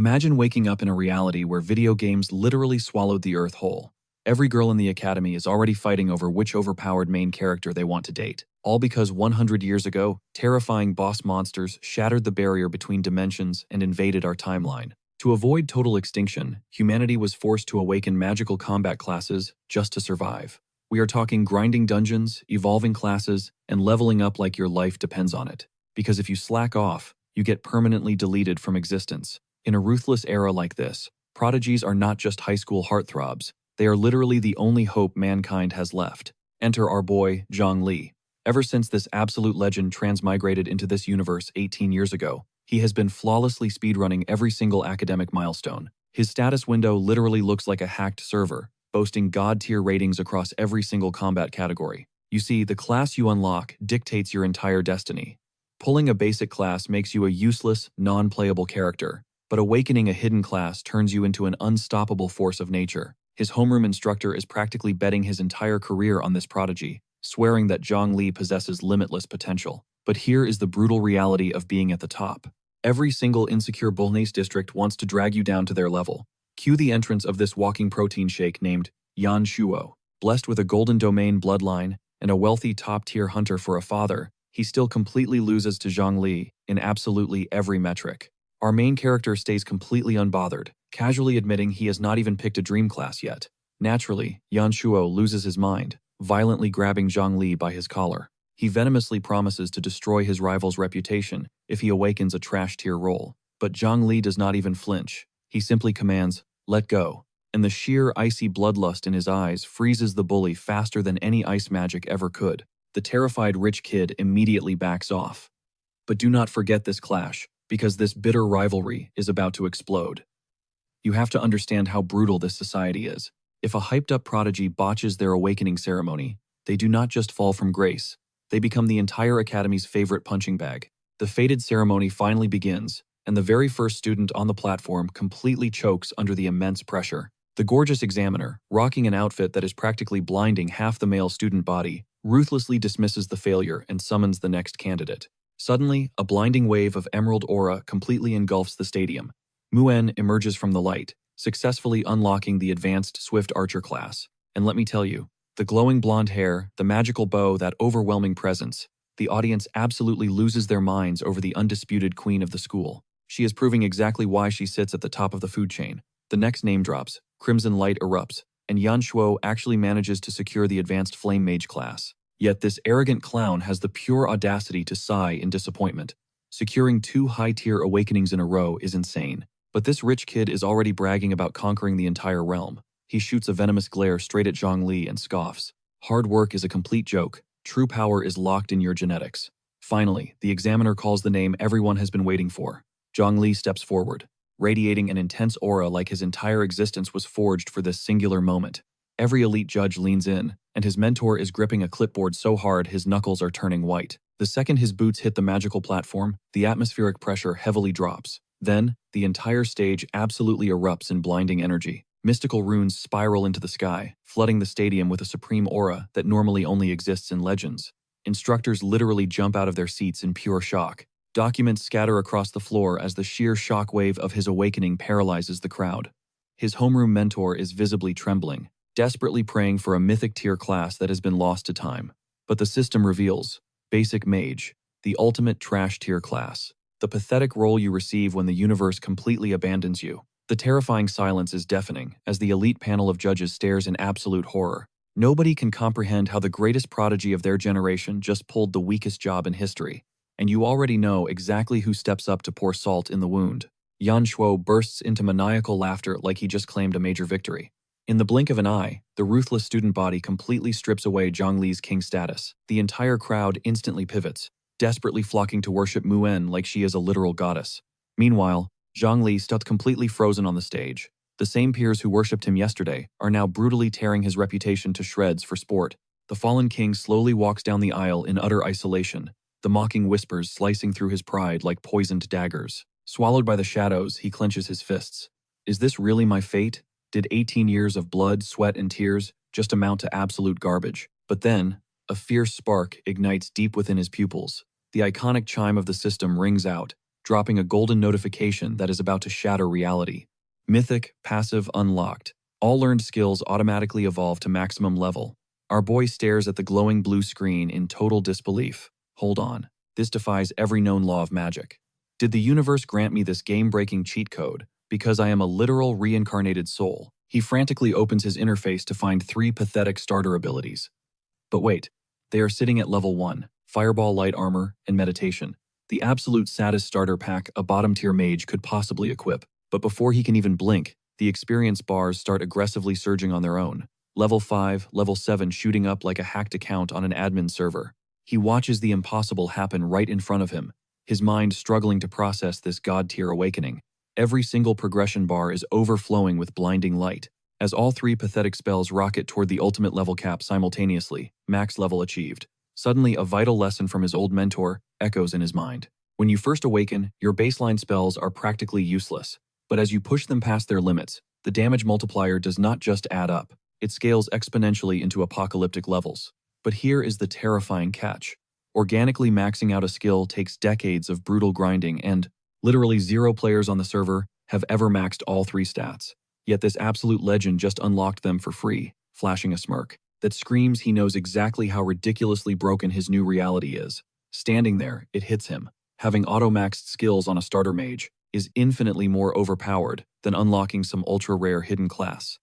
Imagine waking up in a reality where video games literally swallowed the earth whole. Every girl in the academy is already fighting over which overpowered main character they want to date. All because 100 years ago, terrifying boss monsters shattered the barrier between dimensions and invaded our timeline. To avoid total extinction, humanity was forced to awaken magical combat classes just to survive. We are talking grinding dungeons, evolving classes, and leveling up like your life depends on it. Because if you slack off, you get permanently deleted from existence. In a ruthless era like this, prodigies are not just high school heartthrobs. They are literally the only hope mankind has left. Enter our boy, Zhongli. Ever since this absolute legend transmigrated into this universe 18 years ago, he has been flawlessly speedrunning every single academic milestone. His status window literally looks like a hacked server, boasting god-tier ratings across every single combat category. You see, the class you unlock dictates your entire destiny. Pulling a basic class makes you a useless, non-playable character, but awakening a hidden class turns you into an unstoppable force of nature. His homeroom instructor is practically betting his entire career on this prodigy, swearing that Zhongli possesses limitless potential. But here is the brutal reality of being at the top. Every single insecure Bulnace district wants to drag you down to their level. Cue the entrance of this walking protein shake named Yan Shuo. Blessed with a golden domain bloodline and a wealthy top-tier hunter for a father, he still completely loses to Zhongli in absolutely every metric. Our main character stays completely unbothered, casually admitting he has not even picked a dream class yet. Naturally, Yan Shuo loses his mind, violently grabbing Zhongli by his collar. He venomously promises to destroy his rival's reputation if he awakens a trash-tier role. But Zhongli does not even flinch. He simply commands, "Let go." And the sheer icy bloodlust in his eyes freezes the bully faster than any ice magic ever could. The terrified rich kid immediately backs off. But do not forget this clash, because this bitter rivalry is about to explode. You have to understand how brutal this society is. If a hyped-up prodigy botches their awakening ceremony, they do not just fall from grace. They become the entire academy's favorite punching bag. The fated ceremony finally begins, and the very first student on the platform completely chokes under the immense pressure. The gorgeous examiner, rocking an outfit that is practically blinding half the male student body, ruthlessly dismisses the failure and summons the next candidate. Suddenly, a blinding wave of emerald aura completely engulfs the stadium. Muen emerges from the light, successfully unlocking the advanced Swift Archer class. And let me tell you, the glowing blonde hair, the magical bow, that overwhelming presence, the audience absolutely loses their minds over the undisputed queen of the school. She is proving exactly why she sits at the top of the food chain. The next name drops, crimson light erupts, and Yan Shuo actually manages to secure the advanced flame mage class. Yet this arrogant clown has the pure audacity to sigh in disappointment. Securing 2 high-tier awakenings in a row is insane. But this rich kid is already bragging about conquering the entire realm. He shoots a venomous glare straight at Zhongli and scoffs. Hard work is a complete joke. True power is locked in your genetics. Finally, the examiner calls the name everyone has been waiting for. Zhongli steps forward, radiating an intense aura like his entire existence was forged for this singular moment. Every elite judge leans in, and his mentor is gripping a clipboard so hard his knuckles are turning white. The second his boots hit the magical platform, the atmospheric pressure heavily drops. Then, the entire stage absolutely erupts in blinding energy. Mystical runes spiral into the sky, flooding the stadium with a supreme aura that normally only exists in legends. Instructors literally jump out of their seats in pure shock. Documents scatter across the floor as the sheer shockwave of his awakening paralyzes the crowd. His homeroom mentor is visibly trembling, desperately praying for a mythic tier class that has been lost to time. But the system reveals, Basic Mage, the ultimate trash tier class. The pathetic role you receive when the universe completely abandons you. The terrifying silence is deafening as the elite panel of judges stares in absolute horror. Nobody can comprehend how the greatest prodigy of their generation just pulled the weakest job in history. And you already know exactly who steps up to pour salt in the wound. Yan Shuo bursts into maniacal laughter like he just claimed a major victory. In the blink of an eye, the ruthless student body completely strips away Zhongli's king status. The entire crowd instantly pivots, desperately flocking to worship Muen like she is a literal goddess. Meanwhile, Zhongli stood completely frozen on the stage. The same peers who worshipped him yesterday are now brutally tearing his reputation to shreds for sport. The fallen king slowly walks down the aisle in utter isolation, the mocking whispers slicing through his pride like poisoned daggers. Swallowed by the shadows, he clenches his fists. Is this really my fate? Did 18 years of blood, sweat, and tears just amount to absolute garbage? But then, a fierce spark ignites deep within his pupils. The iconic chime of the system rings out, dropping a golden notification that is about to shatter reality. Mythic, passive, unlocked. All learned skills automatically evolve to maximum level. Our boy stares at the glowing blue screen in total disbelief. Hold on. This defies every known law of magic. Did the universe grant me this game-breaking cheat code because I am a literal reincarnated soul? He frantically opens his interface to find 3 pathetic starter abilities. But wait, they are sitting at level 1, Fireball, Light Armor, and Meditation. The absolute saddest starter pack a bottom-tier mage could possibly equip. But before he can even blink, the experience bars start aggressively surging on their own. Level 5, Level 7 shooting up like a hacked account on an admin server. He watches the impossible happen right in front of him, his mind struggling to process this god-tier awakening. Every single progression bar is overflowing with blinding light. As all 3 pathetic spells rocket toward the ultimate level cap simultaneously, max level achieved. Suddenly, a vital lesson from his old mentor echoes in his mind. When you first awaken, your baseline spells are practically useless. But as you push them past their limits, the damage multiplier does not just add up, it scales exponentially into apocalyptic levels. But here is the terrifying catch. Organically maxing out a skill takes decades of brutal grinding, and literally 0 players on the server have ever maxed all 3 stats. Yet this absolute legend just unlocked them for free, flashing a smirk that screams he knows exactly how ridiculously broken his new reality is. Standing there, it hits him. Having auto-maxed skills on a starter mage is infinitely more overpowered than unlocking some ultra-rare hidden class.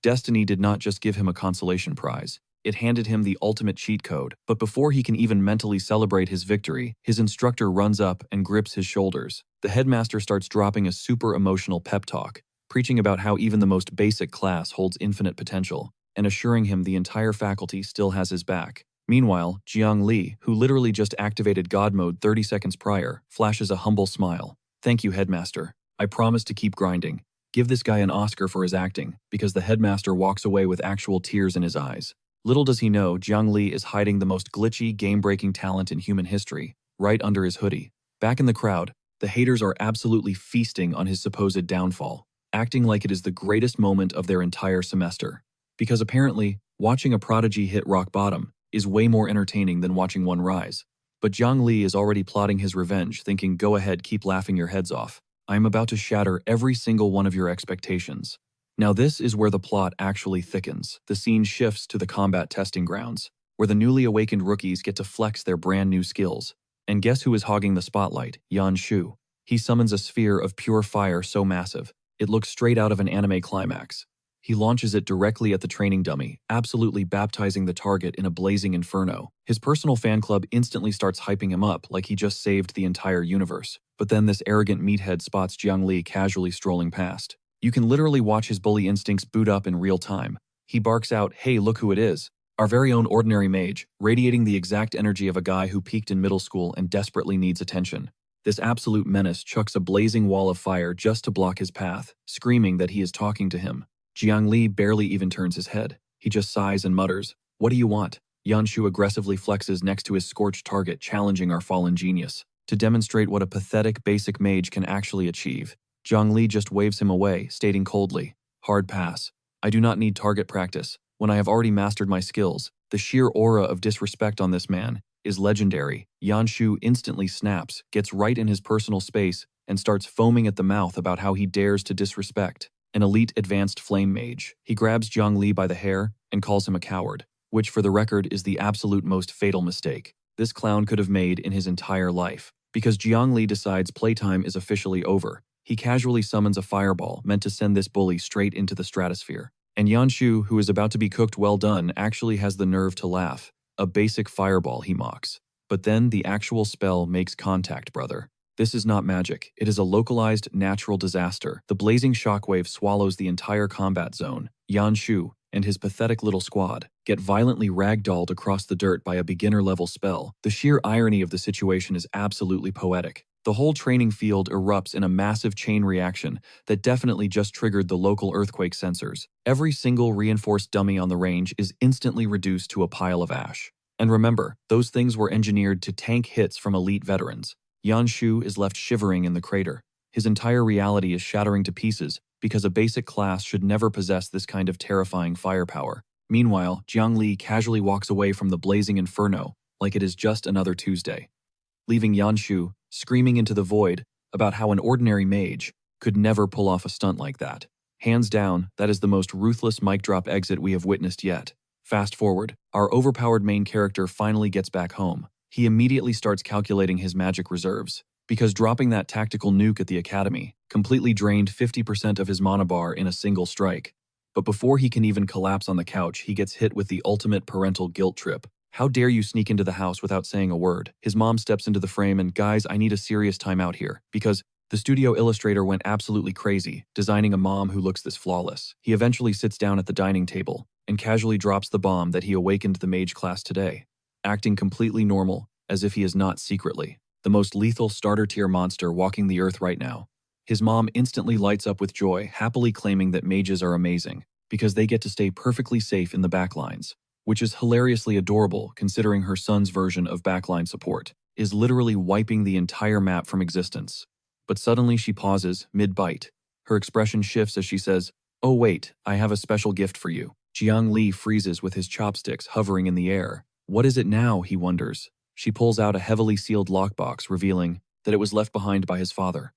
Destiny did not just give him a consolation prize, it handed him the ultimate cheat code. But before he can even mentally celebrate his victory, his instructor runs up and grips his shoulders. The headmaster starts dropping a super emotional pep talk, preaching about how even the most basic class holds infinite potential, and assuring him the entire faculty still has his back. Meanwhile, Jiang Li, who literally just activated God mode 30 seconds prior, flashes a humble smile. "Thank you, headmaster. I promise to keep grinding. Give this guy an Oscar for his acting," because the headmaster walks away with actual tears in his eyes. Little does he know, Jiang Li is hiding the most glitchy, game-breaking talent in human history, right under his hoodie. Back in the crowd, the haters are absolutely feasting on his supposed downfall, acting like it is the greatest moment of their entire semester. Because apparently, watching a prodigy hit rock bottom is way more entertaining than watching one rise. But Jiang Li is already plotting his revenge, thinking, "Go ahead, keep laughing your heads off. I am about to shatter every single one of your expectations." Now this is where the plot actually thickens. The scene shifts to the combat testing grounds, where the newly awakened rookies get to flex their brand new skills. And guess who is hogging the spotlight? Yan Shu. He summons a sphere of pure fire so massive, it looks straight out of an anime climax. He launches it directly at the training dummy, absolutely baptizing the target in a blazing inferno. His personal fan club instantly starts hyping him up like he just saved the entire universe. But then this arrogant meathead spots Jiang Li casually strolling past. You can literally watch his bully instincts boot up in real time. He barks out, "Hey, look who it is. Our very own ordinary mage," radiating the exact energy of a guy who peaked in middle school and desperately needs attention. This absolute menace chucks a blazing wall of fire just to block his path, screaming that he is talking to him. Jiang Li barely even turns his head. He just sighs and mutters, "What do you want?" Yanshu aggressively flexes next to his scorched target, challenging our fallen genius. To demonstrate what a pathetic basic mage can actually achieve, Jiang Li just waves him away, stating coldly, "Hard pass. I do not need target practice. When I have already mastered my skills, the sheer aura of disrespect on this man is legendary." Yanshu instantly snaps, gets right in his personal space, and starts foaming at the mouth about how he dares to disrespect an elite advanced flame mage. He grabs Jiang Li by the hair and calls him a coward, which for the record is the absolute most fatal mistake this clown could have made in his entire life. Because Jiang Li decides playtime is officially over, he casually summons a fireball meant to send this bully straight into the stratosphere. And Yanshu, who is about to be cooked well done, actually has the nerve to laugh. "A basic fireball," he mocks. But then the actual spell makes contact, brother. This is not magic. It is a localized natural disaster. The blazing shockwave swallows the entire combat zone. Yanshu and his pathetic little squad get violently ragdolled across the dirt by a beginner-level spell. The sheer irony of the situation is absolutely poetic. The whole training field erupts in a massive chain reaction that definitely just triggered the local earthquake sensors. Every single reinforced dummy on the range is instantly reduced to a pile of ash. And remember, those things were engineered to tank hits from elite veterans. Yanshu is left shivering in the crater. His entire reality is shattering to pieces because a basic class should never possess this kind of terrifying firepower. Meanwhile, Jiang Li casually walks away from the blazing inferno like it is just another Tuesday, leaving Yanshu screaming into the void about how an ordinary mage could never pull off a stunt like that. Hands down, that is the most ruthless mic drop exit we have witnessed yet. Fast forward, our overpowered main character finally gets back home. He immediately starts calculating his magic reserves, because dropping that tactical nuke at the academy completely drained 50% of his mana bar in a single strike. But before he can even collapse on the couch, he gets hit with the ultimate parental guilt trip. How dare you sneak into the house without saying a word? His mom steps into the frame and, guys, I need a serious timeout here, because the studio illustrator went absolutely crazy, designing a mom who looks this flawless. He eventually sits down at the dining table and casually drops the bomb that he awakened the mage class today, acting completely normal, as if he is not secretly the most lethal starter-tier monster walking the earth right now. His mom instantly lights up with joy, happily claiming that mages are amazing, because they get to stay perfectly safe in the backlines, which is hilariously adorable considering her son's version of backline support is literally wiping the entire map from existence. But suddenly she pauses, mid-bite. Her expression shifts as she says, "Oh wait, I have a special gift for you." Jiang Li freezes with his chopsticks hovering in the air. What is it now, he wonders. She pulls out a heavily sealed lockbox, revealing that it was left behind by his father,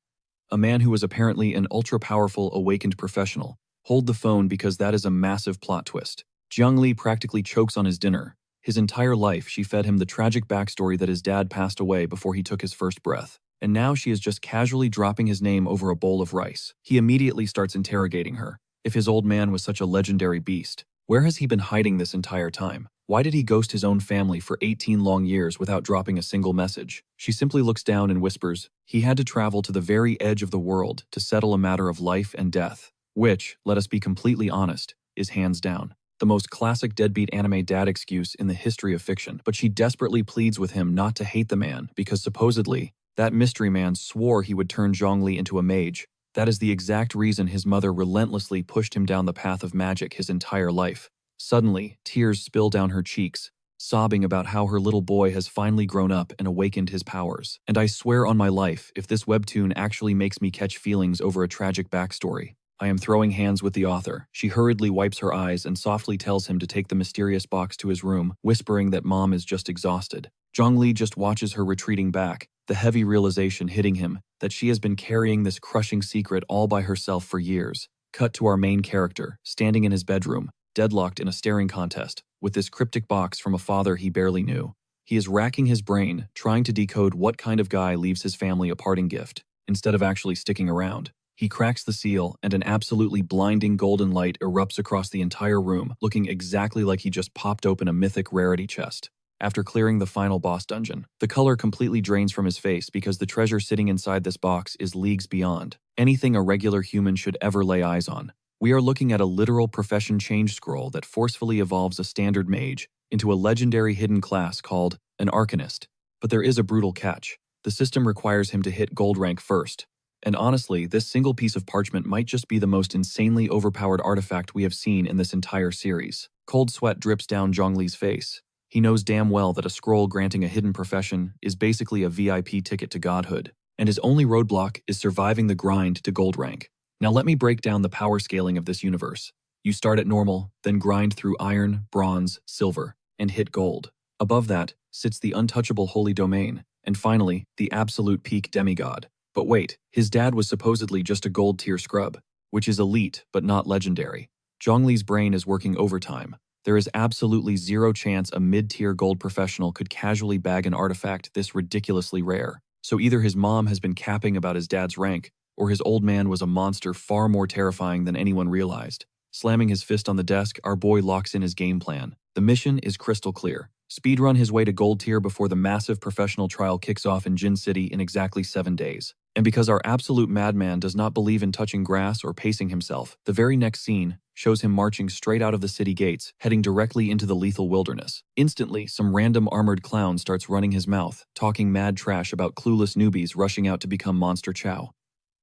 a man who was apparently an ultra-powerful awakened professional. Hold the phone, because that is a massive plot twist. Jiang Li practically chokes on his dinner. His entire life, she fed him the tragic backstory that his dad passed away before he took his first breath. And now she is just casually dropping his name over a bowl of rice. He immediately starts interrogating her. If his old man was such a legendary beast, where has he been hiding this entire time? Why did he ghost his own family for 18 long years without dropping a single message? She simply looks down and whispers, he had to travel to the very edge of the world to settle a matter of life and death, which, let us be completely honest, is hands down the most classic deadbeat anime dad excuse in the history of fiction. But she desperately pleads with him not to hate the man, because supposedly, that mystery man swore he would turn Zhongli into a mage. That is the exact reason his mother relentlessly pushed him down the path of magic his entire life. Suddenly, tears spill down her cheeks, sobbing about how her little boy has finally grown up and awakened his powers. And I swear on my life, if this webtoon actually makes me catch feelings over a tragic backstory, I am throwing hands with the author. She hurriedly wipes her eyes and softly tells him to take the mysterious box to his room, whispering that mom is just exhausted. Zhongli just watches her retreating back, the heavy realization hitting him that she has been carrying this crushing secret all by herself for years. Cut to our main character, standing in his bedroom, deadlocked in a staring contest, with this cryptic box from a father he barely knew. He is racking his brain, trying to decode what kind of guy leaves his family a parting gift, instead of actually sticking around. He cracks the seal, and an absolutely blinding golden light erupts across the entire room, looking exactly like he just popped open a mythic rarity chest. After clearing the final boss dungeon, the color completely drains from his face because the treasure sitting inside this box is leagues beyond anything a regular human should ever lay eyes on. We are looking at a literal profession change scroll that forcefully evolves a standard mage into a legendary hidden class called an arcanist. But there is a brutal catch. The system requires him to hit gold rank first. And honestly, this single piece of parchment might just be the most insanely overpowered artifact we have seen in this entire series. Cold sweat drips down Zhongli's face. He knows damn well that a scroll granting a hidden profession is basically a VIP ticket to godhood, and his only roadblock is surviving the grind to gold rank. Now let me break down the power scaling of this universe. You start at normal, then grind through iron, bronze, silver, and hit gold. Above that sits the untouchable holy domain, and finally, the absolute peak demigod. But wait, his dad was supposedly just a gold tier scrub, which is elite but not legendary. Zhongli's brain is working overtime. There is absolutely zero chance a mid-tier gold professional could casually bag an artifact this ridiculously rare. So either his mom has been capping about his dad's rank, or his old man was a monster far more terrifying than anyone realized. Slamming his fist on the desk, our boy locks in his game plan. The mission is crystal clear. Speedrun his way to gold tier before the massive professional trial kicks off in Jin City in exactly 7 days. And because our absolute madman does not believe in touching grass or pacing himself, the very next scene shows him marching straight out of the city gates, heading directly into the lethal wilderness. Instantly, some random armored clown starts running his mouth, talking mad trash about clueless newbies rushing out to become Monster Chow.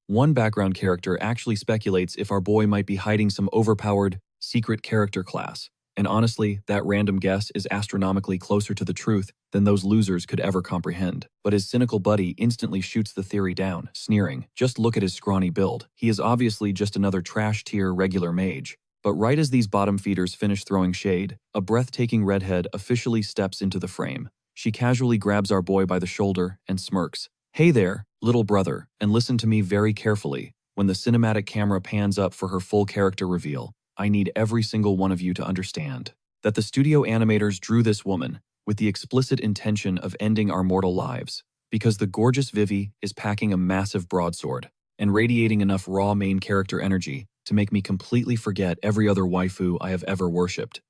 One background character actually speculates if our boy might be hiding some overpowered, secret character class. And honestly, that random guess is astronomically closer to the truth than those losers could ever comprehend. But his cynical buddy instantly shoots the theory down, sneering, "Just look at his scrawny build. He is obviously just another trash-tier regular mage." But right as these bottom feeders finish throwing shade, a breathtaking redhead officially steps into the frame. She casually grabs our boy by the shoulder and smirks. "Hey there, Little brother, and listen to me very carefully. When the cinematic camera pans up for her full character reveal, I need every single one of you to understand that the studio animators drew this woman with the explicit intention of ending our mortal lives, because the gorgeous Vivi is packing a massive broadsword and radiating enough raw main character energy to make me completely forget every other waifu I have ever worshipped.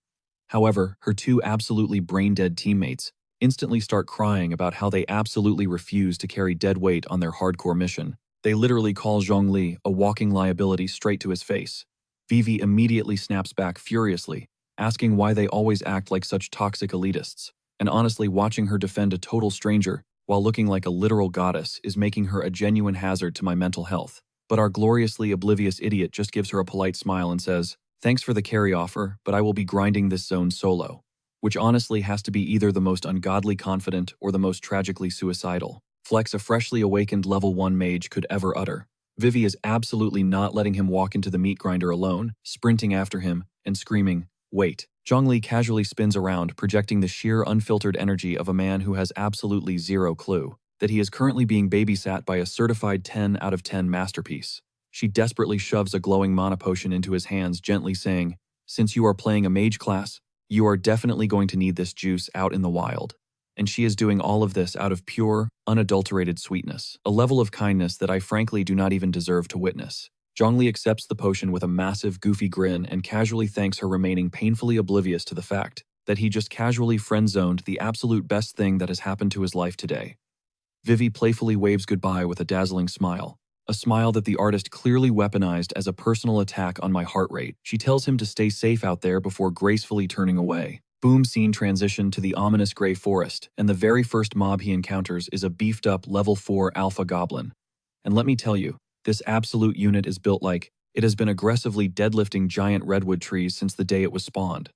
However, her two absolutely brain-dead teammates instantly start crying about how they absolutely refuse to carry dead weight on their hardcore mission. They literally call Zhongli a walking liability straight to his face. Vivi immediately snaps back furiously, asking why they always act like such toxic elitists. And honestly, watching her defend a total stranger while looking like a literal goddess is making her a genuine hazard to my mental health. But our gloriously oblivious idiot just gives her a polite smile and says, "Thanks for the carry offer, but I will be grinding this zone solo." Which honestly has to be either the most ungodly confident or the most tragically suicidal flex a freshly awakened level 1 mage could ever utter. Vivi is absolutely not letting him walk into the meat grinder alone, sprinting after him and screaming, "Wait." Zhongli casually spins around, projecting the sheer unfiltered energy of a man who has absolutely zero clue that he is currently being babysat by a certified 10 out of 10 masterpiece. She desperately shoves a glowing mana potion into his hands, gently saying, "Since you are playing a mage class, you are definitely going to need this juice out in the wild." And she is doing all of this out of pure, unadulterated sweetness, a level of kindness that I frankly do not even deserve to witness. Zhongli accepts the potion with a massive, goofy grin and casually thanks her, remaining painfully oblivious to the fact that he just casually friend-zoned the absolute best thing that has happened to his life today. Vivi playfully waves goodbye with a dazzling smile, a smile that the artist clearly weaponized as a personal attack on my heart rate. She tells him to stay safe out there before gracefully turning away. Boom, scene transition to the ominous gray forest, and the very first mob he encounters is a beefed-up level 4 alpha goblin. And let me tell you, this absolute unit is built like it has been aggressively deadlifting giant redwood trees since the day it was spawned.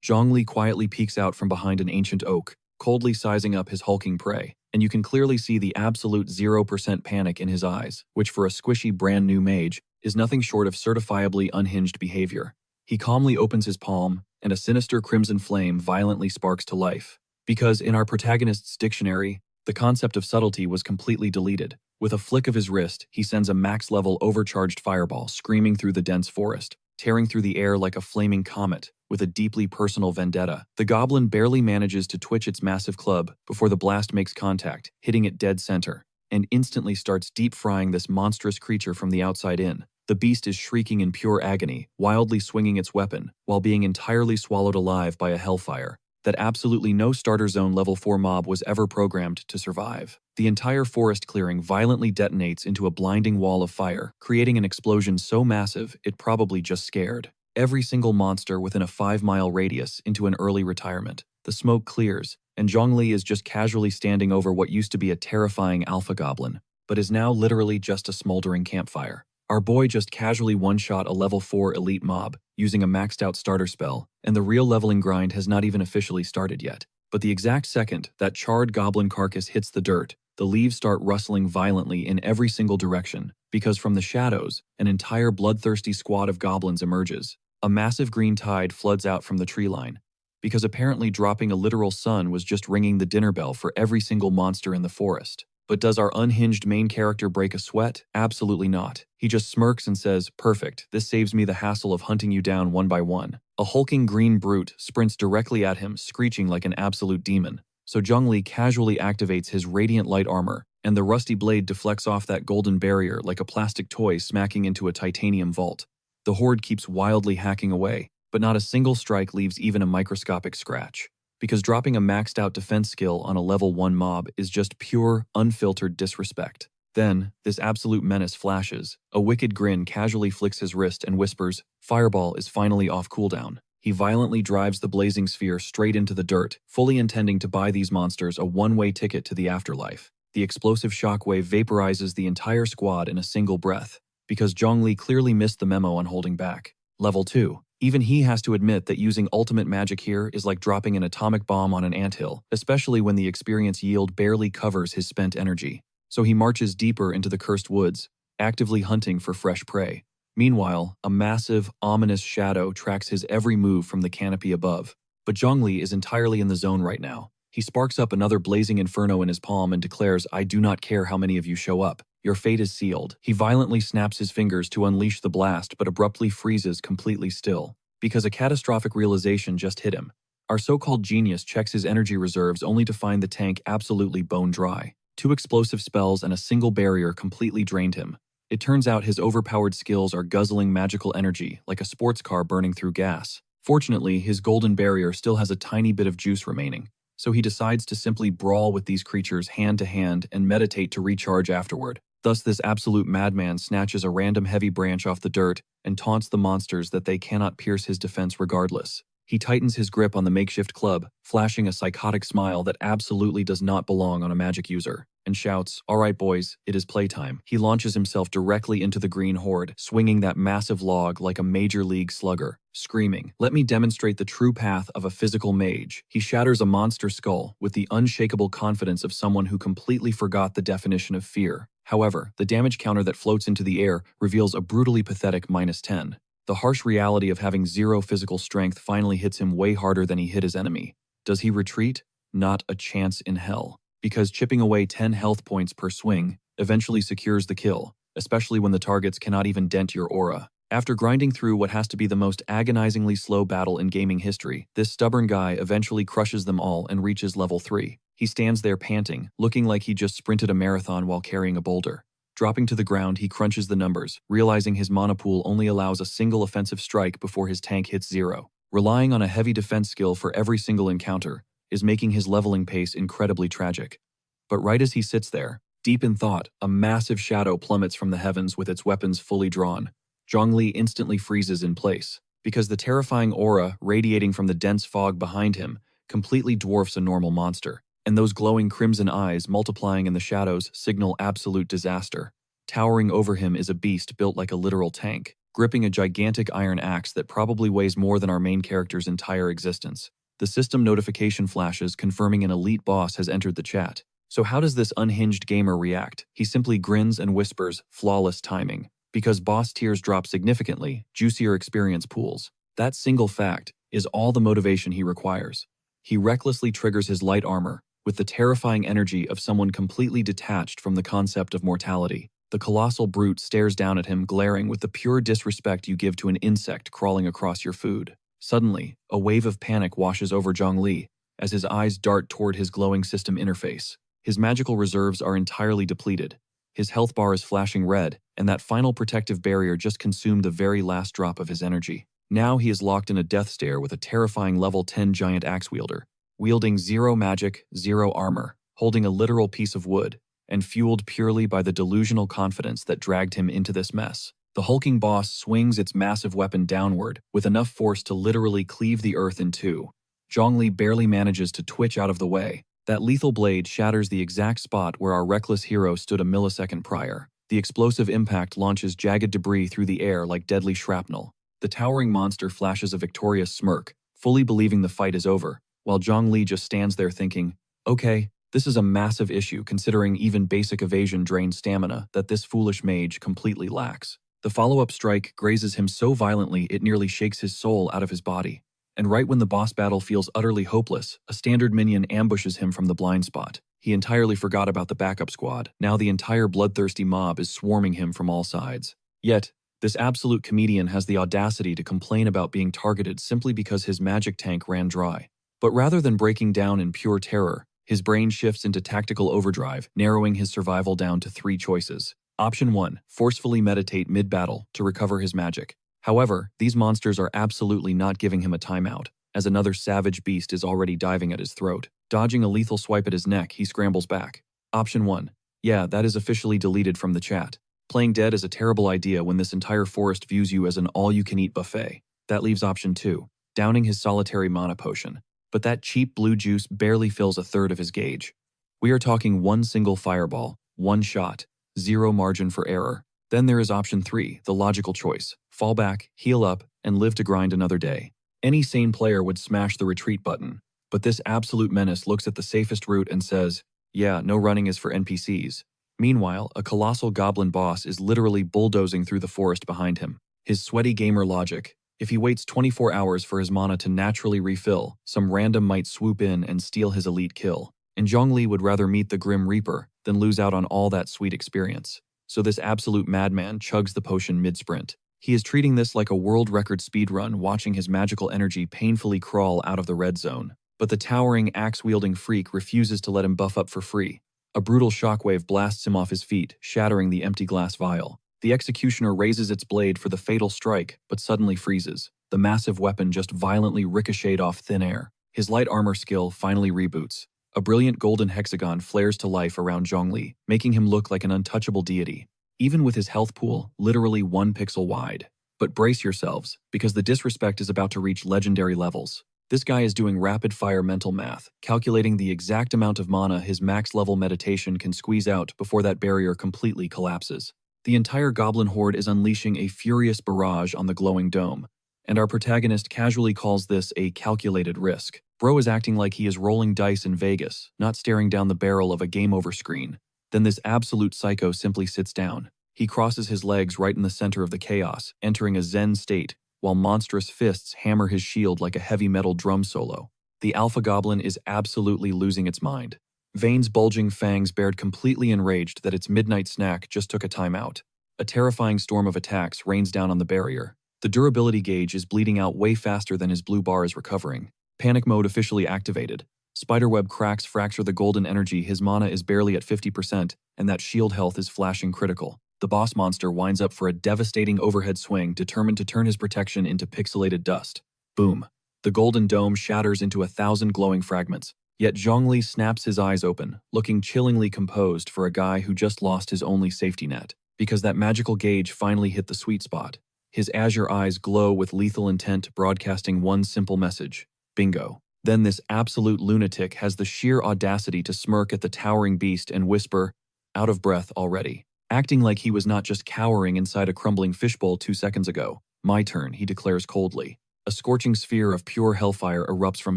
Zhongli quietly peeks out from behind an ancient oak, coldly sizing up his hulking prey, and you can clearly see the absolute 0% panic in his eyes, which for a squishy brand new mage is nothing short of certifiably unhinged behavior. He calmly opens his palm, and a sinister crimson flame violently sparks to life. Because in our protagonist's dictionary, the concept of subtlety was completely deleted. With a flick of his wrist, he sends a max-level overcharged fireball screaming through the dense forest, tearing through the air like a flaming comet, with a deeply personal vendetta. The goblin barely manages to twitch its massive club before the blast makes contact, hitting it dead center, and instantly starts deep-frying this monstrous creature from the outside in. The beast is shrieking in pure agony, wildly swinging its weapon, while being entirely swallowed alive by a hellfire that absolutely no starter zone level 4 mob was ever programmed to survive. The entire forest clearing violently detonates into a blinding wall of fire, creating an explosion so massive it probably just scared every single monster within a 5-mile radius into an early retirement. The smoke clears, and Zhongli is just casually standing over what used to be a terrifying alpha goblin, but is now literally just a smoldering campfire. Our boy just casually one-shot a level 4 elite mob using a maxed-out starter spell, and the real leveling grind has not even officially started yet. But the exact second that charred goblin carcass hits the dirt, the leaves start rustling violently in every single direction, because from the shadows, an entire bloodthirsty squad of goblins emerges. A massive green tide floods out from the tree line, because apparently dropping a literal sun was just ringing the dinner bell for every single monster in the forest. But does our unhinged main character break a sweat? Absolutely not. He just smirks and says, "Perfect, this saves me the hassle of hunting you down one by one." A hulking green brute sprints directly at him, screeching like an absolute demon. So Zhongli casually activates his radiant light armor, and the rusty blade deflects off that golden barrier like a plastic toy smacking into a titanium vault. The horde keeps wildly hacking away, but not a single strike leaves even a microscopic scratch. Because dropping a maxed out defense skill on a level 1 mob is just pure, unfiltered disrespect. Then, this absolute menace flashes. A wicked grin casually flicks his wrist and whispers, "Fireball is finally off cooldown." He violently drives the blazing sphere straight into the dirt, fully intending to buy these monsters a one-way ticket to the afterlife. The explosive shockwave vaporizes the entire squad in a single breath, because Zhongli clearly missed the memo on holding back. Level 2. Even he has to admit that using ultimate magic here is like dropping an atomic bomb on an anthill, especially when the experience yield barely covers his spent energy. So he marches deeper into the cursed woods, actively hunting for fresh prey. Meanwhile, a massive, ominous shadow tracks his every move from the canopy above. But Zhongli is entirely in the zone right now. He sparks up another blazing inferno in his palm and declares, "I do not care how many of you show up. Your fate is sealed." He violently snaps his fingers to unleash the blast but abruptly freezes completely still, because a catastrophic realization just hit him. Our so-called genius checks his energy reserves only to find the tank absolutely bone dry. 2 explosive spells and a single barrier completely drained him. It turns out his overpowered skills are guzzling magical energy like a sports car burning through gas. Fortunately, his golden barrier still has a tiny bit of juice remaining, so he decides to simply brawl with these creatures hand to hand and meditate to recharge afterward. Thus, this absolute madman snatches a random heavy branch off the dirt and taunts the monsters that they cannot pierce his defense regardless. He tightens his grip on the makeshift club, flashing a psychotic smile that absolutely does not belong on a magic user, and shouts, "All right, boys, it is playtime." He launches himself directly into the green horde, swinging that massive log like a major league slugger, screaming, "Let me demonstrate the true path of a physical mage." He shatters a monster skull with the unshakable confidence of someone who completely forgot the definition of fear. However, the damage counter that floats into the air reveals a brutally pathetic -10. The harsh reality of having 0 physical strength finally hits him way harder than he hit his enemy. Does he retreat? Not a chance in hell. Because chipping away 10 health points per swing eventually secures the kill, especially when the targets cannot even dent your aura. After grinding through what has to be the most agonizingly slow battle in gaming history, this stubborn guy eventually crushes them all and reaches level 3. He stands there panting, looking like he just sprinted a marathon while carrying a boulder. Dropping to the ground, he crunches the numbers, realizing his mana pool only allows a single offensive strike before his tank hits 0. Relying on a heavy defense skill for every single encounter is making his leveling pace incredibly tragic. But right as he sits there, deep in thought, a massive shadow plummets from the heavens with its weapons fully drawn. Zhongli instantly freezes in place, because the terrifying aura radiating from the dense fog behind him completely dwarfs a normal monster, and those glowing crimson eyes multiplying in the shadows signal absolute disaster. Towering over him is a beast built like a literal tank, gripping a gigantic iron axe that probably weighs more than our main character's entire existence. The system notification flashes confirming an elite boss has entered the chat. So how does this unhinged gamer react? He simply grins and whispers, "Flawless timing." Because boss tiers drop significantly, juicier experience pools. That single fact is all the motivation he requires. He recklessly triggers his light armor, with the terrifying energy of someone completely detached from the concept of mortality. The colossal brute stares down at him, glaring with the pure disrespect you give to an insect crawling across your food. Suddenly, a wave of panic washes over Zhongli as his eyes dart toward his glowing system interface. His magical reserves are entirely depleted. His health bar is flashing red, and that final protective barrier just consumed the very last drop of his energy. Now he is locked in a death stare with a terrifying level 10 giant axe wielder, wielding 0 magic, 0 armor, holding a literal piece of wood, and fueled purely by the delusional confidence that dragged him into this mess. The hulking boss swings its massive weapon downward with enough force to literally cleave the earth in 2. Zhongli barely manages to twitch out of the way. That lethal blade shatters the exact spot where our reckless hero stood a millisecond prior. The explosive impact launches jagged debris through the air like deadly shrapnel. The towering monster flashes a victorious smirk, fully believing the fight is over, while Zhongli just stands there thinking, "Okay, this is a massive issue considering even basic evasion drains stamina that this foolish mage completely lacks." The follow-up strike grazes him so violently it nearly shakes his soul out of his body. And right when the boss battle feels utterly hopeless, a standard minion ambushes him from the blind spot. He entirely forgot about the backup squad. Now the entire bloodthirsty mob is swarming him from all sides. Yet, this absolute comedian has the audacity to complain about being targeted simply because his magic tank ran dry. But rather than breaking down in pure terror, his brain shifts into tactical overdrive, narrowing his survival down to 3 choices. Option 1, forcefully meditate mid-battle to recover his magic. However, these monsters are absolutely not giving him a timeout, as another savage beast is already diving at his throat. Dodging a lethal swipe at his neck, he scrambles back. Option 1. Yeah, that is officially deleted from the chat. Playing dead is a terrible idea when this entire forest views you as an all-you-can-eat buffet. That leaves option 2, downing his solitary mana potion. But that cheap blue juice barely fills a third of his gauge. We are talking one single fireball, one shot, 0 margin for error. Then there is option 3, the logical choice. Fall back, heal up, and live to grind another day. Any sane player would smash the retreat button, but this absolute menace looks at the safest route and says, "Yeah, no running is for NPCs." Meanwhile, a colossal goblin boss is literally bulldozing through the forest behind him. His sweaty gamer logic, If he waits 24 hours for his mana to naturally refill, some random might swoop in and steal his elite kill. And Zhongli would rather meet the Grim Reaper than lose out on all that sweet experience. So this absolute madman chugs the potion mid-sprint. He is treating this like a world record speedrun, watching his magical energy painfully crawl out of the red zone. But the towering axe-wielding freak refuses to let him buff up for free. A brutal shockwave blasts him off his feet, shattering the empty glass vial. The executioner raises its blade for the fatal strike, but suddenly freezes. The massive weapon just violently ricocheted off thin air. His light armor skill finally reboots. A brilliant golden hexagon flares to life around Zhongli, making him look like an untouchable deity, even with his health pool literally 1 pixel wide. But brace yourselves, because the disrespect is about to reach legendary levels. This guy is doing rapid-fire mental math, calculating the exact amount of mana his max-level meditation can squeeze out before that barrier completely collapses. The entire goblin horde is unleashing a furious barrage on the glowing dome, and our protagonist casually calls this a calculated risk. Bro is acting like he is rolling dice in Vegas, not staring down the barrel of a game over screen. Then this absolute psycho simply sits down. He crosses his legs right in the center of the chaos, entering a zen state, while monstrous fists hammer his shield like a heavy metal drum solo. The alpha goblin is absolutely losing its mind. Vane's bulging fangs bared completely enraged that its midnight snack just took a timeout. A terrifying storm of attacks rains down on the barrier. The durability gauge is bleeding out way faster than his blue bar is recovering. Panic mode officially activated. Spiderweb cracks fracture the golden energy. His mana is barely at 50%, and that shield health is flashing critical. The boss monster winds up for a devastating overhead swing, determined to turn his protection into pixelated dust. Boom. The golden dome shatters into 1,000 glowing fragments. Yet Zhongli snaps his eyes open, looking chillingly composed for a guy who just lost his only safety net. Because that magical gauge finally hit the sweet spot. His azure eyes glow with lethal intent, broadcasting one simple message. Bingo. Then this absolute lunatic has the sheer audacity to smirk at the towering beast and whisper, out of breath already, acting like he was not just cowering inside a crumbling fishbowl 2 seconds ago. My turn, he declares coldly. A scorching sphere of pure hellfire erupts from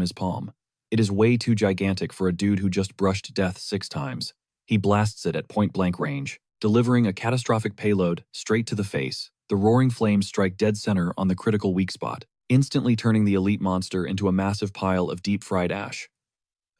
his palm. It is way too gigantic for a dude who just brushed death 6 times. He blasts it at point-blank range, delivering a catastrophic payload straight to the face. The roaring flames strike dead center on the critical weak spot, instantly turning the elite monster into a massive pile of deep-fried ash.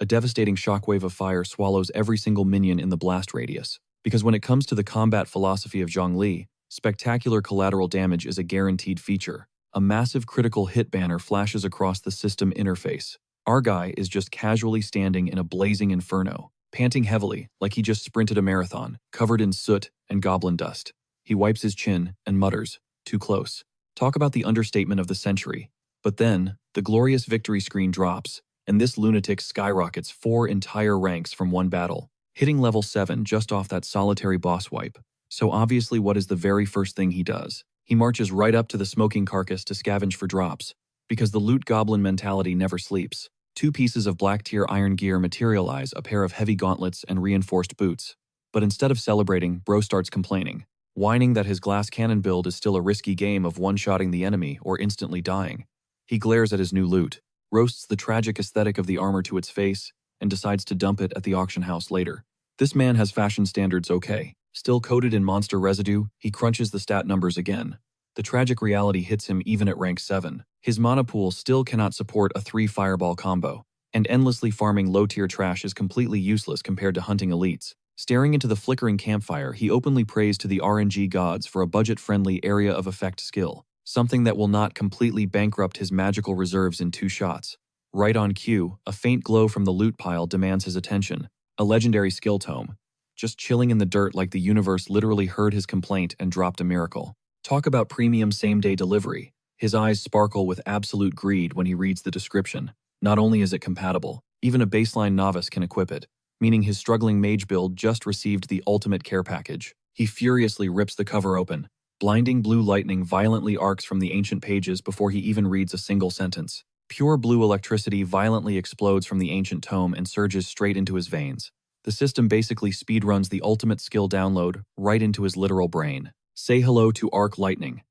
A devastating shockwave of fire swallows every single minion in the blast radius. Because when it comes to the combat philosophy of Zhongli, spectacular collateral damage is a guaranteed feature. A massive critical hit banner flashes across the system interface. Our guy is just casually standing in a blazing inferno, panting heavily like he just sprinted a marathon, covered in soot and goblin dust. He wipes his chin and mutters, "Too close." Talk about the understatement of the century. But then, the glorious victory screen drops, and this lunatic skyrockets 4 entire ranks from one battle, hitting level 7 just off that solitary boss wipe. So obviously, what is the very first thing he does? He marches right up to the smoking carcass to scavenge for drops, because the loot goblin mentality never sleeps. 2 pieces of black tier iron gear materialize, a pair of heavy gauntlets and reinforced boots. But instead of celebrating, Bro starts complaining, whining that his glass cannon build is still a risky game of one-shotting the enemy or instantly dying. He glares at his new loot, roasts the tragic aesthetic of the armor to its face, and decides to dump it at the auction house later. This man has fashion standards okay. Still coated in monster residue, he crunches the stat numbers again. The tragic reality hits him even at rank 7. His mana pool still cannot support a 3 fireball combo, and endlessly farming low-tier trash is completely useless compared to hunting elites. Staring into the flickering campfire, he openly prays to the RNG gods for a budget-friendly area of effect skill, something that will not completely bankrupt his magical reserves in 2 shots. Right on cue, a faint glow from the loot pile demands his attention. A legendary skill tome, just chilling in the dirt like the universe literally heard his complaint and dropped a miracle. Talk about premium same-day delivery. His eyes sparkle with absolute greed when he reads the description. Not only is it compatible, even a baseline novice can equip it, meaning his struggling mage build just received the ultimate care package. He furiously rips the cover open. Blinding blue lightning violently arcs from the ancient pages before he even reads a single sentence. Pure blue electricity violently explodes from the ancient tome and surges straight into his veins. The system basically speedruns the ultimate skill download right into his literal brain. Say hello to Arc Lightning,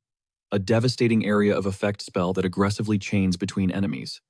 a devastating area of effect spell that aggressively chains between enemies.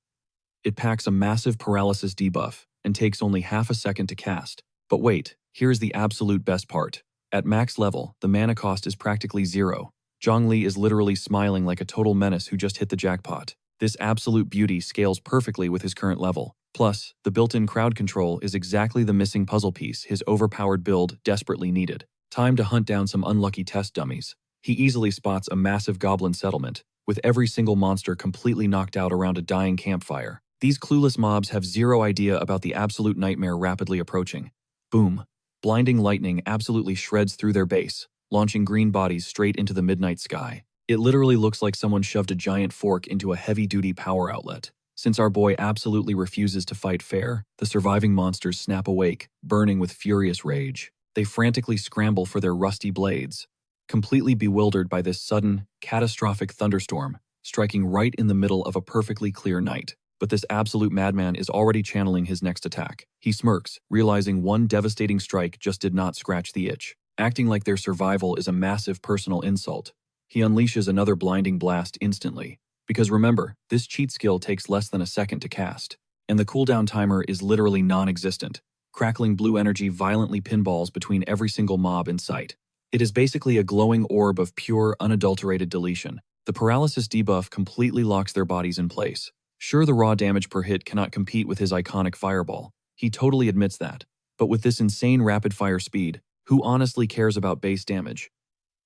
It packs a massive paralysis debuff and takes only half a second to cast. But wait, here's the absolute best part. At max level, the mana cost is practically 0. Zhongli is literally smiling like a total menace who just hit the jackpot. This absolute beauty scales perfectly with his current level. Plus, the built-in crowd control is exactly the missing puzzle piece his overpowered build desperately needed. Time to hunt down some unlucky test dummies. He easily spots a massive goblin settlement, with every single monster completely knocked out around a dying campfire. These clueless mobs have zero idea about the absolute nightmare rapidly approaching. Boom. Blinding lightning absolutely shreds through their base, launching green bodies straight into the midnight sky. It literally looks like someone shoved a giant fork into a heavy-duty power outlet. Since our boy absolutely refuses to fight fair, the surviving monsters snap awake, burning with furious rage. They frantically scramble for their rusty blades, completely bewildered by this sudden, catastrophic thunderstorm, striking right in the middle of a perfectly clear night. But this absolute madman is already channeling his next attack. He smirks, realizing one devastating strike just did not scratch the itch. Acting like their survival is a massive personal insult, he unleashes another blinding blast instantly. Because remember, this cheat skill takes less than a second to cast, and the cooldown timer is literally non-existent. Crackling blue energy violently pinballs between every single mob in sight. It is basically a glowing orb of pure, unadulterated deletion. The paralysis debuff completely locks their bodies in place. Sure, the raw damage per hit cannot compete with his iconic fireball. He totally admits that. But with this insane rapid-fire speed, who honestly cares about base damage?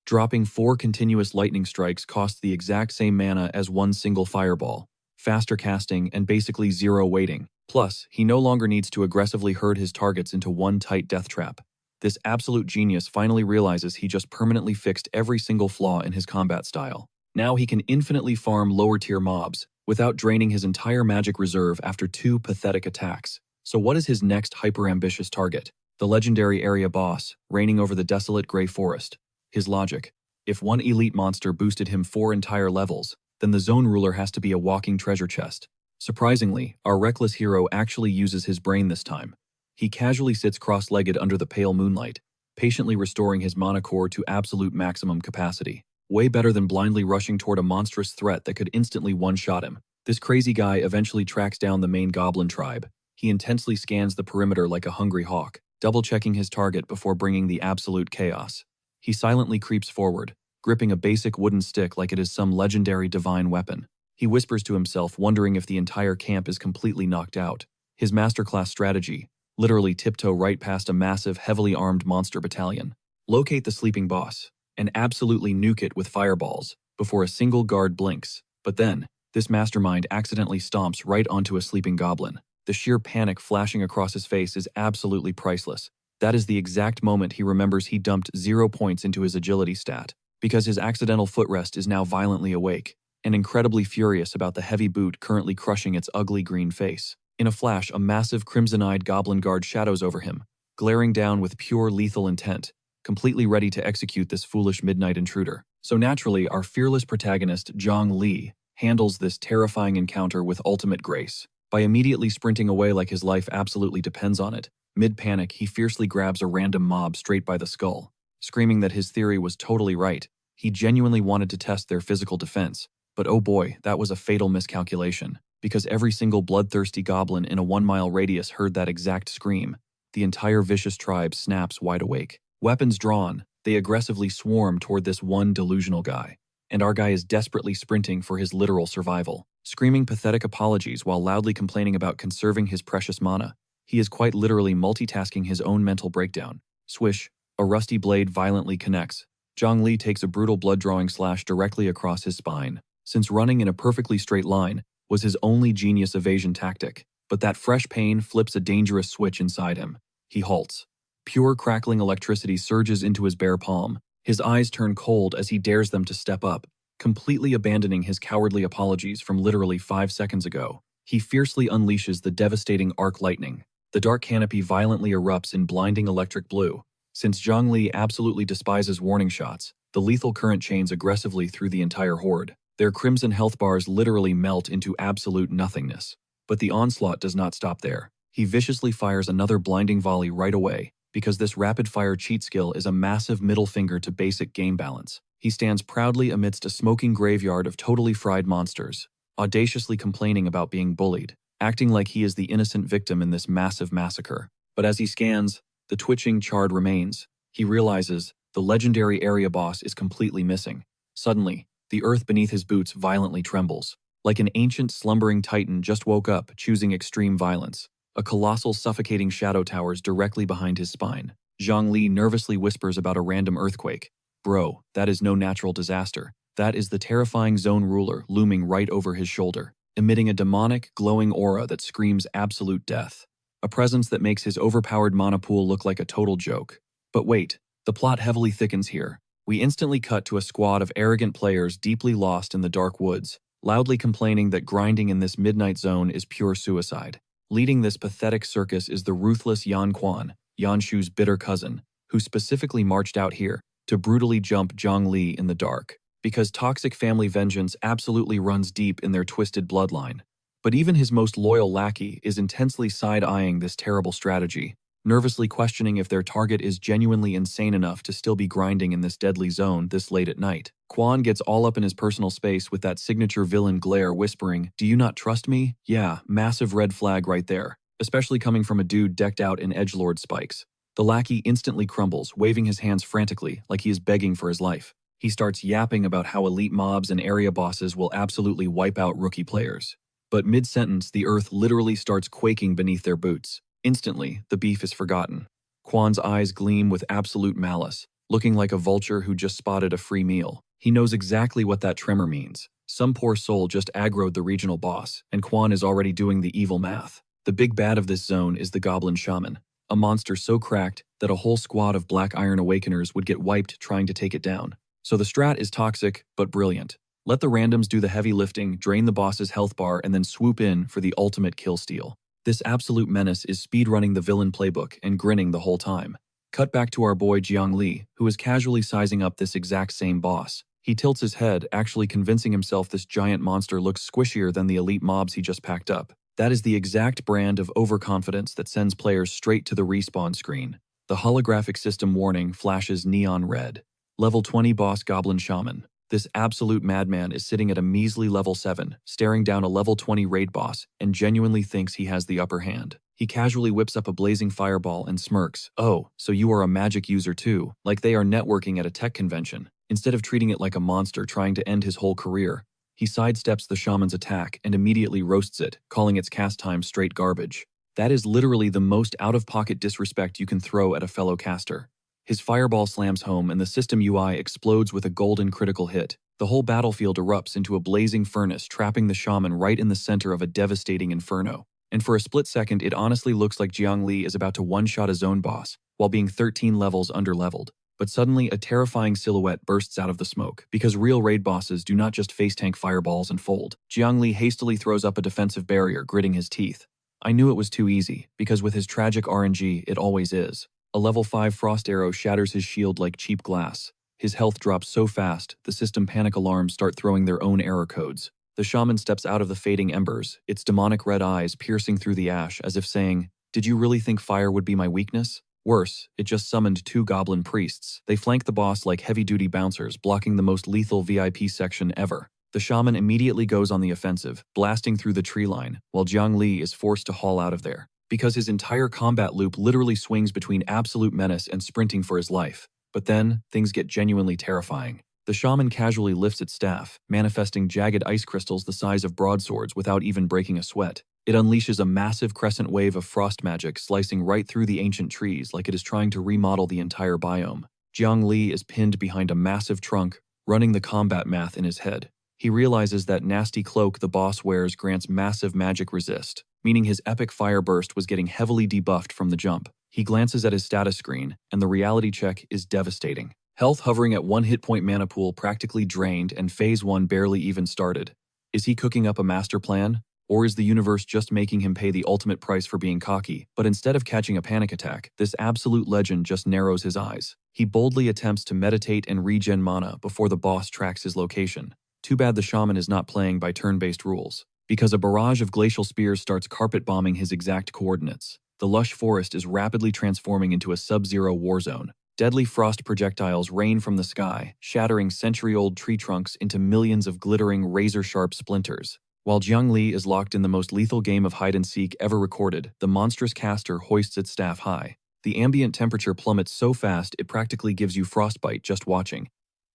Dropping 4 continuous lightning strikes costs the exact same mana as one single fireball, faster casting, and basically zero waiting. Plus, he no longer needs to aggressively herd his targets into one tight death trap. This absolute genius finally realizes he just permanently fixed every single flaw in his combat style. Now he can infinitely farm lower-tier mobs, without draining his entire magic reserve after 2 pathetic attacks. So what is his next hyper-ambitious target? The legendary area boss, reigning over the desolate Grey Forest. His logic: if one elite monster boosted him 4 entire levels, then the zone ruler has to be a walking treasure chest. Surprisingly, our reckless hero actually uses his brain this time. He casually sits cross-legged under the pale moonlight, patiently restoring his mana core to absolute maximum capacity. Way better than blindly rushing toward a monstrous threat that could instantly one-shot him. This crazy guy eventually tracks down the main goblin tribe. He intensely scans the perimeter like a hungry hawk, double-checking his target before bringing the absolute chaos. He silently creeps forward, gripping a basic wooden stick like it is some legendary divine weapon. He whispers to himself, wondering if the entire camp is completely knocked out. His masterclass strategy: literally tiptoe right past a massive, heavily armed monster battalion, locate the sleeping boss, and absolutely nuke it with fireballs before a single guard blinks. But then, this mastermind accidentally stomps right onto a sleeping goblin. The sheer panic flashing across his face is absolutely priceless. That is the exact moment he remembers he dumped 0 points into his agility stat, because his accidental footrest is now violently awake, and incredibly furious about the heavy boot currently crushing its ugly green face. In a flash, a massive crimson-eyed goblin guard shadows over him, glaring down with pure lethal intent, completely ready to execute this foolish midnight intruder. So naturally, our fearless protagonist, Zhang Li, handles this terrifying encounter with ultimate grace. By immediately sprinting away like his life absolutely depends on it, mid-panic, he fiercely grabs a random mob straight by the skull, screaming that his theory was totally right. He genuinely wanted to test their physical defense, but oh boy, that was a fatal miscalculation. Because every single bloodthirsty goblin in a 1-mile radius heard that exact scream, the entire vicious tribe snaps wide awake. Weapons drawn, they aggressively swarm toward this one delusional guy. And our guy is desperately sprinting for his literal survival, screaming pathetic apologies while loudly complaining about conserving his precious mana. He is quite literally multitasking his own mental breakdown. Swish, a rusty blade violently connects. Zhang Li takes a brutal blood-drawing slash directly across his spine. Since running in a perfectly straight line was his only genius evasion tactic, but that fresh pain flips a dangerous switch inside him. He halts. Pure crackling electricity surges into his bare palm. His eyes turn cold as he dares them to step up, completely abandoning his cowardly apologies from literally 5 seconds ago. He fiercely unleashes the devastating arc lightning. The dark canopy violently erupts in blinding electric blue. Since Zhang Li absolutely despises warning shots, the lethal current chains aggressively through the entire horde. Their crimson health bars literally melt into absolute nothingness. But the onslaught does not stop there. He viciously fires another blinding volley right away, because this rapid-fire cheat skill is a massive middle finger to basic game balance. He stands proudly amidst a smoking graveyard of totally fried monsters, audaciously complaining about being bullied, acting like he is the innocent victim in this massive massacre. But as he scans the twitching, charred remains, he realizes the legendary area boss is completely missing. Suddenly, the earth beneath his boots violently trembles. Like an ancient slumbering titan just woke up, choosing extreme violence. A colossal suffocating shadow towers directly behind his spine. Zhongli nervously whispers about a random earthquake. Bro, that is no natural disaster. That is the terrifying zone ruler looming right over his shoulder, emitting a demonic, glowing aura that screams absolute death. A presence that makes his overpowered mana pool look like a total joke. But wait, the plot heavily thickens here. We instantly cut to a squad of arrogant players deeply lost in the dark woods, loudly complaining that grinding in this midnight zone is pure suicide. Leading this pathetic circus is the ruthless Yan Quan, Yanshu's bitter cousin, who specifically marched out here to brutally jump Zhang Li in the dark, because toxic family vengeance absolutely runs deep in their twisted bloodline. But even his most loyal lackey is intensely side-eyeing this terrible strategy, nervously questioning if their target is genuinely insane enough to still be grinding in this deadly zone this late at night. Quan gets all up in his personal space with that signature villain glare, whispering, "Do you not trust me?" Yeah, massive red flag right there, especially coming from a dude decked out in edgelord spikes. The lackey instantly crumbles, waving his hands frantically like he is begging for his life. He starts yapping about how elite mobs and area bosses will absolutely wipe out rookie players. But mid-sentence, the earth literally starts quaking beneath their boots. Instantly, the beef is forgotten. Quan's eyes gleam with absolute malice, looking like a vulture who just spotted a free meal. He knows exactly what that tremor means. Some poor soul just aggroed the regional boss, and Quan is already doing the evil math. The big bad of this zone is the Goblin Shaman, a monster so cracked that a whole squad of Black Iron Awakeners would get wiped trying to take it down. So the strat is toxic, but brilliant. Let the randoms do the heavy lifting, drain the boss's health bar, and then swoop in for the ultimate kill steal. This absolute menace is speedrunning the villain playbook and grinning the whole time. Cut back to our boy Jiang Li, who is casually sizing up this exact same boss. He tilts his head, actually convincing himself this giant monster looks squishier than the elite mobs he just packed up. That is the exact brand of overconfidence that sends players straight to the respawn screen. The holographic system warning flashes neon red. Level 20 boss Goblin Shaman. This absolute madman is sitting at a measly level 7, staring down a level 20 raid boss, and genuinely thinks he has the upper hand. He casually whips up a blazing fireball and smirks. "Oh, so you are a magic user too," like they are networking at a tech convention. Instead of treating it like a monster trying to end his whole career, he sidesteps the shaman's attack and immediately roasts it, calling its cast time straight garbage. That is literally the most out-of-pocket disrespect you can throw at a fellow caster. His fireball slams home and the system UI explodes with a golden critical hit. The whole battlefield erupts into a blazing furnace, trapping the shaman right in the center of a devastating inferno. And for a split second, it honestly looks like Jiang Li is about to one-shot a zone boss, while being 13 levels underleveled. But suddenly, a terrifying silhouette bursts out of the smoke, because real raid bosses do not just face-tank fireballs and fold. Jiang Li hastily throws up a defensive barrier, gritting his teeth. I knew it was too easy, because with his tragic RNG, it always is. A level 5 frost arrow shatters his shield like cheap glass. His health drops so fast, the system panic alarms start throwing their own error codes. The shaman steps out of the fading embers, its demonic red eyes piercing through the ash as if saying, "Did you really think fire would be my weakness?" Worse, it just summoned 2 goblin priests. They flank the boss like heavy-duty bouncers, blocking the most lethal VIP section ever. The shaman immediately goes on the offensive, blasting through the tree line, while Jiang Li is forced to haul out of there, because his entire combat loop literally swings between absolute menace and sprinting for his life. But then, things get genuinely terrifying. The shaman casually lifts its staff, manifesting jagged ice crystals the size of broadswords without even breaking a sweat. It unleashes a massive crescent wave of frost magic slicing right through the ancient trees like it is trying to remodel the entire biome. Jiang Li is pinned behind a massive trunk, running the combat math in his head. He realizes that nasty cloak the boss wears grants massive magic resist, meaning his epic fire burst was getting heavily debuffed from the jump. He glances at his status screen, and the reality check is devastating. Health hovering at 1 hit point mana pool practically drained, and Phase 1 barely even started. Is he cooking up a master plan? Or is the universe just making him pay the ultimate price for being cocky? But instead of catching a panic attack, this absolute legend just narrows his eyes. He boldly attempts to meditate and regen mana before the boss tracks his location. Too bad the shaman is not playing by turn-based rules, because a barrage of glacial spears starts carpet-bombing his exact coordinates. The lush forest is rapidly transforming into a sub-zero war zone. Deadly frost projectiles rain from the sky, shattering century-old tree trunks into millions of glittering, razor-sharp splinters. While Jiang Li is locked in the most lethal game of hide-and-seek ever recorded, the monstrous caster hoists its staff high. The ambient temperature plummets so fast it practically gives you frostbite just watching.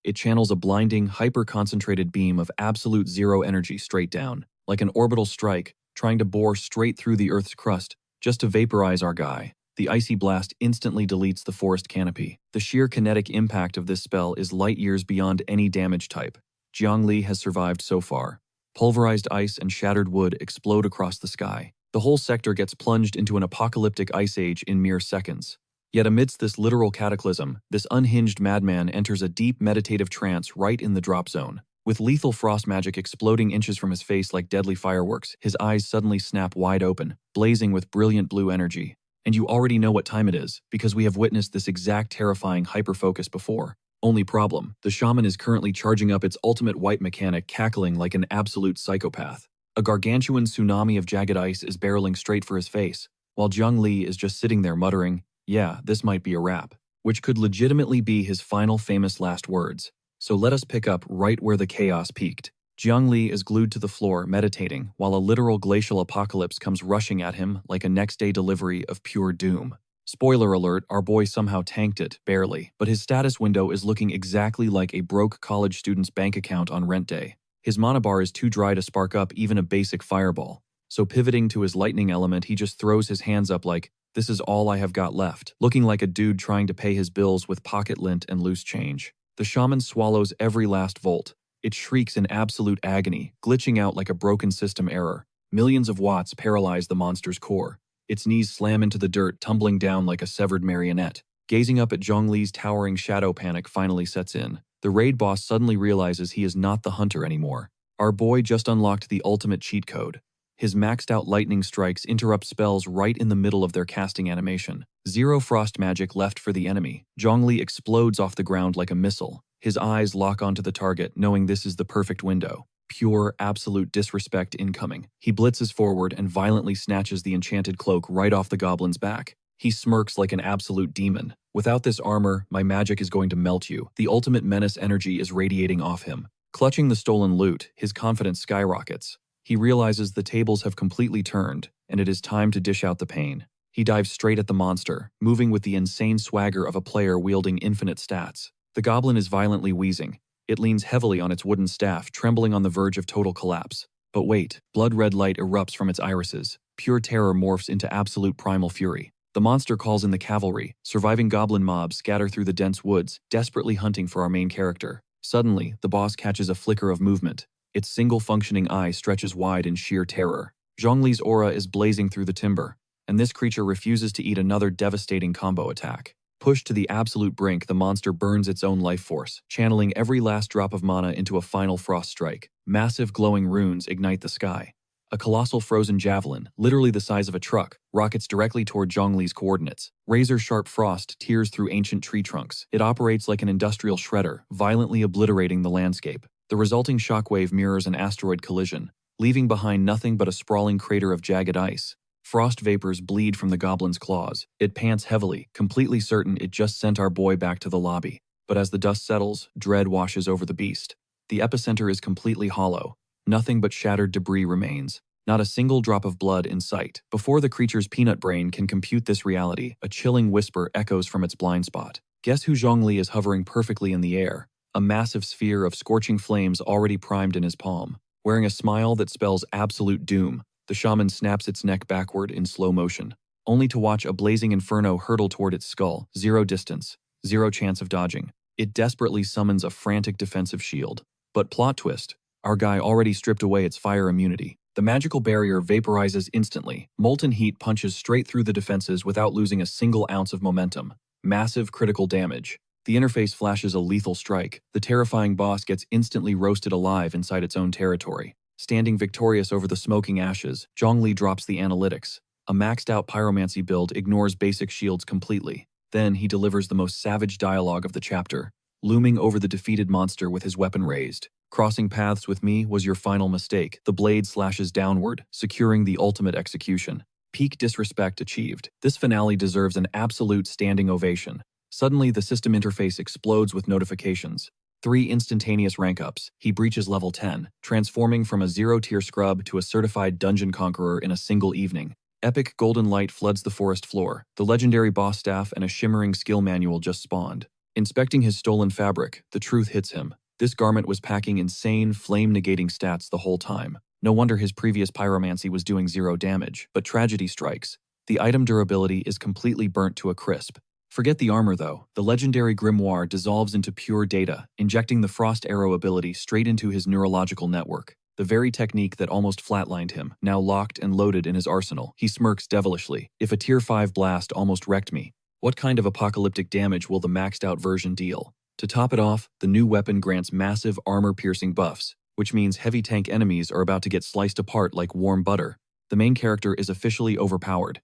It channels a blinding, hyper-concentrated beam of absolute zero energy straight down, like an orbital strike, trying to bore straight through the Earth's crust, just to vaporize our guy. The icy blast instantly deletes the forest canopy. The sheer kinetic impact of this spell is light years beyond any damage type Zhongli has survived so far. Pulverized ice and shattered wood explode across the sky. The whole sector gets plunged into an apocalyptic ice age in mere seconds. Yet amidst this literal cataclysm, this unhinged madman enters a deep meditative trance right in the drop zone. With lethal frost magic exploding inches from his face like deadly fireworks, his eyes suddenly snap wide open, blazing with brilliant blue energy. And you already know what time it is, because we have witnessed this exact terrifying hyperfocus before. Only problem, the shaman is currently charging up its ultimate white mechanic, cackling like an absolute psychopath. A gargantuan tsunami of jagged ice is barreling straight for his face, while Zhongli is just sitting there muttering, "Yeah, this might be a wrap," which could legitimately be his final famous last words. So let us pick up right where the chaos peaked. Zhongli is glued to the floor, meditating, while a literal glacial apocalypse comes rushing at him like a next-day delivery of pure doom. Spoiler alert, our boy somehow tanked it, barely, but his status window is looking exactly like a broke college student's bank account on rent day. His mana bar is too dry to spark up even a basic fireball. So pivoting to his lightning element, he just throws his hands up like, "This is all I have got left," looking like a dude trying to pay his bills with pocket lint and loose change. The shaman swallows every last volt. It shrieks in absolute agony, glitching out like a broken system error. Millions of watts paralyze the monster's core. Its knees slam into the dirt, tumbling down like a severed marionette. Gazing up at Zhongli's towering shadow, panic finally sets in. The raid boss suddenly realizes he is not the hunter anymore. Our boy just unlocked the ultimate cheat code. His maxed out lightning strikes interrupt spells right in the middle of their casting animation. Zero frost magic left for the enemy. Zhongli explodes off the ground like a missile. His eyes lock onto the target, knowing this is the perfect window. Pure, absolute disrespect incoming. He blitzes forward and violently snatches the enchanted cloak right off the goblin's back. He smirks like an absolute demon. "Without this armor, my magic is going to melt you." The ultimate menace energy is radiating off him. Clutching the stolen loot, his confidence skyrockets. He realizes the tables have completely turned, and it is time to dish out the pain. He dives straight at the monster, moving with the insane swagger of a player wielding infinite stats. The goblin is violently wheezing. It leans heavily on its wooden staff, trembling on the verge of total collapse. But wait, blood-red light erupts from its irises. Pure terror morphs into absolute primal fury. The monster calls in the cavalry. Surviving goblin mobs scatter through the dense woods, desperately hunting for our main character. Suddenly, the boss catches a flicker of movement. Its single functioning eye stretches wide in sheer terror. Zhongli's aura is blazing through the timber, and this creature refuses to eat another devastating combo attack. Pushed to the absolute brink, the monster burns its own life force, channeling every last drop of mana into a final frost strike. Massive glowing runes ignite the sky. A colossal frozen javelin, literally the size of a truck, rockets directly toward Zhongli's coordinates. Razor-sharp frost tears through ancient tree trunks. It operates like an industrial shredder, violently obliterating the landscape. The resulting shockwave mirrors an asteroid collision, leaving behind nothing but a sprawling crater of jagged ice. Frost vapors bleed from the goblin's claws. It pants heavily, completely certain it just sent our boy back to the lobby. But as the dust settles, dread washes over the beast. The epicenter is completely hollow. Nothing but shattered debris remains. Not a single drop of blood in sight. Before the creature's peanut brain can compute this reality, a chilling whisper echoes from its blind spot. Guess who? Zhongli is hovering perfectly in the air, a massive sphere of scorching flames already primed in his palm. Wearing a smile that spells absolute doom, the shaman snaps its neck backward in slow motion, only to watch a blazing inferno hurtle toward its skull. Zero distance, zero chance of dodging. It desperately summons a frantic defensive shield. But plot twist, our guy already stripped away its fire immunity. The magical barrier vaporizes instantly. Molten heat punches straight through the defenses without losing a single ounce of momentum. Massive critical damage. The interface flashes a lethal strike. The terrifying boss gets instantly roasted alive inside its own territory. Standing victorious over the smoking ashes, Zhongli drops the analytics. A maxed-out pyromancy build ignores basic shields completely. Then he delivers the most savage dialogue of the chapter, looming over the defeated monster with his weapon raised. "Crossing paths with me was your final mistake." The blade slashes downward, securing the ultimate execution. Peak disrespect achieved. This finale deserves an absolute standing ovation. Suddenly, the system interface explodes with notifications. 3 instantaneous rank-ups. He breaches level 10, transforming from a 0-tier scrub to a certified dungeon conqueror in a single evening. Epic golden light floods the forest floor. The legendary boss staff and a shimmering skill manual just spawned. Inspecting his stolen fabric, the truth hits him. This garment was packing insane, flame-negating stats the whole time. No wonder his previous pyromancy was doing 0 damage. But tragedy strikes. The item durability is completely burnt to a crisp. Forget the armor though. The legendary grimoire dissolves into pure data, injecting the frost arrow ability straight into his neurological network. The very technique that almost flatlined him, now locked and loaded in his arsenal. He smirks devilishly. If a tier 5 blast almost wrecked me, what kind of apocalyptic damage will the maxed out version deal? To top it off, the new weapon grants massive armor-piercing buffs, which means heavy tank enemies are about to get sliced apart like warm butter. The main character is officially overpowered,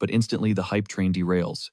but instantly the hype train derails.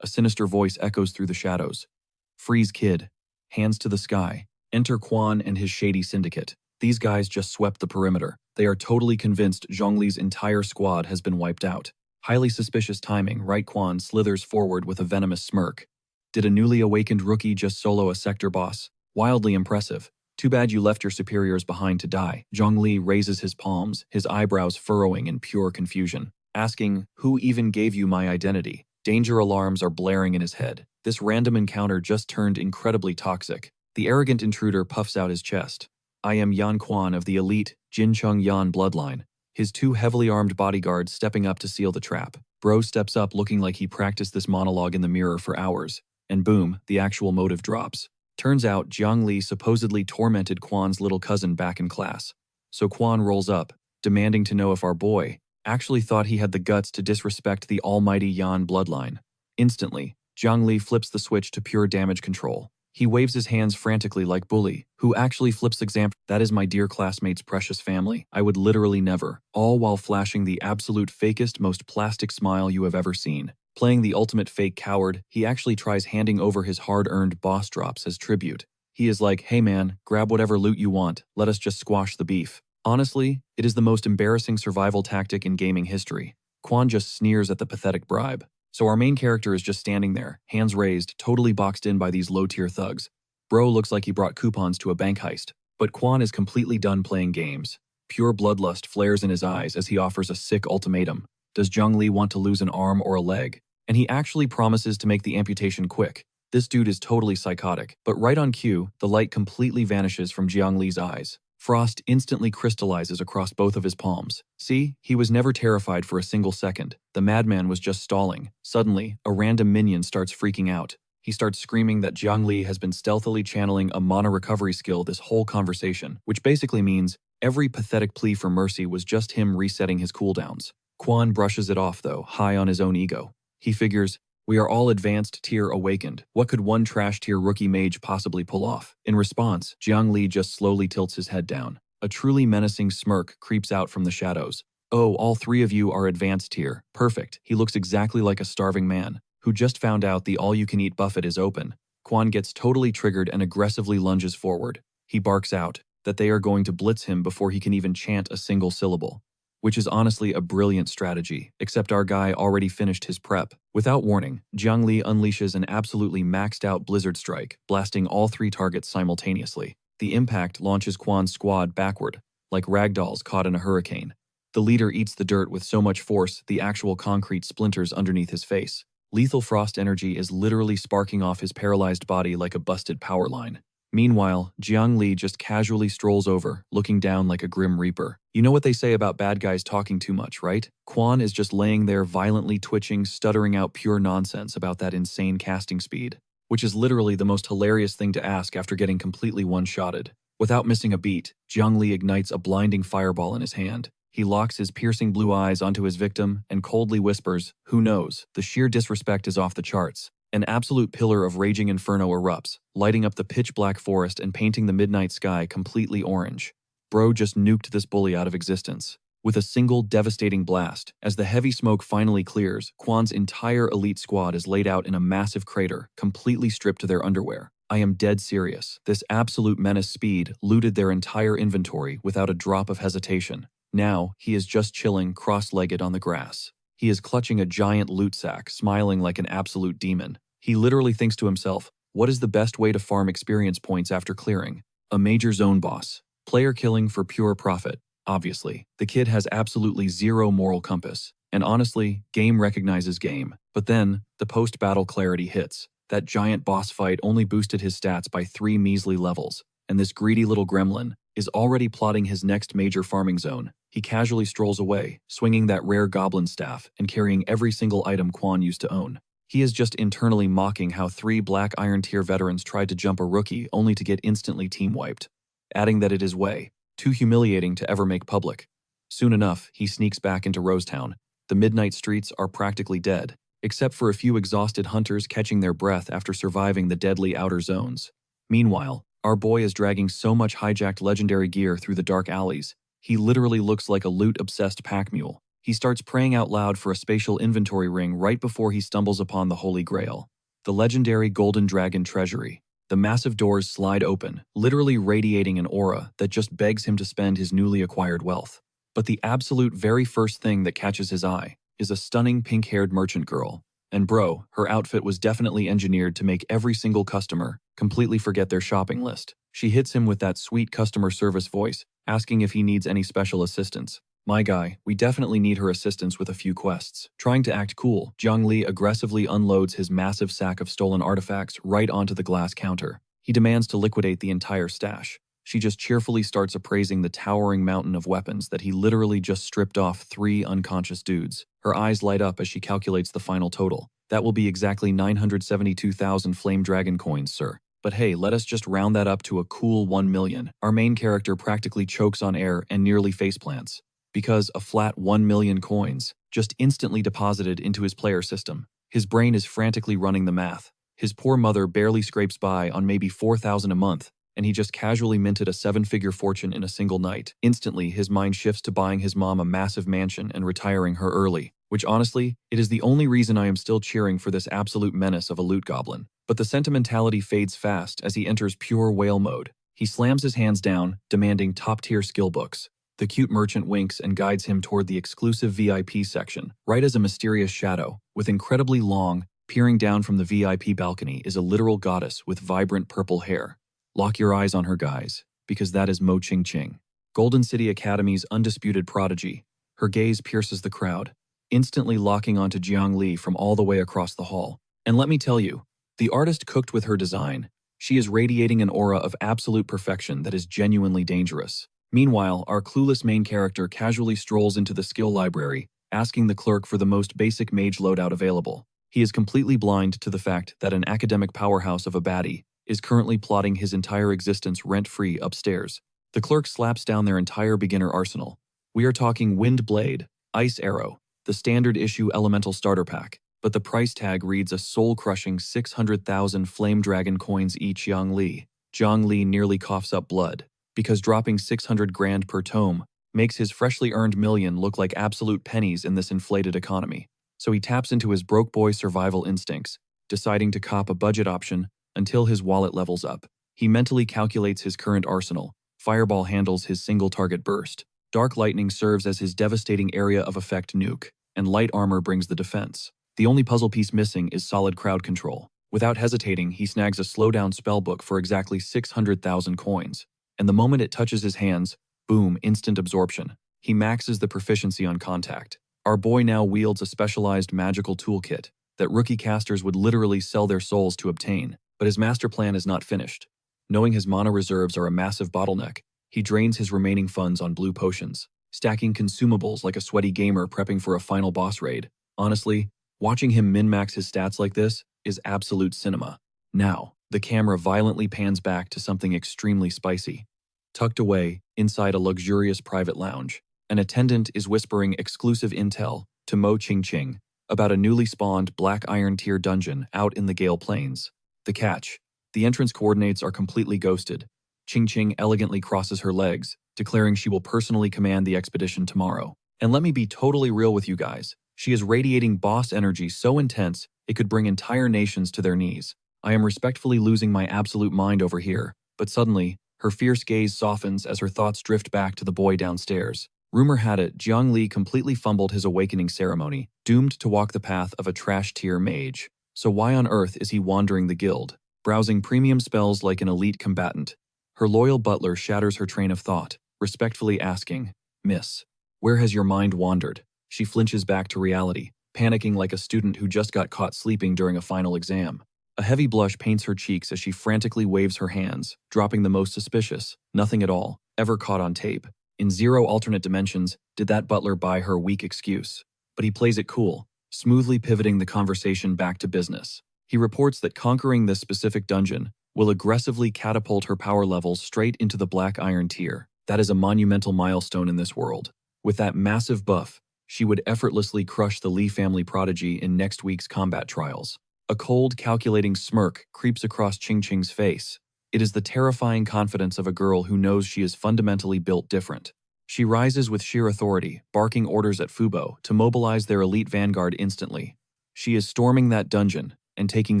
A sinister voice echoes through the shadows. Freeze kid. Hands to the sky. Enter Quan and his shady syndicate. These guys just swept the perimeter. They are totally convinced Zhongli's entire squad has been wiped out. Highly suspicious timing, right? Quan slithers forward with a venomous smirk. Did a newly awakened rookie just solo a sector boss? Wildly impressive. Too bad you left your superiors behind to die. Zhongli raises his palms, his eyebrows furrowing in pure confusion, asking, who even gave you my identity? Danger alarms are blaring in his head. This random encounter just turned incredibly toxic. The arrogant intruder puffs out his chest. I am Yan Quan of the elite Jincheng Yan bloodline. His 2 heavily armed bodyguards stepping up to seal the trap. Bro steps up looking like he practiced this monologue in the mirror for hours. And boom, the actual motive drops. Turns out Jiang Li supposedly tormented Quan's little cousin back in class. So Quan rolls up, demanding to know if our boy actually thought he had the guts to disrespect the almighty Yan bloodline. Instantly, Jiang Li flips the switch to pure damage control. He waves his hands frantically like Bully, who actually flips exam. That is my dear classmate's precious family. I would literally never. All while flashing the absolute fakest, most plastic smile you have ever seen. Playing the ultimate fake coward, he actually tries handing over his hard-earned boss drops as tribute. He is like, hey man, grab whatever loot you want, let us just squash the beef. Honestly, it is the most embarrassing survival tactic in gaming history. Quan just sneers at the pathetic bribe. So our main character is just standing there, hands raised, totally boxed in by these low-tier thugs. Bro looks like he brought coupons to a bank heist. But Quan is completely done playing games. Pure bloodlust flares in his eyes as he offers a sick ultimatum. Does Zhongli want to lose an arm or a leg? And he actually promises to make the amputation quick. This dude is totally psychotic. But right on cue, the light completely vanishes from Jiang Li's eyes. Frost instantly crystallizes across both of his palms. See, he was never terrified for a single second. The madman was just stalling. Suddenly, a random minion starts freaking out. He starts screaming that Jiang Li has been stealthily channeling a mana recovery skill this whole conversation, which basically means every pathetic plea for mercy was just him resetting his cooldowns. Quan brushes it off though, high on his own ego. He figures, we are all advanced tier awakened. What could one trash tier rookie mage possibly pull off? In response, Jiang Li just slowly tilts his head down. A truly menacing smirk creeps out from the shadows. Oh, all 3 of you are advanced tier. Perfect. He looks exactly like a starving man who just found out the all-you-can-eat buffet is open. Quan gets totally triggered and aggressively lunges forward. He barks out that they are going to blitz him before he can even chant a single syllable. Which is honestly a brilliant strategy, except our guy already finished his prep. Without warning, Jiang Li unleashes an absolutely maxed out blizzard strike, blasting all 3 targets simultaneously. The impact launches Quan's squad backward, like ragdolls caught in a hurricane. The leader eats the dirt with so much force the actual concrete splinters underneath his face. Lethal frost energy is literally sparking off his paralyzed body like a busted power line. Meanwhile, Jiang Li just casually strolls over, looking down like a grim reaper. You know what they say about bad guys talking too much, right? Quan is just laying there violently twitching, stuttering out pure nonsense about that insane casting speed, which is literally the most hilarious thing to ask after getting completely one-shotted. Without missing a beat, Jiang Li ignites a blinding fireball in his hand. He locks his piercing blue eyes onto his victim and coldly whispers, who knows, the sheer disrespect is off the charts. An absolute pillar of raging inferno erupts, lighting up the pitch-black forest and painting the midnight sky completely orange. Bro just nuked this bully out of existence. With a single devastating blast, as the heavy smoke finally clears, Quan's entire elite squad is laid out in a massive crater, completely stripped to their underwear. I am dead serious. This absolute menace speed looted their entire inventory without a drop of hesitation. Now, he is just chilling cross-legged on the grass. He is clutching a giant loot sack, smiling like an absolute demon. He literally thinks to himself, what is the best way to farm experience points after clearing a major zone boss? Player killing for pure profit, obviously. The kid has absolutely zero moral compass. And honestly, game recognizes game. But then, the post-battle clarity hits. That giant boss fight only boosted his stats by 3 measly levels, and this greedy little gremlin is already plotting his next major farming zone. He casually strolls away, swinging that rare goblin staff and carrying every single item Quan used to own. He is just internally mocking how 3 Black Iron Tier veterans tried to jump a rookie only to get instantly team-wiped, adding that it is way too humiliating to ever make public. Soon enough, he sneaks back into Rosetown. The midnight streets are practically dead, except for a few exhausted hunters catching their breath after surviving the deadly outer zones. Meanwhile, our boy is dragging so much hijacked legendary gear through the dark alleys, he literally looks like a loot-obsessed pack mule. He starts praying out loud for a spatial inventory ring right before he stumbles upon the Holy Grail, the legendary Golden Dragon Treasury. The massive doors slide open, literally radiating an aura that just begs him to spend his newly acquired wealth. But the absolute very first thing that catches his eye is a stunning pink-haired merchant girl. And bro, her outfit was definitely engineered to make every single customer completely forget their shopping list. She hits him with that sweet customer service voice, asking if he needs any special assistance. My guy, we definitely need her assistance with a few quests. Trying to act cool, Zhongli aggressively unloads his massive sack of stolen artifacts right onto the glass counter. He demands to liquidate the entire stash. She just cheerfully starts appraising the towering mountain of weapons that he literally just stripped off 3 unconscious dudes. Her eyes light up as she calculates the final total. That will be exactly 972,000 Flame Dragon coins, sir. But hey, let us just round that up to a cool 1 million. Our main character practically chokes on air and nearly faceplants, because a flat 1 million coins just instantly deposited into his player system. His brain is frantically running the math. His poor mother barely scrapes by on maybe 4,000 a month, and he just casually minted a 7-figure fortune in a single night. Instantly, his mind shifts to buying his mom a massive mansion and retiring her early, which honestly, it is the only reason I am still cheering for this absolute menace of a loot goblin. But the sentimentality fades fast as he enters pure whale mode. He slams his hands down, demanding top-tier skill books. The cute merchant winks and guides him toward the exclusive VIP section. Right as a mysterious shadow, with incredibly long, peering down from the VIP balcony is a literal goddess with vibrant purple hair. Lock your eyes on her, guys, because that is Mo Ching Ching, Golden City Academy's undisputed prodigy. Her gaze pierces the crowd, instantly locking onto Jiang Li from all the way across the hall. And let me tell you, the artist cooked with her design. She is radiating an aura of absolute perfection that is genuinely dangerous. Meanwhile, our clueless main character casually strolls into the skill library, asking the clerk for the most basic mage loadout available. He is completely blind to the fact that an academic powerhouse of a baddie is currently plotting his entire existence rent-free upstairs. The clerk slaps down their entire beginner arsenal. We are talking Wind Blade, Ice Arrow, the standard issue elemental starter pack, but the price tag reads a soul-crushing 600,000 Flame Dragon coins each. Zhang Li nearly coughs up blood, because dropping 600 grand per tome makes his freshly earned million look like absolute pennies in this inflated economy. So he taps into his broke boy survival instincts, deciding to cop a budget option until his wallet levels up. He mentally calculates his current arsenal. Fireball handles his single target burst. Dark Lightning serves as his devastating area of effect nuke, and Light Armor brings the defense. The only puzzle piece missing is solid crowd control. Without hesitating, he snags a slowdown spellbook for exactly 600,000 coins. And the moment it touches his hands, boom, instant absorption. He maxes the proficiency on contact. Our boy now wields a specialized magical toolkit that rookie casters would literally sell their souls to obtain. But his master plan is not finished. Knowing his mana reserves are a massive bottleneck, he drains his remaining funds on blue potions, stacking consumables like a sweaty gamer prepping for a final boss raid. Honestly, watching him min-max his stats like this is absolute cinema. Now, the camera violently pans back to something extremely spicy. Tucked away, inside a luxurious private lounge, an attendant is whispering exclusive intel to Mo Ching Ching about a newly spawned Black Iron Tier dungeon out in the Gale Plains. The catch: the entrance coordinates are completely ghosted. Ching Ching elegantly crosses her legs, declaring she will personally command the expedition tomorrow. And let me be totally real with you guys, she is radiating boss energy so intense it could bring entire nations to their knees. I am respectfully losing my absolute mind over here, but suddenly, her fierce gaze softens as her thoughts drift back to the boy downstairs. Rumor had it, Jiang Li completely fumbled his awakening ceremony, doomed to walk the path of a trash-tier mage. So why on earth is he wandering the guild, browsing premium spells like an elite combatant? Her loyal butler shatters her train of thought, respectfully asking, "Miss, where has your mind wandered?" She flinches back to reality, panicking like a student who just got caught sleeping during a final exam. A heavy blush paints her cheeks as she frantically waves her hands, dropping the most suspicious, nothing at all, ever caught on tape. In zero alternate dimensions, did that butler buy her weak excuse? But he plays it cool, smoothly pivoting the conversation back to business. He reports that conquering this specific dungeon will aggressively catapult her power levels straight into the Black Iron tier. That is a monumental milestone in this world. With that massive buff, she would effortlessly crush the Lee family prodigy in next week's combat trials. A cold, calculating smirk creeps across Ching Ching's face. It is the terrifying confidence of a girl who knows she is fundamentally built different. She rises with sheer authority, barking orders at Fubo to mobilize their elite vanguard instantly. She is storming that dungeon and taking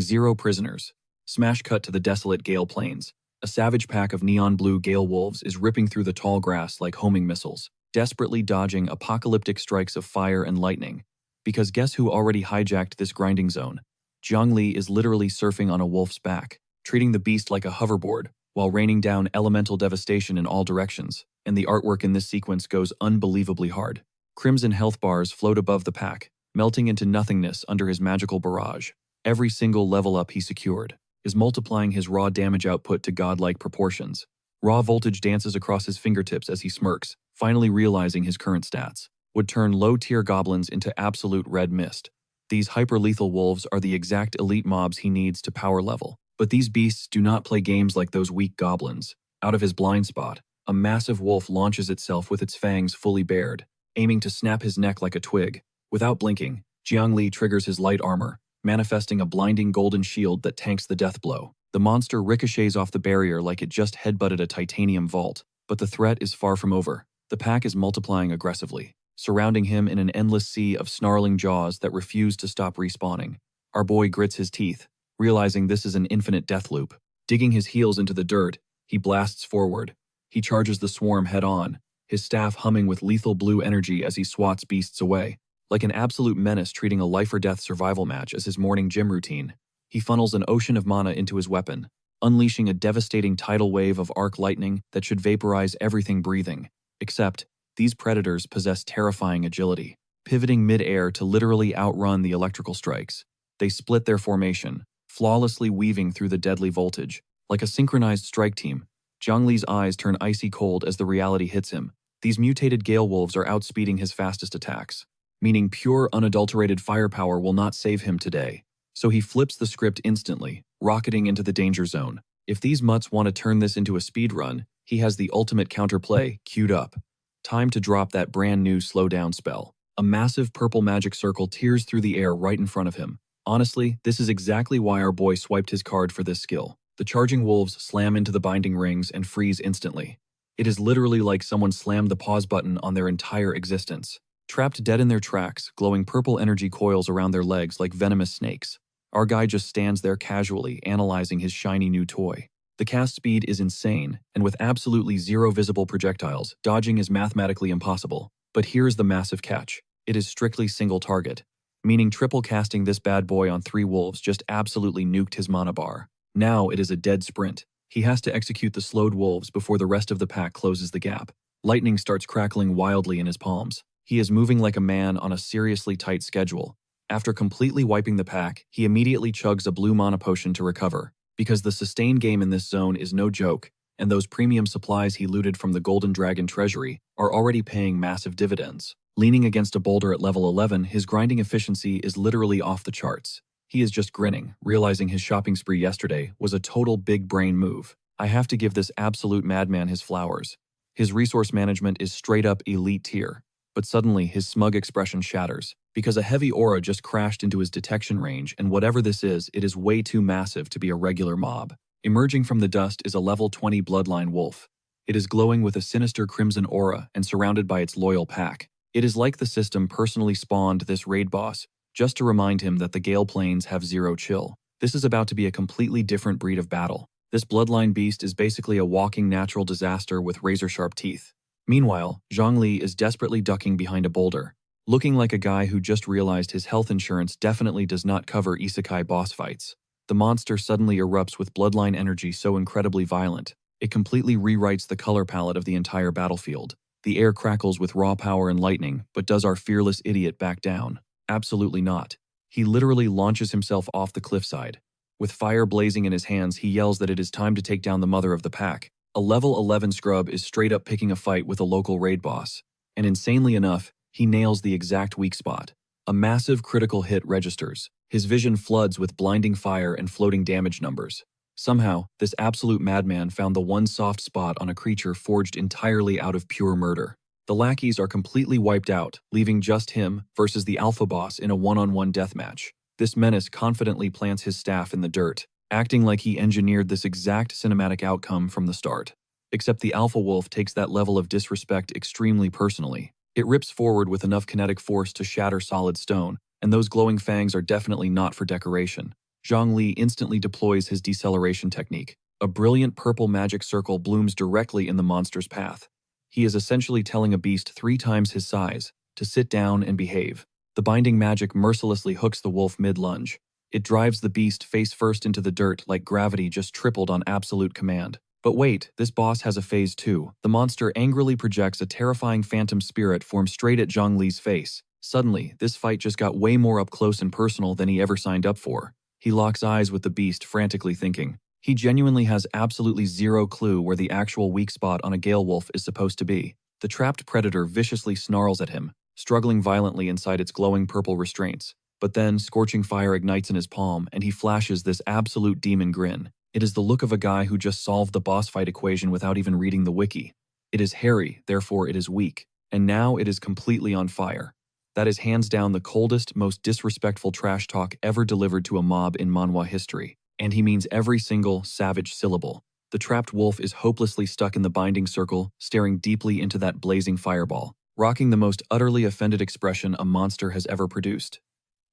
0 prisoners. Smash cut to the desolate Gale Plains. A savage pack of neon blue Gale wolves is ripping through the tall grass like homing missiles, desperately dodging apocalyptic strikes of fire and lightning. Because guess who already hijacked this grinding zone? Zhongli is literally surfing on a wolf's back, treating the beast like a hoverboard, while raining down elemental devastation in all directions, and the artwork in this sequence goes unbelievably hard. Crimson health bars float above the pack, melting into nothingness under his magical barrage. Every single level up he secured is multiplying his raw damage output to godlike proportions. Raw voltage dances across his fingertips as he smirks, finally realizing his current stats would turn low-tier goblins into absolute red mist. These hyper-lethal wolves are the exact elite mobs he needs to power level. But these beasts do not play games like those weak goblins. Out of his blind spot, a massive wolf launches itself with its fangs fully bared, aiming to snap his neck like a twig. Without blinking, Jiangli triggers his light armor, manifesting a blinding golden shield that tanks the death blow. The monster ricochets off the barrier like it just headbutted a titanium vault. But the threat is far from over. The pack is multiplying aggressively, surrounding him in an endless sea of snarling jaws that refuse to stop respawning. Our boy grits his teeth, realizing this is an infinite death loop. Digging his heels into the dirt, he blasts forward. He charges the swarm head-on, his staff humming with lethal blue energy as he swats beasts away. Like an absolute menace treating a life-or-death survival match as his morning gym routine, he funnels an ocean of mana into his weapon, unleashing a devastating tidal wave of arc lightning that should vaporize everything breathing. Except, these predators possess terrifying agility, pivoting mid-air to literally outrun the electrical strikes. They split their formation, flawlessly weaving through the deadly voltage. Like a synchronized strike team, Zhongli's eyes turn icy cold as the reality hits him. These mutated Gale Wolves are outspeeding his fastest attacks, meaning pure, unadulterated firepower will not save him today. So he flips the script instantly, rocketing into the danger zone. If these mutts want to turn this into a speed run, he has the ultimate counterplay queued up. Time to drop that brand new slowdown spell. A massive purple magic circle tears through the air right in front of him. Honestly, this is exactly why our boy swiped his card for this skill. The charging wolves slam into the binding rings and freeze instantly. It is literally like someone slammed the pause button on their entire existence. Trapped dead in their tracks, glowing purple energy coils around their legs like venomous snakes. Our guy just stands there casually, analyzing his shiny new toy. The cast speed is insane, and with absolutely 0 visible projectiles, dodging is mathematically impossible. But here's the massive catch. It is strictly single target, meaning triple casting this bad boy on 3 wolves just absolutely nuked his mana bar. Now it is a dead sprint. He has to execute the slowed wolves before the rest of the pack closes the gap. Lightning starts crackling wildly in his palms. He is moving like a man on a seriously tight schedule. After completely wiping the pack, he immediately chugs a blue mana potion to recover, because the sustain game in this zone is no joke, and those premium supplies he looted from the Golden Dragon treasury are already paying massive dividends. Leaning against a boulder at level 11, his grinding efficiency is literally off the charts. He is just grinning, realizing his shopping spree yesterday was a total big brain move. I have to give this absolute madman his flowers. His resource management is straight up elite tier. But suddenly his smug expression shatters, because a heavy aura just crashed into his detection range, and whatever this is, it is way too massive to be a regular mob. Emerging from the dust is a level 20 bloodline wolf. It is glowing with a sinister crimson aura and surrounded by its loyal pack. It is like the system personally spawned this raid boss, just to remind him that the Gale Plains have 0 chill. This is about to be a completely different breed of battle. This bloodline beast is basically a walking natural disaster with razor-sharp teeth. Meanwhile, Zhongli is desperately ducking behind a boulder, looking like a guy who just realized his health insurance definitely does not cover isekai boss fights. The monster suddenly erupts with bloodline energy so incredibly violent, it completely rewrites the color palette of the entire battlefield. The air crackles with raw power and lightning, but does our fearless idiot back down? Absolutely not. He literally launches himself off the cliffside, With fire blazing in his hands, he yells that it is time to take down the mother of the pack. A level 11 scrub is straight up picking a fight with a local raid boss. And insanely enough, he nails the exact weak spot. A massive critical hit registers. His vision floods with blinding fire and floating damage numbers. Somehow, this absolute madman found the one soft spot on a creature forged entirely out of pure murder. The lackeys are completely wiped out, leaving just him versus the alpha boss in a one-on-one deathmatch. This menace confidently plants his staff in the dirt, acting like he engineered this exact cinematic outcome from the start. Except the alpha wolf takes that level of disrespect extremely personally. It rips forward with enough kinetic force to shatter solid stone, and those glowing fangs are definitely not for decoration. Zhongli instantly deploys his deceleration technique. A brilliant purple magic circle blooms directly in the monster's path. He is essentially telling a beast 3 times his size to sit down and behave. The binding magic mercilessly hooks the wolf mid-lunge. It drives the beast face first into the dirt like gravity just tripled on absolute command. But wait, this boss has a phase 2. The monster angrily projects a terrifying phantom spirit formed straight at Zhongli's face. Suddenly, this fight just got way more up close and personal than he ever signed up for. He locks eyes with the beast, frantically thinking. He genuinely has absolutely zero clue where the actual weak spot on a Gale Wolf is supposed to be. The trapped predator viciously snarls at him, struggling violently inside its glowing purple restraints. But then, scorching fire ignites in his palm, and he flashes this absolute demon grin. It is the look of a guy who just solved the boss fight equation without even reading the wiki. It is hairy, therefore it is weak. And now it is completely on fire. That is hands down the coldest, most disrespectful trash talk ever delivered to a mob in manhwa history. And he means every single savage syllable. The trapped wolf is hopelessly stuck in the binding circle, staring deeply into that blazing fireball, rocking the most utterly offended expression a monster has ever produced.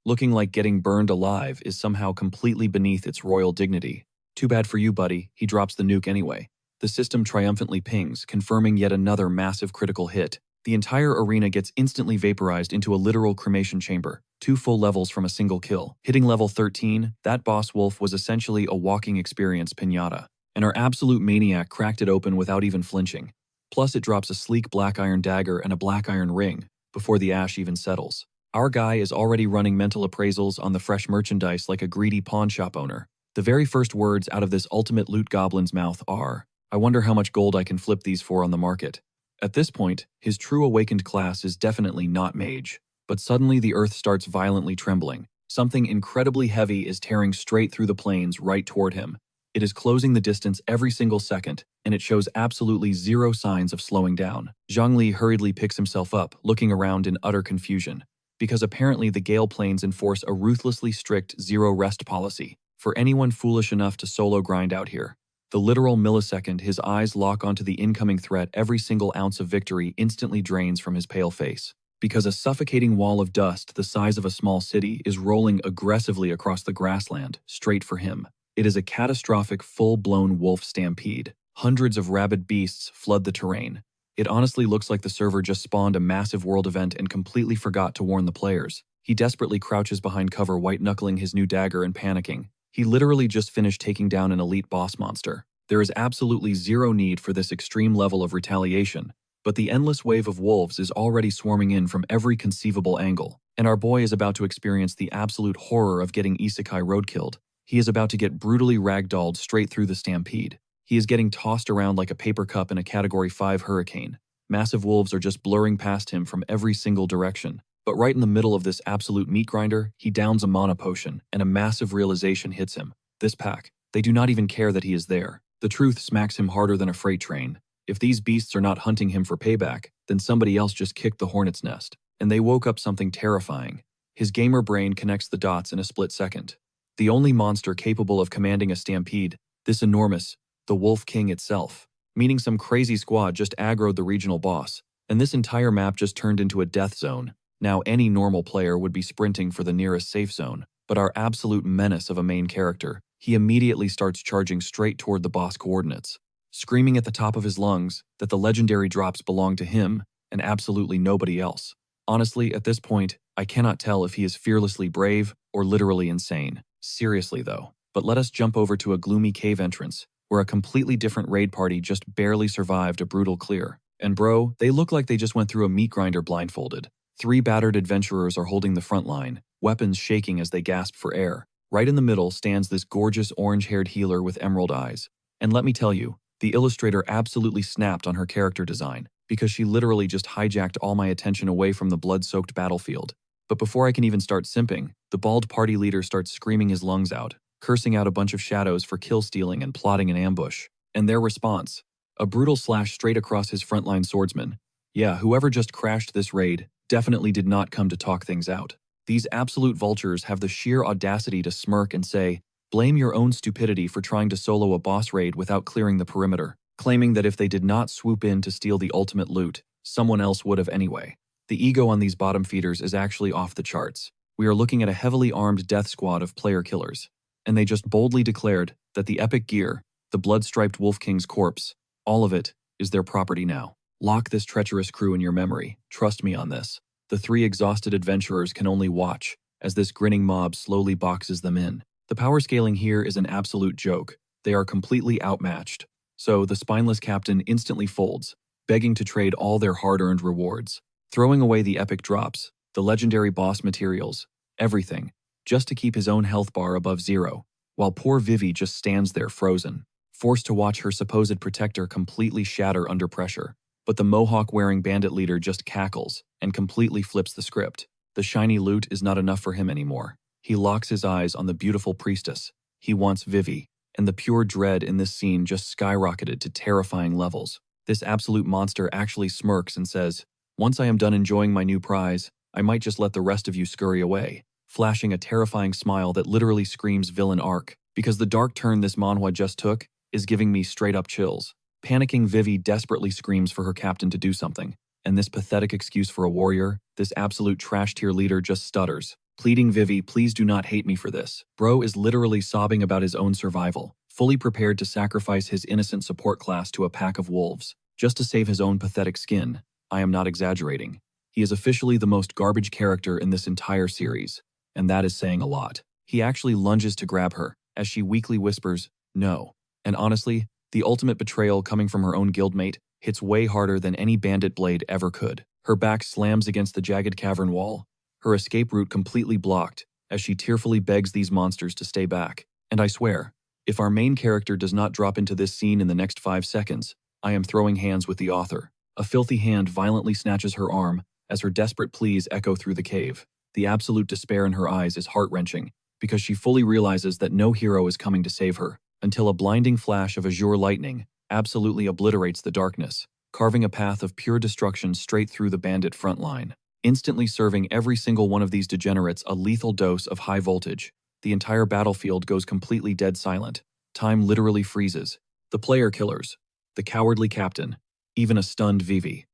Looking like getting burned alive is somehow completely beneath its royal dignity. Too bad for you, buddy, he drops the nuke anyway. The system triumphantly pings, confirming yet another massive critical hit. The entire arena gets instantly vaporized into a literal cremation chamber, 2 full levels from a single kill. Hitting level 13, that boss wolf was essentially a walking experience piñata, and our absolute maniac cracked it open without even flinching. Plus it drops a sleek black iron dagger and a black iron ring, before the ash even settles. Our guy is already running mental appraisals on the fresh merchandise like a greedy pawn shop owner. The very first words out of this ultimate loot goblin's mouth are, "I wonder how much gold I can flip these for on the market." At this point, his true awakened class is definitely not mage. But suddenly the earth starts violently trembling. Something incredibly heavy is tearing straight through the plains right toward him. It is closing the distance every single second, and it shows absolutely zero signs of slowing down. Zhongli hurriedly picks himself up, looking around in utter confusion. Because apparently the Gale Plains enforce a ruthlessly strict zero-rest policy for anyone foolish enough to solo grind out here. The literal millisecond his eyes lock onto the incoming threat, every single ounce of victory instantly drains from his pale face. Because a suffocating wall of dust the size of a small city is rolling aggressively across the grassland, straight for him. It is a catastrophic, full-blown wolf stampede. Hundreds of rabid beasts flood the terrain. It honestly looks like the server just spawned a massive world event and completely forgot to warn the players. He desperately crouches behind cover, white-knuckling his new dagger and panicking. He literally just finished taking down an elite boss monster. There is absolutely zero need for this extreme level of retaliation, but the endless wave of wolves is already swarming in from every conceivable angle, and our boy is about to experience the absolute horror of getting isekai roadkilled. He is about to get brutally ragdolled straight through the stampede. He is getting tossed around like a paper cup in a Category 5 hurricane. Massive wolves are just blurring past him from every single direction. But right in the middle of this absolute meat grinder, he downs a mana potion, and a massive realization hits him. This pack, they do not even care that he is there. The truth smacks him harder than a freight train. If these beasts are not hunting him for payback, then somebody else just kicked the hornet's nest. And they woke up something terrifying. His gamer brain connects the dots in a split second. The only monster capable of commanding a stampede, this enormous, the Wolf King itself. Meaning some crazy squad just aggroed the regional boss, and this entire map just turned into a death zone. Now any normal player would be sprinting for the nearest safe zone, but our absolute menace of a main character, he immediately starts charging straight toward the boss coordinates, screaming at the top of his lungs that the legendary drops belong to him and absolutely nobody else. Honestly, at this point, I cannot tell if he is fearlessly brave or literally insane. Seriously though. But let us jump over to a gloomy cave entrance, where a completely different raid party just barely survived a brutal clear. And bro, they look like they just went through a meat grinder blindfolded. 3 battered adventurers are holding the front line, weapons shaking as they gasp for air. Right in the middle stands this gorgeous orange-haired healer with emerald eyes. And let me tell you, the illustrator absolutely snapped on her character design, because she literally just hijacked all my attention away from the blood-soaked battlefield. But before I can even start simping, the bald party leader starts screaming his lungs out, cursing out a bunch of shadows for kill-stealing and plotting an ambush. And their response? A brutal slash straight across his frontline swordsman. Yeah, whoever just crashed this raid definitely did not come to talk things out. These absolute vultures have the sheer audacity to smirk and say, blame your own stupidity for trying to solo a boss raid without clearing the perimeter, claiming that if they did not swoop in to steal the ultimate loot, someone else would have anyway. The ego on these bottom feeders is actually off the charts. We are looking at a heavily armed death squad of player killers, and they just boldly declared that the epic gear, the blood-striped Wolf King's corpse, all of it is their property now. Lock this treacherous crew in your memory, trust me on this. The three exhausted adventurers can only watch as this grinning mob slowly boxes them in. The power scaling here is an absolute joke. They are completely outmatched. So the spineless captain instantly folds, begging to trade all their hard-earned rewards, throwing away the epic drops, the legendary boss materials, everything, just to keep his own health bar above zero, while poor Vivi just stands there frozen, forced to watch her supposed protector completely shatter under pressure. But the mohawk-wearing bandit leader just cackles and completely flips the script. The shiny loot is not enough for him anymore. He locks his eyes on the beautiful priestess. He wants Vivi, and the pure dread in this scene just skyrocketed to terrifying levels. This absolute monster actually smirks and says, once I am done enjoying my new prize, I might just let the rest of you scurry away, flashing a terrifying smile that literally screams villain arc, because the dark turn this manhwa just took is giving me straight-up chills. Panicking Vivi desperately screams for her captain to do something, and this pathetic excuse for a warrior, this absolute trash-tier leader just stutters, pleading Vivi, please do not hate me for this. Bro is literally sobbing about his own survival, fully prepared to sacrifice his innocent support class to a pack of wolves, just to save his own pathetic skin. I am not exaggerating. He is officially the most garbage character in this entire series, and that is saying a lot. He actually lunges to grab her, as she weakly whispers, no. And honestly, the ultimate betrayal coming from her own guildmate hits way harder than any bandit blade ever could. Her back slams against the jagged cavern wall, her escape route completely blocked, as she tearfully begs these monsters to stay back. And I swear, if our main character does not drop into this scene in the next 5 seconds, I am throwing hands with the author. A filthy hand violently snatches her arm as her desperate pleas echo through the cave. The absolute despair in her eyes is heart-wrenching, because she fully realizes that no hero is coming to save her, until a blinding flash of azure lightning absolutely obliterates the darkness, carving a path of pure destruction straight through the bandit front line, instantly serving every single one of these degenerates a lethal dose of high voltage. The entire battlefield goes completely dead silent. Time literally freezes. The player killers, the cowardly captain, even a stunned Vivi.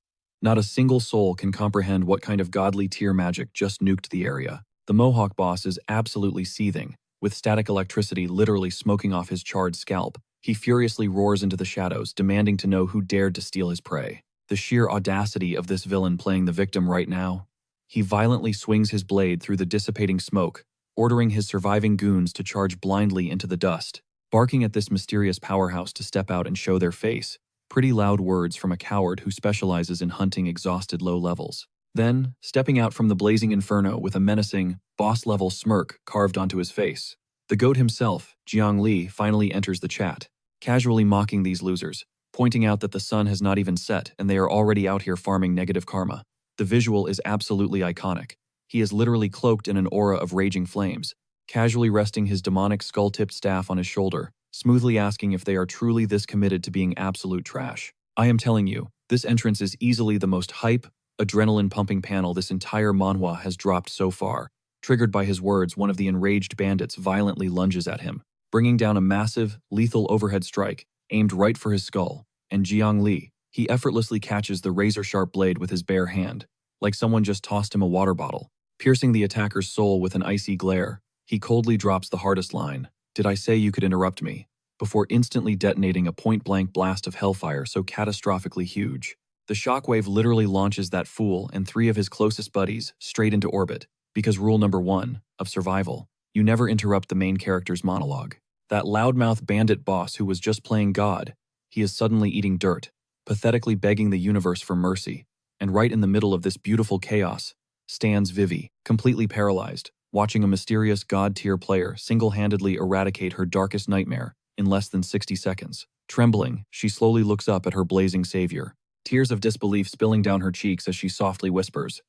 Not a single soul can comprehend what kind of godly tier magic just nuked the area. The Mohawk boss is absolutely seething, with static electricity literally smoking off his charred scalp. He furiously roars into the shadows, demanding to know who dared to steal his prey. The sheer audacity of this villain playing the victim right now. He violently swings his blade through the dissipating smoke, ordering his surviving goons to charge blindly into the dust, barking at this mysterious powerhouse to step out and show their face. Pretty loud words from a coward who specializes in hunting exhausted low levels. Then, stepping out from the blazing inferno with a menacing, boss-level smirk carved onto his face, the goat himself, Jiang Li, finally enters the chat, casually mocking these losers, pointing out that the sun has not even set and they are already out here farming negative karma. The visual is absolutely iconic. He is literally cloaked in an aura of raging flames, casually resting his demonic skull-tipped staff on his shoulder, smoothly asking if they are truly this committed to being absolute trash. I am telling you, this entrance is easily the most hype, adrenaline-pumping panel this entire manhwa has dropped so far. Triggered by his words, one of the enraged bandits violently lunges at him, bringing down a massive, lethal overhead strike, aimed right for his skull. And Jiang Li, he effortlessly catches the razor-sharp blade with his bare hand, like someone just tossed him a water bottle. Piercing the attacker's soul with an icy glare, he coldly drops the hardest line, "Did I say you could interrupt me?" before instantly detonating a point-blank blast of hellfire so catastrophically huge. The shockwave literally launches that fool and 3 of his closest buddies straight into orbit, because rule number 1 of survival, you never interrupt the main character's monologue. That loudmouth bandit boss who was just playing God, he is suddenly eating dirt, pathetically begging the universe for mercy, and right in the middle of this beautiful chaos stands Vivi, completely paralyzed, watching a mysterious god-tier player single-handedly eradicate her darkest nightmare in less than 60 seconds. Trembling, she slowly looks up at her blazing savior, tears of disbelief spilling down her cheeks as she softly whispers,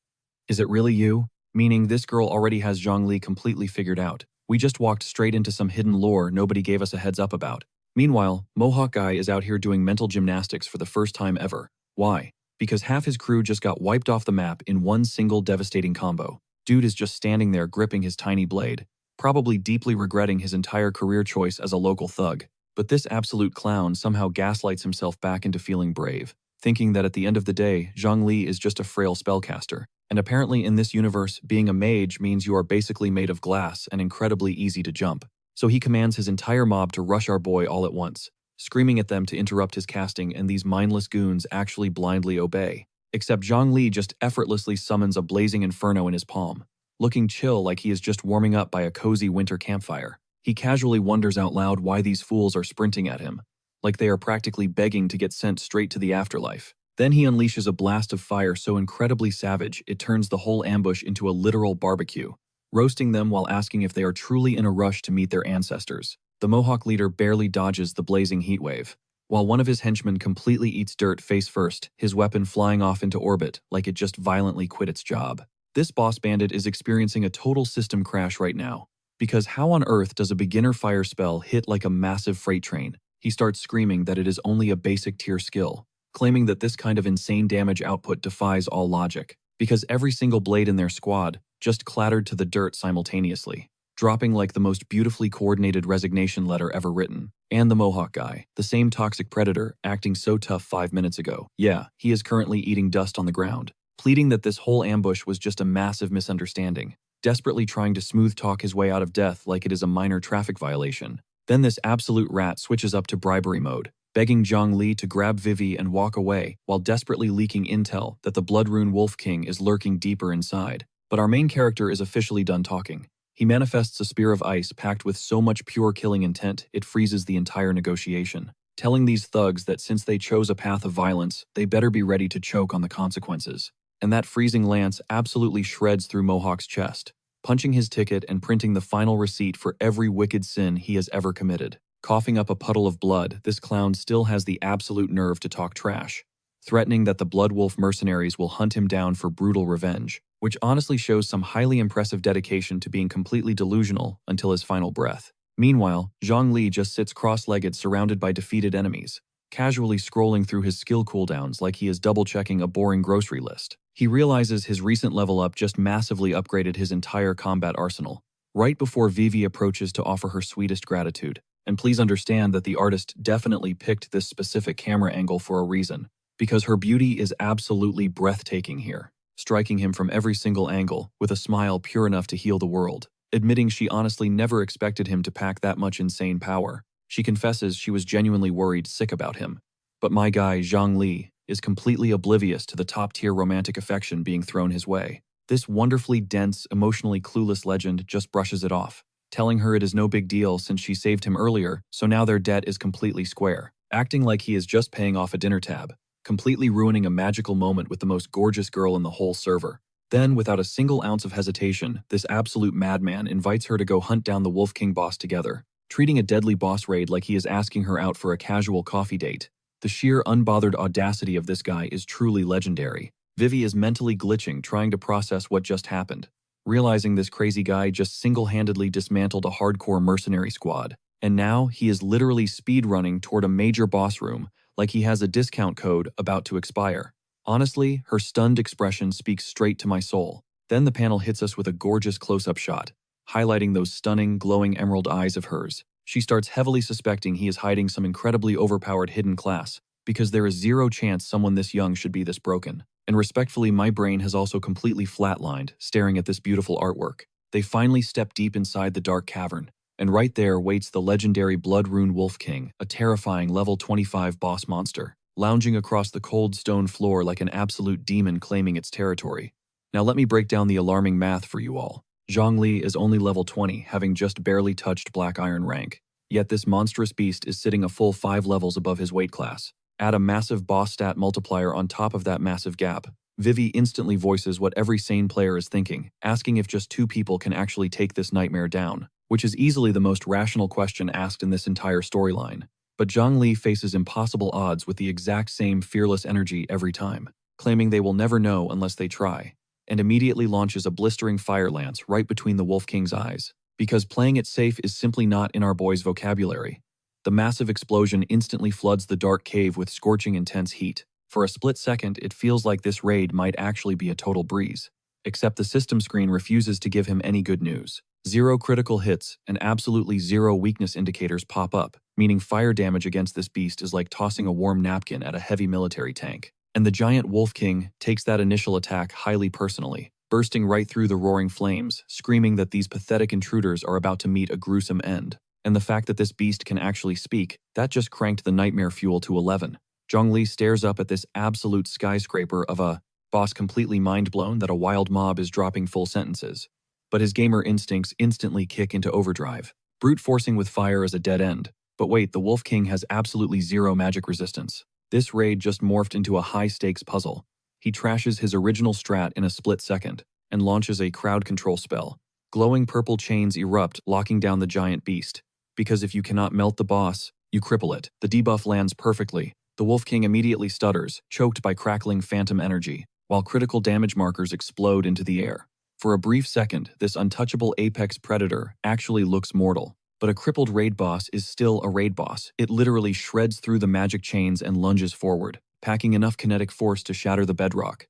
"Is it really you?" Meaning this girl already has Zhongli completely figured out. We just walked straight into some hidden lore nobody gave us a heads up about. Meanwhile, Mohawk Guy is out here doing mental gymnastics for the first time ever. Why? Because half his crew just got wiped off the map in one single devastating combo. Dude is just standing there gripping his tiny blade, probably deeply regretting his entire career choice as a local thug. But this absolute clown somehow gaslights himself back into feeling brave, thinking that at the end of the day, Zhongli is just a frail spellcaster. And apparently in this universe, being a mage means you are basically made of glass and incredibly easy to jump. So he commands his entire mob to rush our boy all at once, screaming at them to interrupt his casting, and these mindless goons actually blindly obey. Except Zhongli just effortlessly summons a blazing inferno in his palm, looking chill like he is just warming up by a cozy winter campfire. He casually wonders out loud why these fools are sprinting at him, like they are practically begging to get sent straight to the afterlife. Then he unleashes a blast of fire so incredibly savage it turns the whole ambush into a literal barbecue, roasting them while asking if they are truly in a rush to meet their ancestors. The Mohawk leader barely dodges the blazing heatwave, while one of his henchmen completely eats dirt face first, his weapon flying off into orbit like it just violently quit its job. This boss bandit is experiencing a total system crash right now, because how on earth does a beginner fire spell hit like a massive freight train? He starts screaming that it is only a basic tier skill, claiming that this kind of insane damage output defies all logic, because every single blade in their squad just clattered to the dirt simultaneously, dropping like the most beautifully coordinated resignation letter ever written. And the Mohawk guy, the same toxic predator, acting so tough 5 minutes ago. Yeah, he is currently eating dust on the ground, pleading that this whole ambush was just a massive misunderstanding, desperately trying to smooth talk his way out of death like it is a minor traffic violation. Then this absolute rat switches up to bribery mode, begging Zhongli to grab Vivi and walk away while desperately leaking intel that the Bloodrune Wolf King is lurking deeper inside. But our main character is officially done talking. He manifests a spear of ice packed with so much pure killing intent it freezes the entire negotiation, telling these thugs that since they chose a path of violence, they better be ready to choke on the consequences. And that freezing lance absolutely shreds through Mohawk's chest, punching his ticket and printing the final receipt for every wicked sin he has ever committed. Coughing up a puddle of blood, this clown still has the absolute nerve to talk trash, threatening that the Bloodwolf mercenaries will hunt him down for brutal revenge, which honestly shows some highly impressive dedication to being completely delusional until his final breath. Meanwhile, Zhongli just sits cross-legged surrounded by defeated enemies, casually scrolling through his skill cooldowns like he is double-checking a boring grocery list. He realizes his recent level up just massively upgraded his entire combat arsenal, right before Vivi approaches to offer her sweetest gratitude. And please understand that the artist definitely picked this specific camera angle for a reason, because her beauty is absolutely breathtaking here, striking him from every single angle with a smile pure enough to heal the world. Admitting she honestly never expected him to pack that much insane power, she confesses she was genuinely worried sick about him. But my guy, Zhongli, is completely oblivious to the top-tier romantic affection being thrown his way. This wonderfully dense, emotionally clueless legend just brushes it off, telling her it is no big deal since she saved him earlier, so now their debt is completely square, acting like he is just paying off a dinner tab, completely ruining a magical moment with the most gorgeous girl in the whole server. Then, without a single ounce of hesitation, this absolute madman invites her to go hunt down the Wolf King boss together, treating a deadly boss raid like he is asking her out for a casual coffee date. The sheer unbothered audacity of this guy is truly legendary. Vivi is mentally glitching trying to process what just happened, realizing this crazy guy just single-handedly dismantled a hardcore mercenary squad, and now he is literally speedrunning toward a major boss room like he has a discount code about to expire. Honestly, her stunned expression speaks straight to my soul. Then the panel hits us with a gorgeous close-up shot, highlighting those stunning, glowing emerald eyes of hers. She starts heavily suspecting he is hiding some incredibly overpowered hidden class, because there is zero chance someone this young should be this broken. And respectfully, my brain has also completely flatlined, staring at this beautiful artwork. They finally step deep inside the dark cavern, and right there waits the legendary Bloodrune Wolf King, a terrifying level 25 boss monster, lounging across the cold stone floor like an absolute demon claiming its territory. Now let me break down the alarming math for you all. Zhongli is only level 20, having just barely touched Black Iron rank. Yet this monstrous beast is sitting a full 5 levels above his weight class. Add a massive boss stat multiplier on top of that massive gap, Vivi instantly voices what every sane player is thinking, asking if just 2 people can actually take this nightmare down, which is easily the most rational question asked in this entire storyline. But Zhongli faces impossible odds with the exact same fearless energy every time, claiming they will never know unless they try, and immediately launches a blistering fire lance right between the Wolf King's eyes, because playing it safe is simply not in our boy's vocabulary. The massive explosion instantly floods the dark cave with scorching intense heat. For a split second, it feels like this raid might actually be a total breeze. Except the system screen refuses to give him any good news. 0 critical hits and absolutely 0 weakness indicators pop up, meaning fire damage against this beast is like tossing a warm napkin at a heavy military tank. And the giant Wolf King takes that initial attack highly personally, bursting right through the roaring flames, screaming that these pathetic intruders are about to meet a gruesome end. And the fact that this beast can actually speak, that just cranked the nightmare fuel to 11. Zhongli stares up at this absolute skyscraper of a boss, completely mind-blown that a wild mob is dropping full sentences. But his gamer instincts instantly kick into overdrive, brute forcing with fire as a dead end. But wait, the Wolf King has absolutely 0 magic resistance. This raid just morphed into a high-stakes puzzle. He trashes his original strat in a split second, and launches a crowd control spell. Glowing purple chains erupt, locking down the giant beast. Because if you cannot melt the boss, you cripple it. The debuff lands perfectly. The Wolf King immediately stutters, choked by crackling phantom energy, while critical damage markers explode into the air. For a brief second, this untouchable apex predator actually looks mortal. But a crippled raid boss is still a raid boss. It literally shreds through the magic chains and lunges forward, packing enough kinetic force to shatter the bedrock.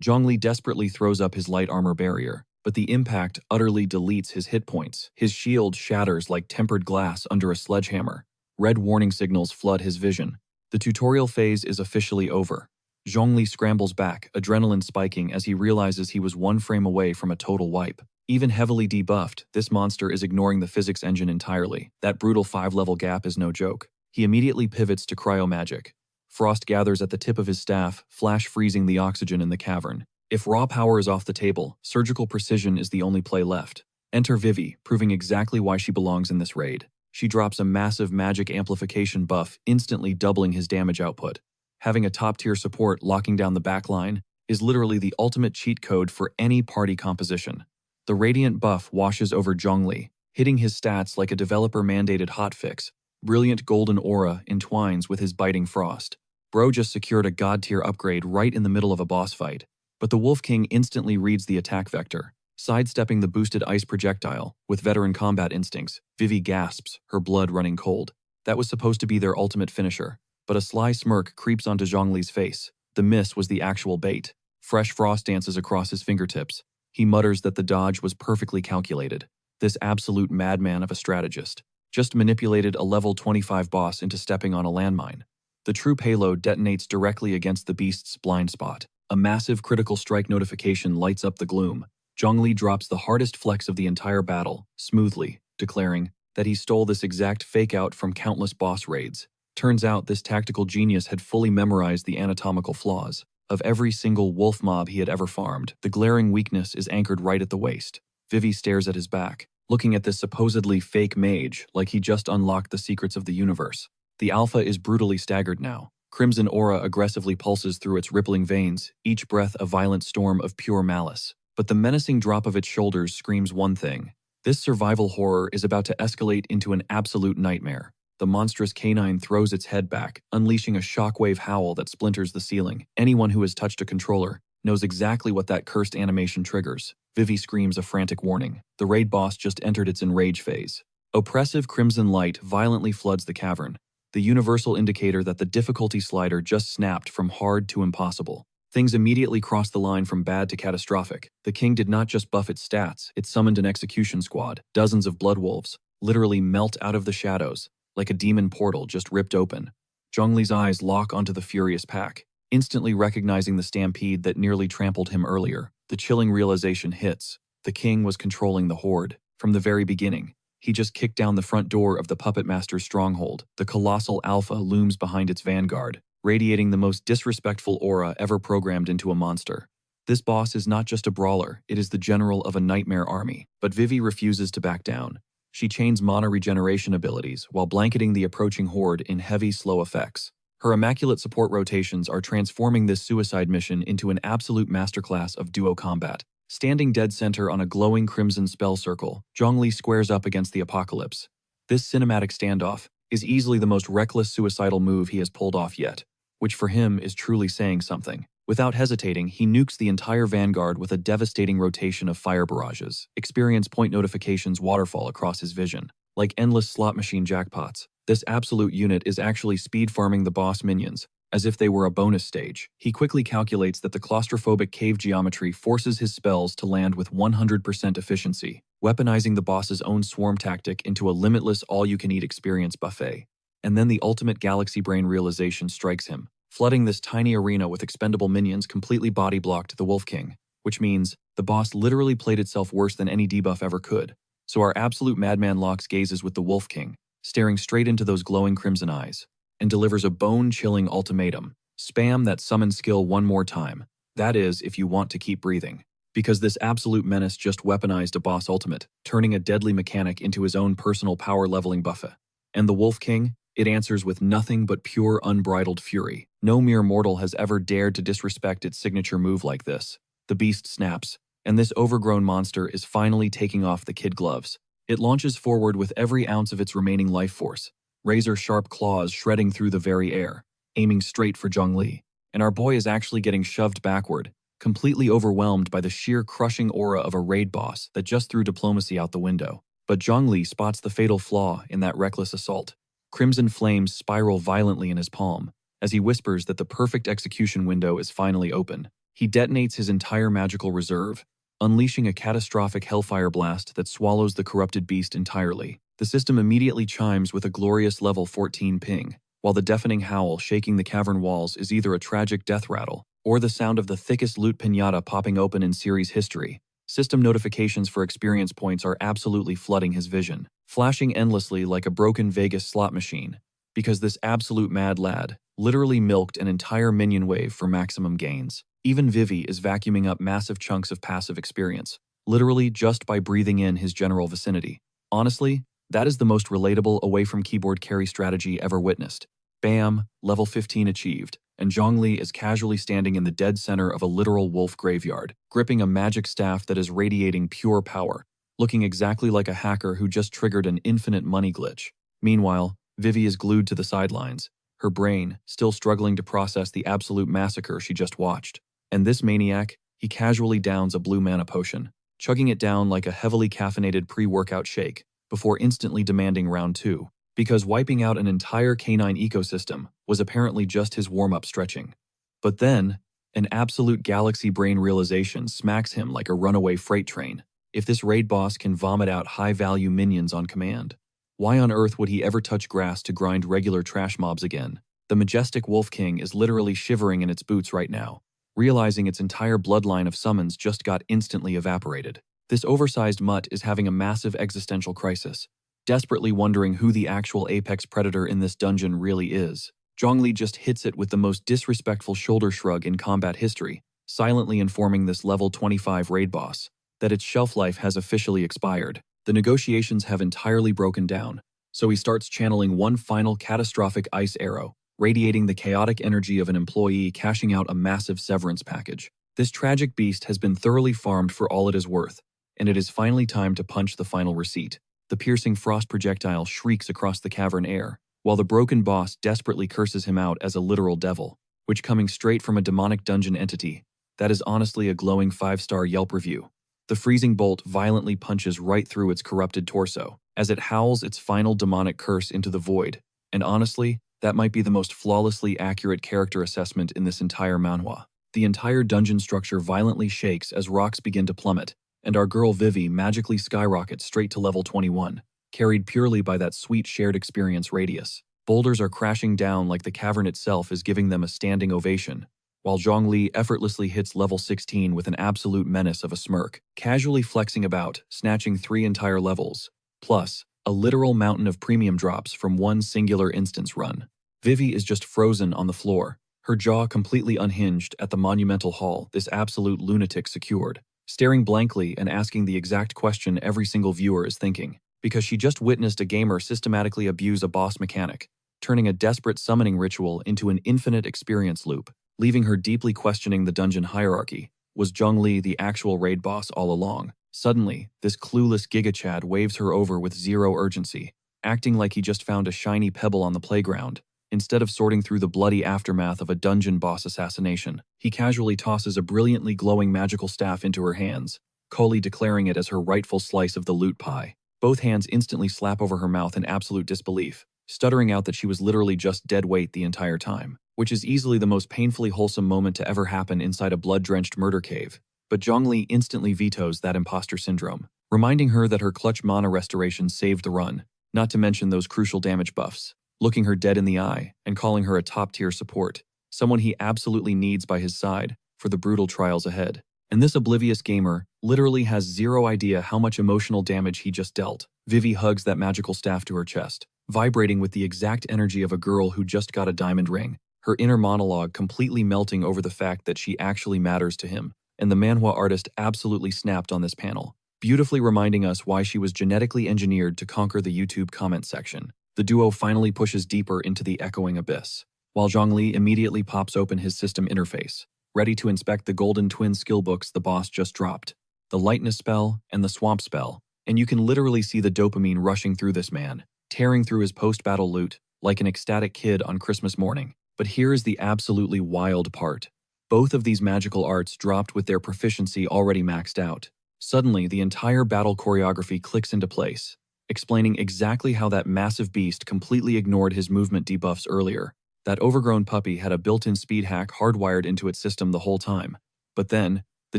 Zhongli desperately throws up his light armor barrier, but the impact utterly deletes his hit points. His shield shatters like tempered glass under a sledgehammer. Red warning signals flood his vision. The tutorial phase is officially over. Zhongli scrambles back, adrenaline spiking as he realizes he was 1 frame away from a total wipe. Even heavily debuffed, this monster is ignoring the physics engine entirely. That brutal 5-level gap is no joke. He immediately pivots to cryo magic. Frost gathers at the tip of his staff, flash freezing the oxygen in the cavern. If raw power is off the table, surgical precision is the only play left. Enter Vivi, proving exactly why she belongs in this raid. She drops a massive magic amplification buff, instantly doubling his damage output. Having a top-tier support locking down the backline is literally the ultimate cheat code for any party composition. The radiant buff washes over Zhongli, hitting his stats like a developer-mandated hotfix. Brilliant golden aura entwines with his biting frost. Bro just secured a god-tier upgrade right in the middle of a boss fight. But the Wolf King instantly reads the attack vector, sidestepping the boosted ice projectile. With veteran combat instincts, Vivi gasps, her blood running cold. That was supposed to be their ultimate finisher. But a sly smirk creeps onto Zhongli's face. The miss was the actual bait. Fresh frost dances across his fingertips. He mutters that the dodge was perfectly calculated. This absolute madman of a strategist just manipulated a level 25 boss into stepping on a landmine. The true payload detonates directly against the beast's blind spot. A massive critical strike notification lights up the gloom. Zhongli drops the hardest flex of the entire battle, smoothly, declaring that he stole this exact fake-out from countless boss raids. Turns out this tactical genius had fully memorized the anatomical flaws of every single wolf mob he had ever farmed. The glaring weakness is anchored right at the waist. Vivi stares at his back, looking at this supposedly fake mage like he just unlocked the secrets of the universe. The alpha is brutally staggered now. Crimson aura aggressively pulses through its rippling veins, each breath a violent storm of pure malice. But the menacing drop of its shoulders screams one thing. This survival horror is about to escalate into an absolute nightmare. The monstrous canine throws its head back, unleashing a shockwave howl that splinters the ceiling. Anyone who has touched a controller knows exactly what that cursed animation triggers. Vivi screams a frantic warning. The raid boss just entered its enrage phase. Oppressive crimson light violently floods the cavern, the universal indicator that the difficulty slider just snapped from hard to impossible. Things immediately crossed the line from bad to catastrophic. The king did not just buff its stats, it summoned an execution squad. Dozens of blood wolves literally melt out of the shadows, like a demon portal just ripped open. Zhongli's eyes lock onto the furious pack, instantly recognizing the stampede that nearly trampled him earlier. The chilling realization hits. The king was controlling the horde. From the very beginning, he just kicked down the front door of the Puppet Master's stronghold. The colossal alpha looms behind its vanguard, radiating the most disrespectful aura ever programmed into a monster. This boss is not just a brawler, it is the general of a nightmare army. But Vivi refuses to back down. She chains mana regeneration abilities while blanketing the approaching horde in heavy, slow effects. Her immaculate support rotations are transforming this suicide mission into an absolute masterclass of duo combat. Standing dead center on a glowing crimson spell circle, Zhongli squares up against the apocalypse. This cinematic standoff is easily the most reckless suicidal move he has pulled off yet, which for him is truly saying something. Without hesitating, he nukes the entire vanguard with a devastating rotation of fire barrages. Experience point notifications waterfall across his vision. Like endless slot machine jackpots, this absolute unit is actually speed farming the boss minions, as if they were a bonus stage. He quickly calculates that the claustrophobic cave geometry forces his spells to land with 100% efficiency, weaponizing the boss's own swarm tactic into a limitless all-you-can-eat experience buffet. And then the ultimate galaxy brain realization strikes him, flooding this tiny arena with expendable minions completely body-blocked the Wolf King, which means the boss literally played itself worse than any debuff ever could. So our absolute madman locks gazes with the Wolf King, staring straight into those glowing crimson eyes, and delivers a bone-chilling ultimatum. Spam that summon skill one more time. That is, if you want to keep breathing. Because this absolute menace just weaponized a boss ultimate, turning a deadly mechanic into his own personal power-leveling buffet. And the Wolf King? It answers with nothing but pure unbridled fury. No mere mortal has ever dared to disrespect its signature move like this. The beast snaps, and this overgrown monster is finally taking off the kid gloves. It launches forward with every ounce of its remaining life force, razor-sharp claws shredding through the very air, aiming straight for Zhongli. And our boy is actually getting shoved backward, completely overwhelmed by the sheer crushing aura of a raid boss that just threw diplomacy out the window. But Zhongli spots the fatal flaw in that reckless assault. Crimson flames spiral violently in his palm, as he whispers that the perfect execution window is finally open. He detonates his entire magical reserve, unleashing a catastrophic hellfire blast that swallows the corrupted beast entirely. The system immediately chimes with a glorious level 14 ping, while the deafening howl shaking the cavern walls is either a tragic death rattle or the sound of the thickest loot piñata popping open in series history. System notifications for experience points are absolutely flooding his vision, flashing endlessly like a broken Vegas slot machine, because this absolute mad lad literally milked an entire minion wave for maximum gains. Even Vivi is vacuuming up massive chunks of passive experience, literally just by breathing in his general vicinity. Honestly, that is the most relatable away-from-keyboard carry strategy ever witnessed. Bam, level 15 achieved, and Zhongli is casually standing in the dead center of a literal wolf graveyard, gripping a magic staff that is radiating pure power, looking exactly like a hacker who just triggered an infinite money glitch. Meanwhile, Vivi is glued to the sidelines, her brain still struggling to process the absolute massacre she just watched. And this maniac, he casually downs a blue mana potion, chugging it down like a heavily caffeinated pre-workout shake, before instantly demanding round 2, because wiping out an entire canine ecosystem was apparently just his warm-up stretching. But then, an absolute galaxy brain realization smacks him like a runaway freight train. If this raid boss can vomit out high-value minions on command, why on earth would he ever touch grass to grind regular trash mobs again? The majestic Wolf King is literally shivering in its boots right now, realizing its entire bloodline of summons just got instantly evaporated. This oversized mutt is having a massive existential crisis, desperately wondering who the actual apex predator in this dungeon really is. Zhongli just hits it with the most disrespectful shoulder shrug in combat history, silently informing this level 25 raid boss that its shelf life has officially expired. The negotiations have entirely broken down, so he starts channeling one final catastrophic ice arrow, radiating the chaotic energy of an employee cashing out a massive severance package. This tragic beast has been thoroughly farmed for all it is worth, and it is finally time to punch the final receipt. The piercing frost projectile shrieks across the cavern air, while the broken boss desperately curses him out as a literal devil, which coming straight from a demonic dungeon entity, that is honestly a glowing 5-star Yelp review. The freezing bolt violently punches right through its corrupted torso, as it howls its final demonic curse into the void, and honestly, that might be the most flawlessly accurate character assessment in this entire manhwa. The entire dungeon structure violently shakes as rocks begin to plummet, and our girl Vivi magically skyrockets straight to level 21, carried purely by that sweet shared experience radius. Boulders are crashing down like the cavern itself is giving them a standing ovation, while Zhongli effortlessly hits level 16 with an absolute menace of a smirk, casually flexing about, snatching 3 entire levels, plus a literal mountain of premium drops from one singular instance run. Vivi is just frozen on the floor, her jaw completely unhinged at the monumental haul this absolute lunatic secured, staring blankly and asking the exact question every single viewer is thinking, because she just witnessed a gamer systematically abuse a boss mechanic, turning a desperate summoning ritual into an infinite experience loop, leaving her deeply questioning the dungeon hierarchy. Was Zhongli the actual raid boss all along? Suddenly, this clueless Giga-Chad waves her over with zero urgency, acting like he just found a shiny pebble on the playground. Instead of sorting through the bloody aftermath of a dungeon boss assassination, he casually tosses a brilliantly glowing magical staff into her hands, coolly declaring it as her rightful slice of the loot pie. Both hands instantly slap over her mouth in absolute disbelief, stuttering out that she was literally just dead weight the entire time, which is easily the most painfully wholesome moment to ever happen inside a blood-drenched murder cave. But Zhongli instantly vetoes that imposter syndrome, reminding her that her clutch mana restoration saved the run, not to mention those crucial damage buffs, looking her dead in the eye and calling her a top-tier support, someone he absolutely needs by his side for the brutal trials ahead. And this oblivious gamer literally has zero idea how much emotional damage he just dealt. Vivi hugs that magical staff to her chest, vibrating with the exact energy of a girl who just got a diamond ring, her inner monologue completely melting over the fact that she actually matters to him. And the manhwa artist absolutely snapped on this panel, beautifully reminding us why she was genetically engineered to conquer the YouTube comment section. The duo finally pushes deeper into the echoing abyss, while Zhongli immediately pops open his system interface, ready to inspect the golden twin skill books the boss just dropped, the lightness spell and the swamp spell, and you can literally see the dopamine rushing through this man, tearing through his post-battle loot like an ecstatic kid on Christmas morning. But here is the absolutely wild part. Both of these magical arts dropped with their proficiency already maxed out. Suddenly, the entire battle choreography clicks into place, explaining exactly how that massive beast completely ignored his movement debuffs earlier. That overgrown puppy had a built-in speed hack hardwired into its system the whole time. But then, the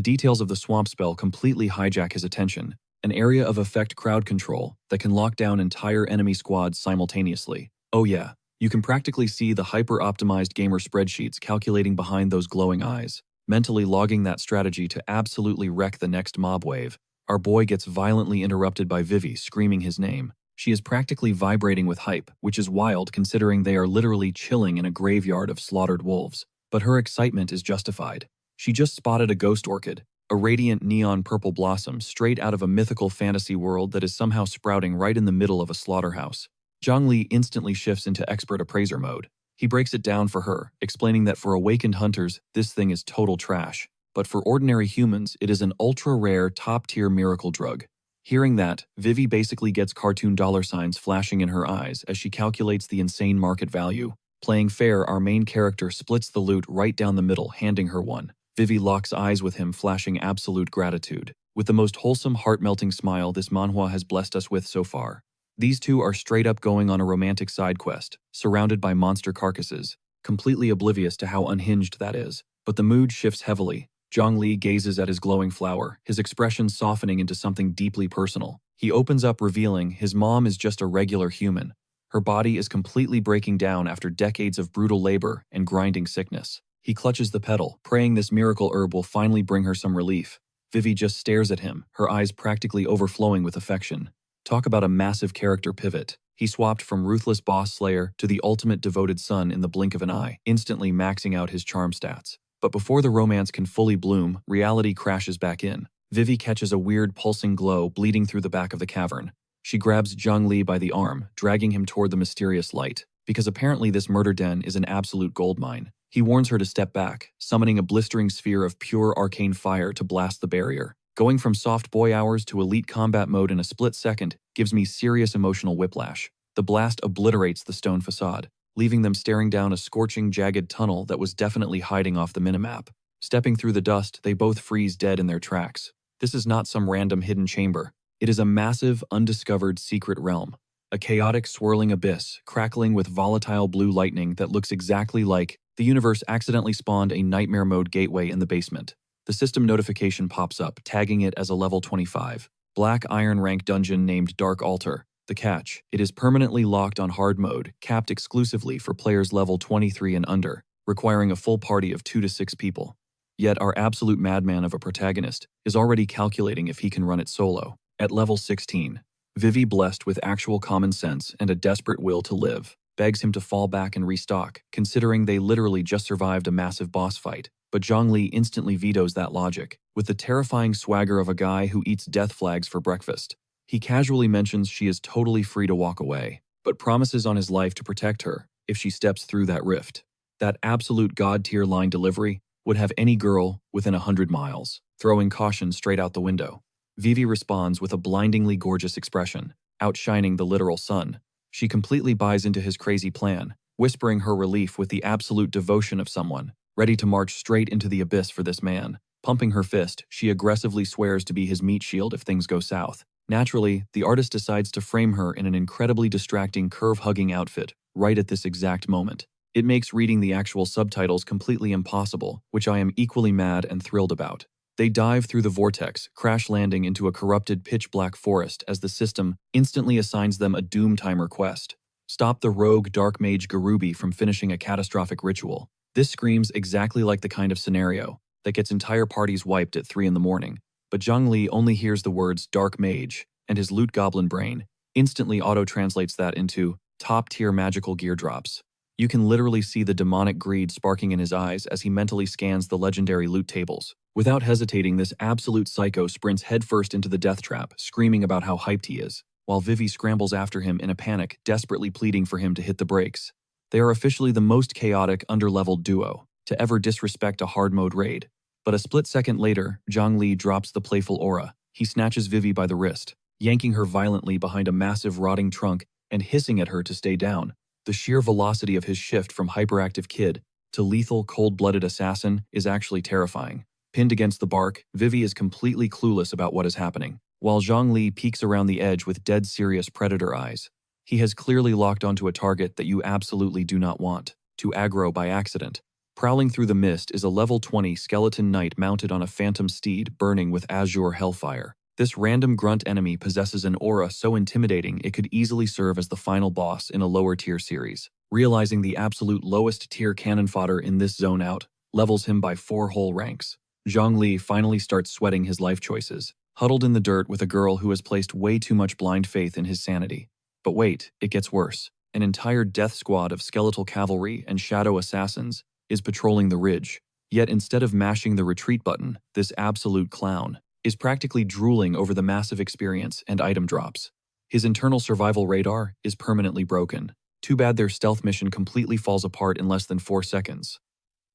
details of the swamp spell completely hijack his attention, an area of effect crowd control that can lock down entire enemy squads simultaneously. Oh yeah, you can practically see the hyper-optimized gamer spreadsheets calculating behind those glowing eyes, mentally logging that strategy to absolutely wreck the next mob wave. Our boy gets violently interrupted by Vivi screaming his name. She is practically vibrating with hype, which is wild considering they are literally chilling in a graveyard of slaughtered wolves. But her excitement is justified. She just spotted a ghost orchid, a radiant neon purple blossom straight out of a mythical fantasy world that is somehow sprouting right in the middle of a slaughterhouse. Zhongli instantly shifts into expert appraiser mode. He breaks it down for her, explaining that for awakened hunters, this thing is total trash. But for ordinary humans, it is an ultra-rare, top-tier miracle drug. Hearing that, Vivi basically gets cartoon dollar signs flashing in her eyes as she calculates the insane market value. Playing fair, our main character splits the loot right down the middle, handing her one. Vivi locks eyes with him, flashing absolute gratitude. With the most wholesome, heart-melting smile this manhwa has blessed us with so far. These two are straight up going on a romantic side quest, surrounded by monster carcasses, completely oblivious to how unhinged that is. But the mood shifts heavily. Zhongli gazes at his glowing flower, his expression softening into something deeply personal. He opens up, revealing his mom is just a regular human. Her body is completely breaking down after decades of brutal labor and grinding sickness. He clutches the petal, praying this miracle herb will finally bring her some relief. Vivi just stares at him, her eyes practically overflowing with affection. Talk about a massive character pivot. He swapped from ruthless boss slayer to the ultimate devoted son in the blink of an eye, instantly maxing out his charm stats. But before the romance can fully bloom, reality crashes back in. Vivi catches a weird pulsing glow bleeding through the back of the cavern. She grabs Zhongli by the arm, dragging him toward the mysterious light, because apparently this murder den is an absolute goldmine. He warns her to step back, summoning a blistering sphere of pure arcane fire to blast the barrier. Going from soft boy hours to elite combat mode in a split second gives me serious emotional whiplash. The blast obliterates the stone facade, leaving them staring down a scorching, jagged tunnel that was definitely hiding off the minimap. Stepping through the dust, they both freeze dead in their tracks. This is not some random hidden chamber. It is a massive, undiscovered secret realm. A chaotic, swirling abyss, crackling with volatile blue lightning that looks exactly like the universe accidentally spawned a nightmare mode gateway in the basement. The system notification pops up, tagging it as a level 25. Black Iron rank dungeon named Dark Altar. The catch: it is permanently locked on hard mode, capped exclusively for players level 23 and under, requiring a full party of 2 to 6 people. Yet our absolute madman of a protagonist is already calculating if he can run it solo. At level 16, Vivi, blessed with actual common sense and a desperate will to live, begs him to fall back and restock, considering they literally just survived a massive boss fight. But Zhongli instantly vetoes that logic. With the terrifying swagger of a guy who eats death flags for breakfast, he casually mentions she is totally free to walk away, but promises on his life to protect her, if she steps through that rift. That absolute god-tier line delivery would have any girl within 100 miles throwing caution straight out the window. Vivi responds with a blindingly gorgeous expression, outshining the literal sun. She completely buys into his crazy plan, whispering her relief with the absolute devotion of someone ready to march straight into the abyss for this man. Pumping her fist, she aggressively swears to be his meat shield if things go south. Naturally, the artist decides to frame her in an incredibly distracting curve-hugging outfit right at this exact moment. It makes reading the actual subtitles completely impossible, which I am equally mad and thrilled about. They dive through the vortex, crash landing into a corrupted pitch-black forest as the system instantly assigns them a doom timer quest. Stop the rogue dark mage Garubi from finishing a catastrophic ritual. This screams exactly like the kind of scenario that gets entire parties wiped at 3 in the morning. But Zhang Li only hears the words dark mage, and his loot goblin brain instantly auto-translates that into top-tier magical gear drops. You can literally see the demonic greed sparking in his eyes as he mentally scans the legendary loot tables. Without hesitating, this absolute psycho sprints headfirst into the death trap, screaming about how hyped he is, while Vivi scrambles after him in a panic, desperately pleading for him to hit the brakes. They are officially the most chaotic, underleveled duo to ever disrespect a hard mode raid. But a split second later, Zhang Li drops the playful aura. He snatches Vivi by the wrist, yanking her violently behind a massive rotting trunk and hissing at her to stay down. The sheer velocity of his shift from hyperactive kid to lethal, cold-blooded assassin is actually terrifying. Pinned against the bark, Vivi is completely clueless about what is happening, while Zhang Li peeks around the edge with dead serious predator eyes. He has clearly locked onto a target that you absolutely do not want to aggro by accident. Prowling through the mist is a level 20 skeleton knight mounted on a phantom steed burning with azure hellfire. This random grunt enemy possesses an aura so intimidating it could easily serve as the final boss in a lower tier series. Realizing the absolute lowest tier cannon fodder in this zone out levels him by 4 whole ranks. Zhang Li finally starts sweating his life choices, huddled in the dirt with a girl who has placed way too much blind faith in his sanity. But wait, it gets worse. An entire death squad of skeletal cavalry and shadow assassins is patrolling the ridge. Yet instead of mashing the retreat button, this absolute clown is practically drooling over the massive experience and item drops. His internal survival radar is permanently broken. Too bad their stealth mission completely falls apart in less than 4 seconds.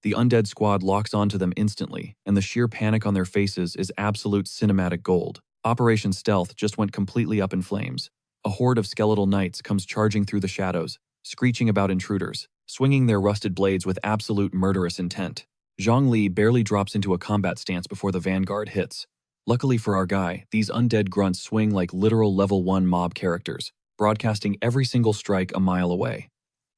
The undead squad locks onto them instantly, and the sheer panic on their faces is absolute cinematic gold. Operation Stealth just went completely up in flames. A horde of skeletal knights comes charging through the shadows, screeching about intruders, swinging their rusted blades with absolute murderous intent. Zhang Li barely drops into a combat stance before the vanguard hits. Luckily for our guy, these undead grunts swing like literal level 1 mob characters, broadcasting every single strike a mile away.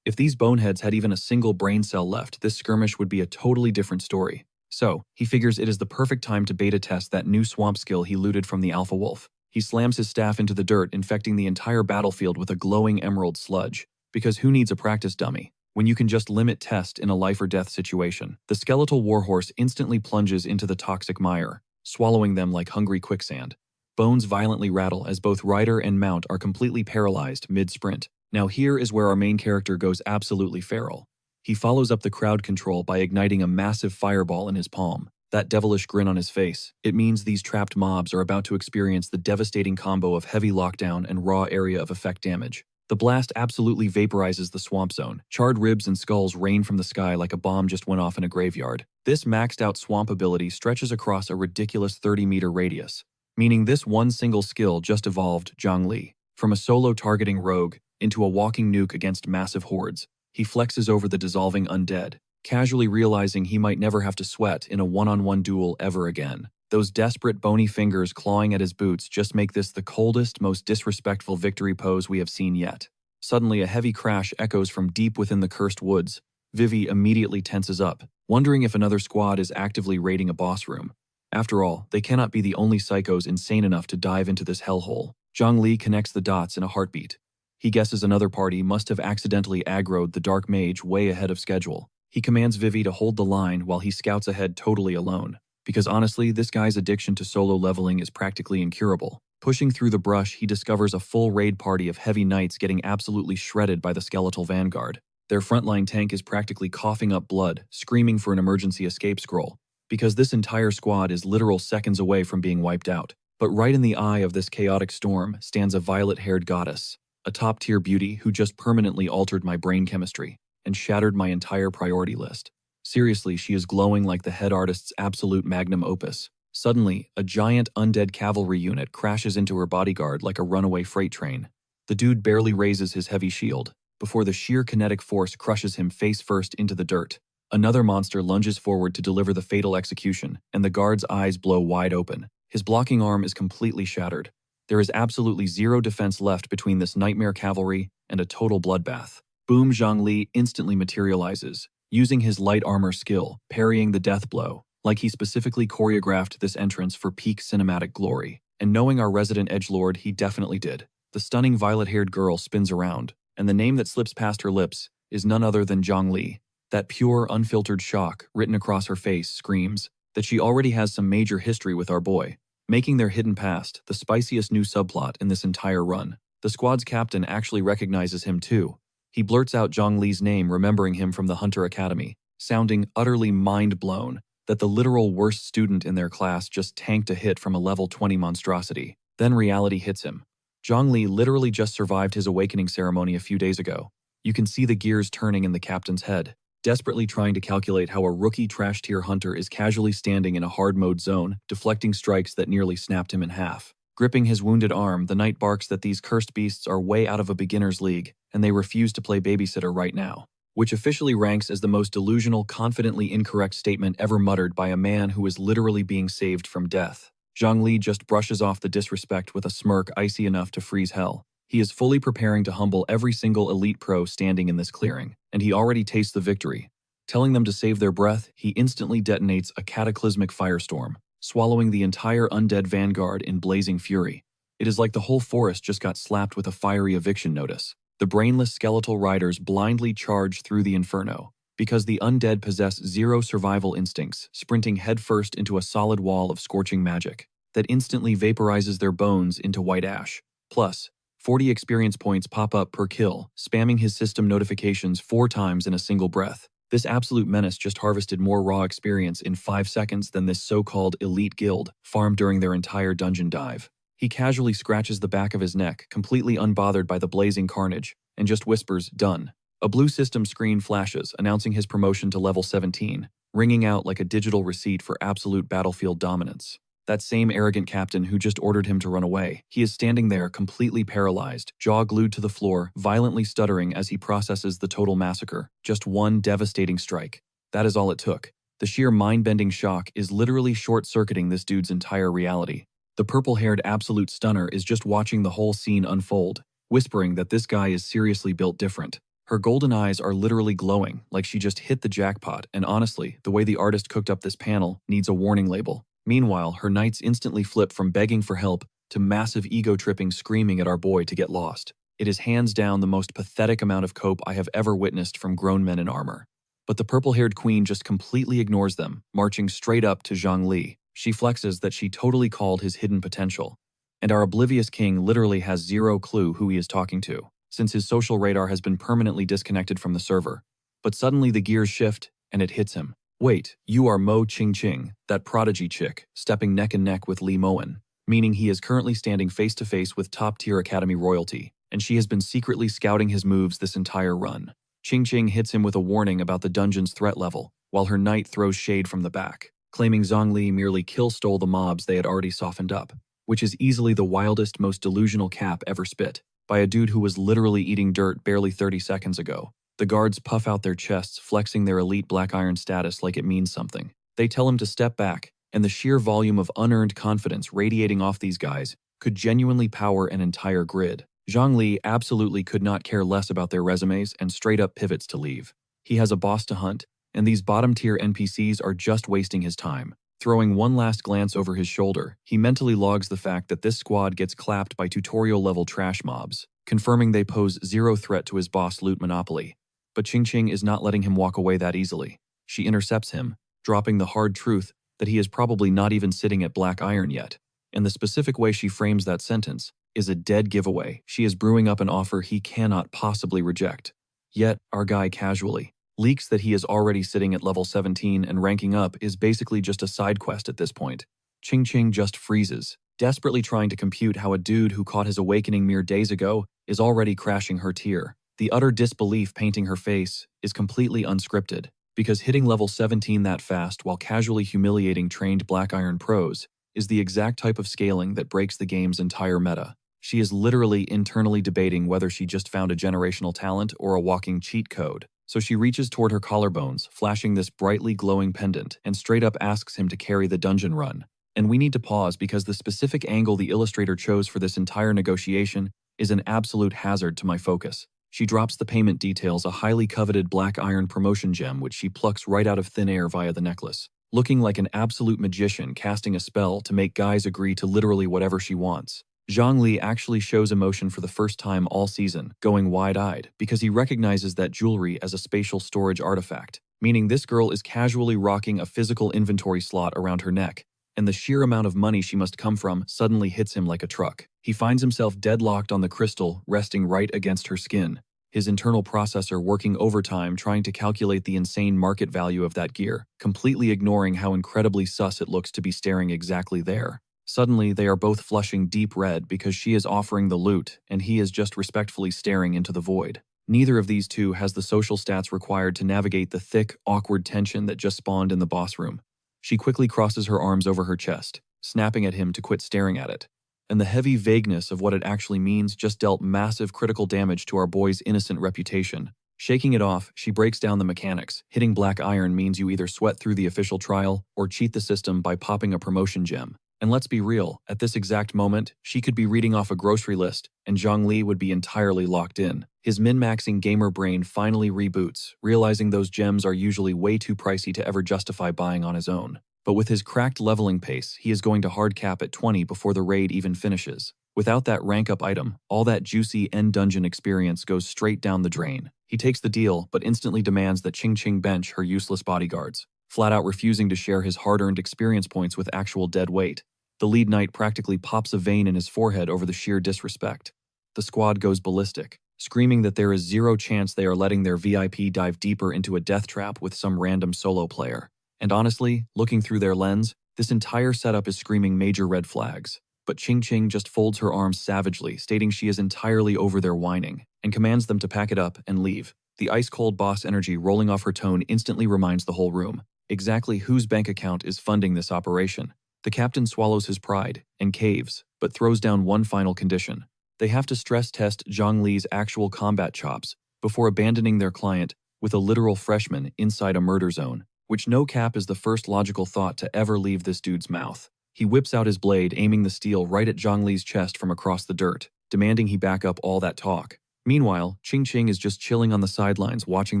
If these boneheads had even a single brain cell left, this skirmish would be a totally different story. So, he figures it is the perfect time to beta test that new swamp skill he looted from the Alpha Wolf. He slams his staff into the dirt, infecting the entire battlefield with a glowing emerald sludge. Because who needs a practice dummy when you can just limit test in a life or death situation? The skeletal warhorse instantly plunges into the toxic mire, swallowing them like hungry quicksand. Bones violently rattle as both rider and mount are completely paralyzed mid-sprint. Now here is where our main character goes absolutely feral. He follows up the crowd control by igniting a massive fireball in his palm. That devilish grin on his face, it means these trapped mobs are about to experience the devastating combo of heavy lockdown and raw area of effect damage. The blast absolutely vaporizes the swamp zone. Charred ribs and skulls rain from the sky like a bomb just went off in a graveyard. This maxed out swamp ability stretches across a ridiculous 30-meter radius, meaning this one single skill just evolved Zhang Li from a solo targeting rogue into a walking nuke against massive hordes. He flexes over the dissolving undead, casually realizing he might never have to sweat in a one-on-one duel ever again. Those desperate bony fingers clawing at his boots just make this the coldest, most disrespectful victory pose we have seen yet. Suddenly, a heavy crash echoes from deep within the cursed woods. Vivi immediately tenses up, wondering if another squad is actively raiding a boss room. After all, they cannot be the only psychos insane enough to dive into this hellhole. Zhang Li connects the dots in a heartbeat. He guesses another party must have accidentally aggroed the Dark Mage way ahead of schedule. He commands Vivi to hold the line while he scouts ahead totally alone. Because honestly, this guy's addiction to solo leveling is practically incurable. Pushing through the brush, he discovers a full raid party of heavy knights getting absolutely shredded by the skeletal vanguard. Their frontline tank is practically coughing up blood, screaming for an emergency escape scroll, because this entire squad is literal seconds away from being wiped out. But right in the eye of this chaotic storm stands a violet-haired goddess, a top-tier beauty who just permanently altered my brain chemistry. and shattered my entire priority list. Seriously, she is glowing like the head artist's absolute magnum opus. Suddenly, a giant undead cavalry unit crashes into her bodyguard like a runaway freight train. The dude barely raises his heavy shield, before the sheer kinetic force crushes him face first into the dirt. Another monster lunges forward to deliver the fatal execution, and the guard's eyes blow wide open. His blocking arm is completely shattered. There is absolutely zero defense left between this nightmare cavalry and a total bloodbath. Boom Zhongli instantly materializes, using his light armor skill, parrying the death blow, like he specifically choreographed this entrance for peak cinematic glory. And knowing our resident edgelord, he definitely did. The stunning violet-haired girl spins around, and the name that slips past her lips is none other than Zhongli. That pure, unfiltered shock written across her face screams that she already has some major history with our boy, making their hidden past the spiciest new subplot in this entire run. The squad's captain actually recognizes him too. He blurts out Zhongli's name, remembering him from the Hunter Academy, sounding utterly mind-blown that the literal worst student in their class just tanked a hit from a level 20 monstrosity. Then reality hits him. Zhongli literally just survived his awakening ceremony a few days ago. You can see the gears turning in the captain's head, desperately trying to calculate how a rookie trash-tier hunter is casually standing in a hard-mode zone, deflecting strikes that nearly snapped him in half. Gripping his wounded arm, the knight barks that these cursed beasts are way out of a beginner's league, and they refuse to play babysitter right now, which officially ranks as the most delusional, confidently incorrect statement ever muttered by a man who is literally being saved from death. Zhongli just brushes off the disrespect with a smirk icy enough to freeze hell. He is fully preparing to humble every single elite pro standing in this clearing, and he already tastes the victory. Telling them to save their breath, he instantly detonates a cataclysmic firestorm, swallowing the entire undead vanguard in blazing fury. It is like the whole forest just got slapped with a fiery eviction notice. The brainless skeletal riders blindly charge through the inferno, because the undead possess zero survival instincts, sprinting headfirst into a solid wall of scorching magic that instantly vaporizes their bones into white ash. Plus, 40 experience points pop up per kill, spamming his system notifications 4 times in a single breath. This absolute menace just harvested more raw experience in 5 seconds than this so-called elite guild farmed during their entire dungeon dive. He casually scratches the back of his neck, completely unbothered by the blazing carnage, and just whispers, "Done." A blue system screen flashes, announcing his promotion to level 17, ringing out like a digital receipt for absolute battlefield dominance. That same arrogant captain who just ordered him to run away. He is standing there, completely paralyzed, jaw glued to the floor, violently stuttering as he processes the total massacre. Just one devastating strike. That is all it took. The sheer mind-bending shock is literally short-circuiting this dude's entire reality. The purple-haired absolute stunner is just watching the whole scene unfold, whispering that this guy is seriously built different. Her golden eyes are literally glowing, like she just hit the jackpot, and honestly, the way the artist cooked up this panel needs a warning label. Meanwhile, her knights instantly flip from begging for help to massive ego-tripping screaming at our boy to get lost. It is hands down the most pathetic amount of cope I have ever witnessed from grown men in armor. But the purple-haired queen just completely ignores them, marching straight up to Zhongli. She flexes that she totally called his hidden potential. And our oblivious king literally has zero clue who he is talking to, since his social radar has been permanently disconnected from the server. But suddenly the gears shift, and it hits him. Wait, you are Mo Qingqing, that prodigy chick, stepping neck and neck with Li Moen, meaning he is currently standing face-to-face with top-tier academy royalty, and she has been secretly scouting his moves this entire run. Qingqing hits him with a warning about the dungeon's threat level, while her knight throws shade from the back, claiming Zhongli merely kill-stole the mobs they had already softened up, which is easily the wildest, most delusional cap ever spit, by a dude who was literally eating dirt barely 30 seconds ago. The guards puff out their chests, flexing their elite black iron status like it means something. They tell him to step back, and the sheer volume of unearned confidence radiating off these guys could genuinely power an entire grid. Zhongli absolutely could not care less about their resumes and straight up pivots to leave. He has a boss to hunt, and these bottom-tier NPCs are just wasting his time. Throwing one last glance over his shoulder, he mentally logs the fact that this squad gets clapped by tutorial-level trash mobs, confirming they pose zero threat to his boss loot monopoly. But Qingqing is not letting him walk away that easily. She intercepts him, dropping the hard truth that he is probably not even sitting at black iron yet. And the specific way she frames that sentence is a dead giveaway. She is brewing up an offer he cannot possibly reject. Yet, our guy casually leaks that he is already sitting at level 17 and ranking up is basically just a side quest at this point. Qingqing just freezes, desperately trying to compute how a dude who caught his awakening mere days ago is already crashing her tier. The utter disbelief painting her face is completely unscripted, because hitting level 17 that fast while casually humiliating trained Black Iron pros is the exact type of scaling that breaks the game's entire meta. She is literally internally debating whether she just found a generational talent or a walking cheat code. So she reaches toward her collarbones, flashing this brightly glowing pendant, and straight up asks him to carry the dungeon run. And we need to pause because the specific angle the illustrator chose for this entire negotiation is an absolute hazard to my focus. She drops the payment details, a highly coveted Black Iron promotion gem which she plucks right out of thin air via the necklace, looking like an absolute magician casting a spell to make guys agree to literally whatever she wants. Zhongli actually shows emotion for the first time all season, going wide-eyed, because he recognizes that jewelry as a spatial storage artifact, meaning this girl is casually rocking a physical inventory slot around her neck, and the sheer amount of money she must come from suddenly hits him like a truck. He finds himself deadlocked on the crystal, resting right against her skin, his internal processor working overtime trying to calculate the insane market value of that gear, completely ignoring how incredibly sus it looks to be staring exactly there. Suddenly, they are both flushing deep red because she is offering the loot and he is just respectfully staring into the void. Neither of these two has the social stats required to navigate the thick, awkward tension that just spawned in the boss room. She quickly crosses her arms over her chest, snapping at him to quit staring at it. And the heavy vagueness of what it actually means just dealt massive critical damage to our boy's innocent reputation. Shaking it off, she breaks down the mechanics. Hitting Black Iron means you either sweat through the official trial or cheat the system by popping a promotion gem. And let's be real, at this exact moment, she could be reading off a grocery list and Zhongli would be entirely locked in. His min-maxing gamer brain finally reboots, realizing those gems are usually way too pricey to ever justify buying on his own. But with his cracked leveling pace, he is going to hard cap at 20 before the raid even finishes. Without that rank-up item, all that juicy end dungeon experience goes straight down the drain. He takes the deal, but instantly demands that Ching Ching bench her useless bodyguards, flat out refusing to share his hard-earned experience points with actual dead weight. The lead knight practically pops a vein in his forehead over the sheer disrespect. The squad goes ballistic, screaming that there is zero chance they are letting their VIP dive deeper into a death trap with some random solo player. And honestly, looking through their lens, this entire setup is screaming major red flags. But Ching Ching just folds her arms savagely, stating she is entirely over their whining, and commands them to pack it up and leave. The ice-cold boss energy rolling off her tone instantly reminds the whole room exactly whose bank account is funding this operation. The captain swallows his pride and caves, but throws down one final condition. They have to stress test Zhongli's actual combat chops before abandoning their client with a literal freshman inside a murder zone, which no cap is the first logical thought to ever leave this dude's mouth. He whips out his blade, aiming the steel right at Zhongli's chest from across the dirt, demanding he back up all that talk. Meanwhile, Ching Ching is just chilling on the sidelines watching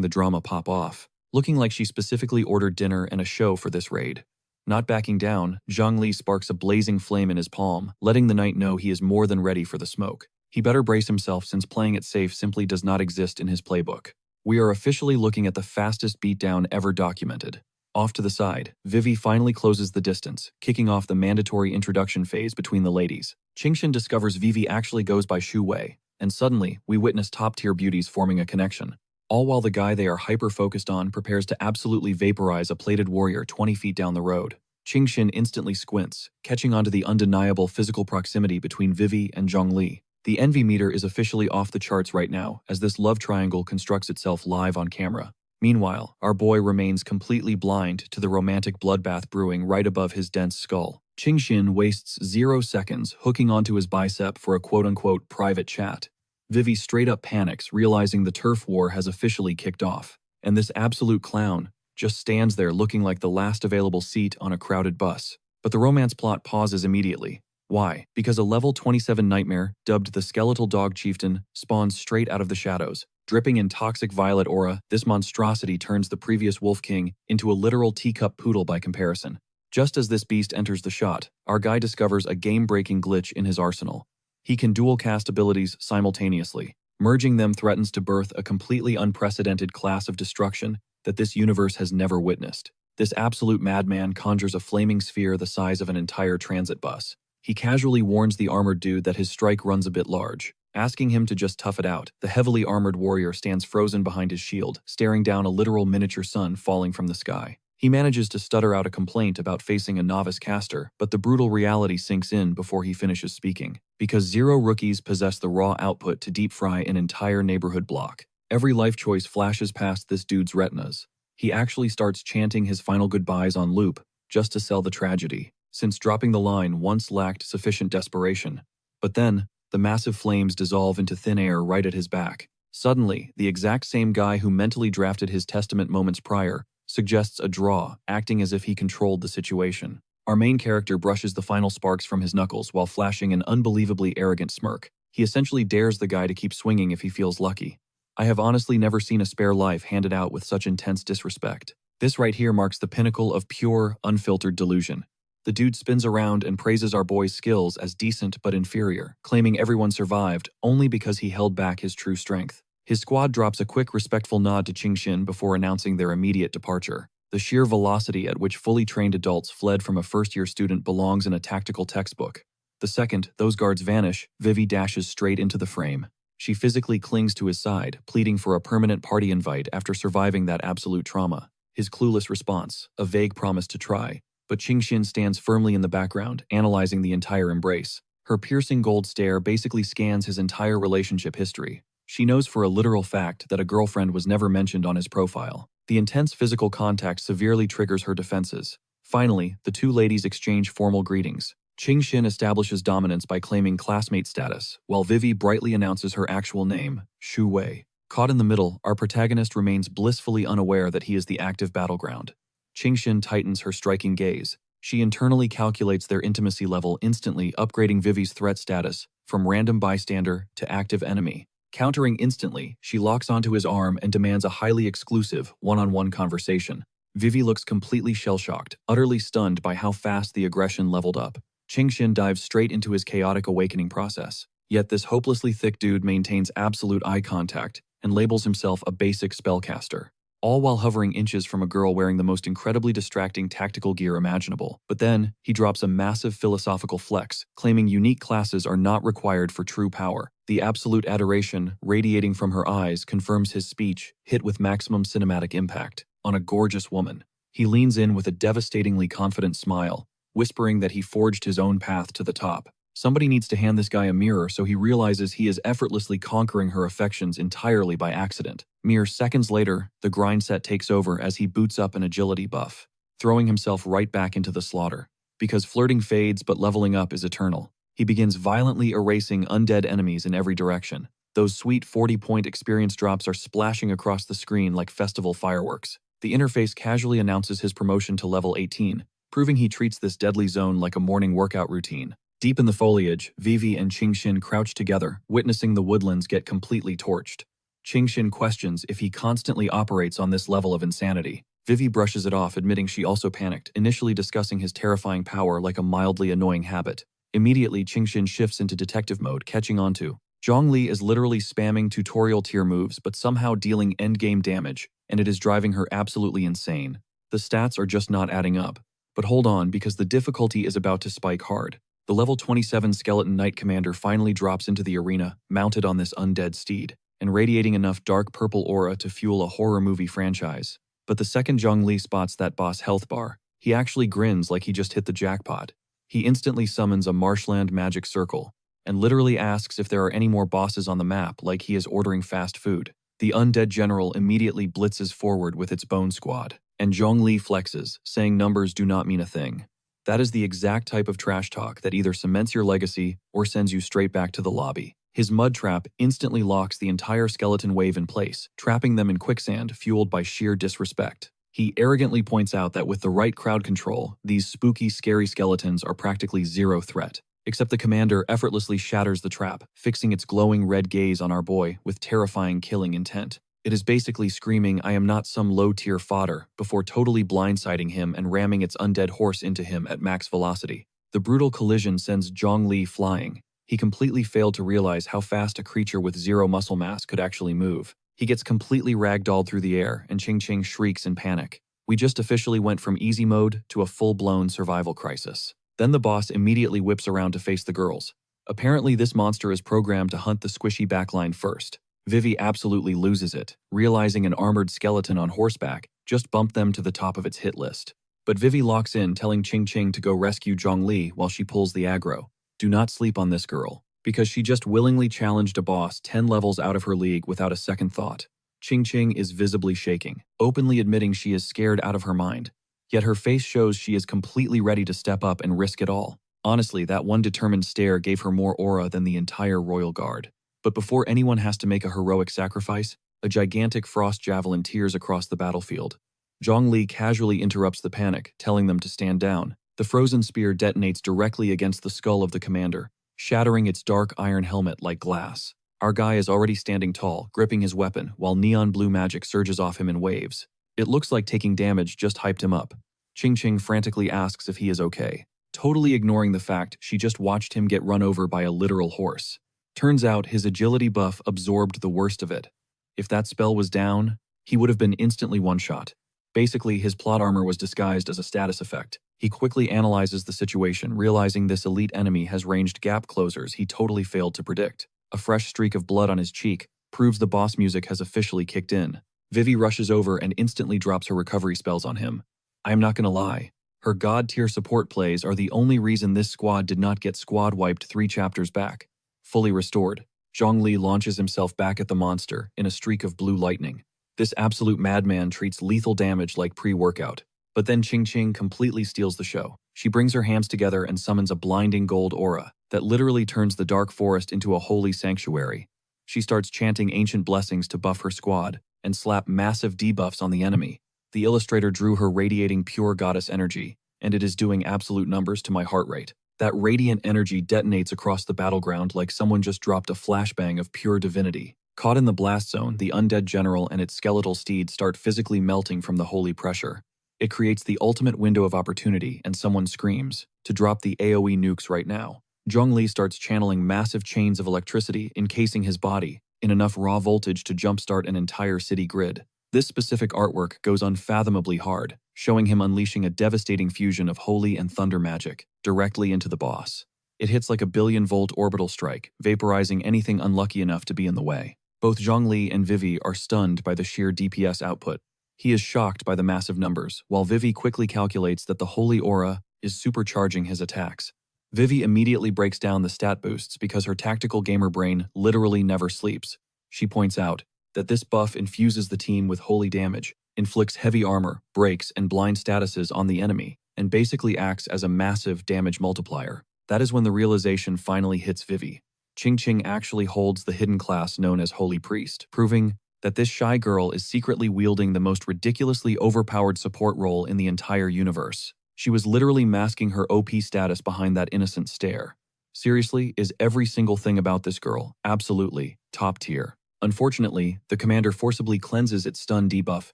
the drama pop off, looking like she specifically ordered dinner and a show for this raid. Not backing down, Zhongli sparks a blazing flame in his palm, letting the knight know he is more than ready for the smoke. He better brace himself since playing it safe simply does not exist in his playbook. We are officially looking at the fastest beatdown ever documented. Off to the side, Vivi finally closes the distance, kicking off the mandatory introduction phase between the ladies. Qingshan discovers Vivi actually goes by Shu Wei, and suddenly, we witness top-tier beauties forming a connection. All while the guy they are hyper-focused on prepares to absolutely vaporize a plated warrior 20 feet down the road. Qingshan instantly squints, catching onto the undeniable physical proximity between Vivi and Zhongli. The envy meter is officially off the charts right now, as this love triangle constructs itself live on camera. Meanwhile, our boy remains completely blind to the romantic bloodbath brewing right above his dense skull. Qingshan wastes 0 seconds hooking onto his bicep for a quote-unquote private chat. Vivi straight up panics, realizing the turf war has officially kicked off, and this absolute clown just stands there looking like the last available seat on a crowded bus. But the romance plot pauses immediately. Why? Because a level 27 nightmare, dubbed the Skeletal Dog Chieftain, spawns straight out of the shadows. Dripping in toxic violet aura, this monstrosity turns the previous Wolf King into a literal teacup poodle by comparison. Just as this beast enters the shot, our guy discovers a game-breaking glitch in his arsenal. He can dual cast abilities simultaneously. Merging them threatens to birth a completely unprecedented class of destruction that this universe has never witnessed. This absolute madman conjures a flaming sphere the size of an entire transit bus. He casually warns the armored dude that his strike runs a bit large, asking him to just tough it out. The heavily armored warrior stands frozen behind his shield, staring down a literal miniature sun falling from the sky. He manages to stutter out a complaint about facing a novice caster, but the brutal reality sinks in before he finishes speaking. Because 0 rookies possess the raw output to deep fry an entire neighborhood block. Every life choice flashes past this dude's retinas. He actually starts chanting his final goodbyes on loop, just to sell the tragedy, since dropping the line once lacked sufficient desperation. But then, the massive flames dissolve into thin air right at his back. Suddenly, the exact same guy who mentally drafted his testament moments prior suggests a draw, acting as if he controlled the situation. Our main character brushes the final sparks from his knuckles while flashing an unbelievably arrogant smirk. He essentially dares the guy to keep swinging if he feels lucky. I have honestly never seen a spare life handed out with such intense disrespect. This right here marks the pinnacle of pure, unfiltered delusion. The dude spins around and praises our boy's skills as decent but inferior, claiming everyone survived only because he held back his true strength. His squad drops a quick respectful nod to Qingxin before announcing their immediate departure. The sheer velocity at which fully trained adults fled from a first-year student belongs in a tactical textbook. The second those guards vanish, Vivi dashes straight into the frame. She physically clings to his side, pleading for a permanent party invite after surviving that absolute trauma. His clueless response, a vague promise to try, but Qingxin stands firmly in the background, analyzing the entire embrace. Her piercing gold stare basically scans his entire relationship history. She knows for a literal fact that a girlfriend was never mentioned on his profile. The intense physical contact severely triggers her defenses. Finally, the two ladies exchange formal greetings. Qingxin establishes dominance by claiming classmate status, while Vivi brightly announces her actual name, Shu Wei. Caught in the middle, our protagonist remains blissfully unaware that he is the active battleground. Qingxin tightens her striking gaze. She internally calculates their intimacy level, instantly upgrading Vivi's threat status from random bystander to active enemy. Countering instantly, she locks onto his arm and demands a highly exclusive, one-on-one conversation. Vivi looks completely shell-shocked, utterly stunned by how fast the aggression leveled up. Qingxin dives straight into his chaotic awakening process. Yet this hopelessly thick dude maintains absolute eye contact and labels himself a basic spellcaster, all while hovering inches from a girl wearing the most incredibly distracting tactical gear imaginable. But then, he drops a massive philosophical flex, claiming unique classes are not required for true power. The absolute adoration radiating from her eyes confirms his speech, hit with maximum cinematic impact, on a gorgeous woman. He leans in with a devastatingly confident smile, whispering that he forged his own path to the top. Somebody needs to hand this guy a mirror so he realizes he is effortlessly conquering her affections entirely by accident. Mere seconds later, the grind set takes over as he boots up an agility buff, throwing himself right back into the slaughter. Because flirting fades but leveling up is eternal, he begins violently erasing undead enemies in every direction. Those sweet 40-point experience drops are splashing across the screen like festival fireworks. The interface casually announces his promotion to level 18, proving he treats this deadly zone like a morning workout routine. Deep in the foliage, Vivi and Qingxin crouch together, witnessing the woodlands get completely torched. Qingxin questions if he constantly operates on this level of insanity. Vivi brushes it off, admitting she also panicked, initially discussing his terrifying power like a mildly annoying habit. Immediately, Qingxin shifts into detective mode, catching on to Zhongli is literally spamming tutorial tier moves but somehow dealing endgame damage, and it is driving her absolutely insane. The stats are just not adding up. But hold on, because the difficulty is about to spike hard. The level 27 Skeleton Knight Commander finally drops into the arena, mounted on this undead steed, and radiating enough dark purple aura to fuel a horror movie franchise. But the second Zhongli spots that boss health bar, he actually grins like he just hit the jackpot. He instantly summons a marshland magic circle, and literally asks if there are any more bosses on the map like he is ordering fast food. The undead general immediately blitzes forward with its bone squad, and Zhongli flexes, saying numbers do not mean a thing. That is the exact type of trash talk that either cements your legacy or sends you straight back to the lobby. His mud trap instantly locks the entire skeleton wave in place, trapping them in quicksand fueled by sheer disrespect. He arrogantly points out that with the right crowd control, these spooky, scary skeletons are practically zero threat. Except the commander effortlessly shatters the trap, fixing its glowing red gaze on our boy with terrifying killing intent. It is basically screaming, "I am not some low-tier fodder," before totally blindsiding him and ramming its undead horse into him at max velocity. The brutal collision sends Zhongli flying. He completely failed to realize how fast a creature with zero muscle mass could actually move. He gets completely ragdolled through the air, and Qingxin shrieks in panic. We just officially went from easy mode to a full-blown survival crisis. Then the boss immediately whips around to face the girls. Apparently this monster is programmed to hunt the squishy backline first. Vivi absolutely loses it, realizing an armored skeleton on horseback just bumped them to the top of its hit list. But Vivi locks in, telling Ching Ching to go rescue Zhongli while she pulls the aggro. Do not sleep on this girl, because she just willingly challenged a boss 10 levels out of her league without a second thought. Ching Ching is visibly shaking, openly admitting she is scared out of her mind. Yet her face shows she is completely ready to step up and risk it all. Honestly, that one determined stare gave her more aura than the entire royal guard. But before anyone has to make a heroic sacrifice, a gigantic frost javelin tears across the battlefield. Zhongli casually interrupts the panic, telling them to stand down. The frozen spear detonates directly against the skull of the commander, shattering its dark iron helmet like glass. Our guy is already standing tall, gripping his weapon, while neon blue magic surges off him in waves. It looks like taking damage just hyped him up. Ching Ching frantically asks if he is okay, totally ignoring the fact she just watched him get run over by a literal horse. Turns out his agility buff absorbed the worst of it. If that spell was down, he would have been instantly one-shot. Basically, his plot armor was disguised as a status effect. He quickly analyzes the situation, realizing this elite enemy has ranged gap closers he totally failed to predict. A fresh streak of blood on his cheek proves the boss music has officially kicked in. Vivi rushes over and instantly drops her recovery spells on him. I am not gonna lie, her god-tier support plays are the only reason this squad did not get squad-wiped 3 chapters back. Fully restored, Zhongli launches himself back at the monster in a streak of blue lightning. This absolute madman treats lethal damage like pre-workout. But then Ching Ching completely steals the show. She brings her hands together and summons a blinding gold aura that literally turns the dark forest into a holy sanctuary. She starts chanting ancient blessings to buff her squad and slap massive debuffs on the enemy. The illustrator drew her radiating pure goddess energy, and it is doing absolute numbers to my heart rate. That radiant energy detonates across the battleground like someone just dropped a flashbang of pure divinity. Caught in the blast zone, the undead general and its skeletal steed start physically melting from the holy pressure. It creates the ultimate window of opportunity, and someone screams to drop the AoE nukes right now. Zhongli starts channeling massive chains of electricity encasing his body in enough raw voltage to jumpstart an entire city grid. This specific artwork goes unfathomably hard, showing him unleashing a devastating fusion of holy and thunder magic directly into the boss. It hits like a billion-volt orbital strike, vaporizing anything unlucky enough to be in the way. Both Zhongli and Vivi are stunned by the sheer DPS output. He is shocked by the massive numbers, while Vivi quickly calculates that the holy aura is supercharging his attacks. Vivi immediately breaks down the stat boosts because her tactical gamer brain literally never sleeps. She points out that this buff infuses the team with holy damage, inflicts heavy armor, breaks, and blind statuses on the enemy, and basically acts as a massive damage multiplier. That is when the realization finally hits Vivi. Ching Ching actually holds the hidden class known as Holy Priest, proving that this shy girl is secretly wielding the most ridiculously overpowered support role in the entire universe. She was literally masking her OP status behind that innocent stare. Seriously, is every single thing about this girl absolutely top tier? Unfortunately, the commander forcibly cleanses its stun debuff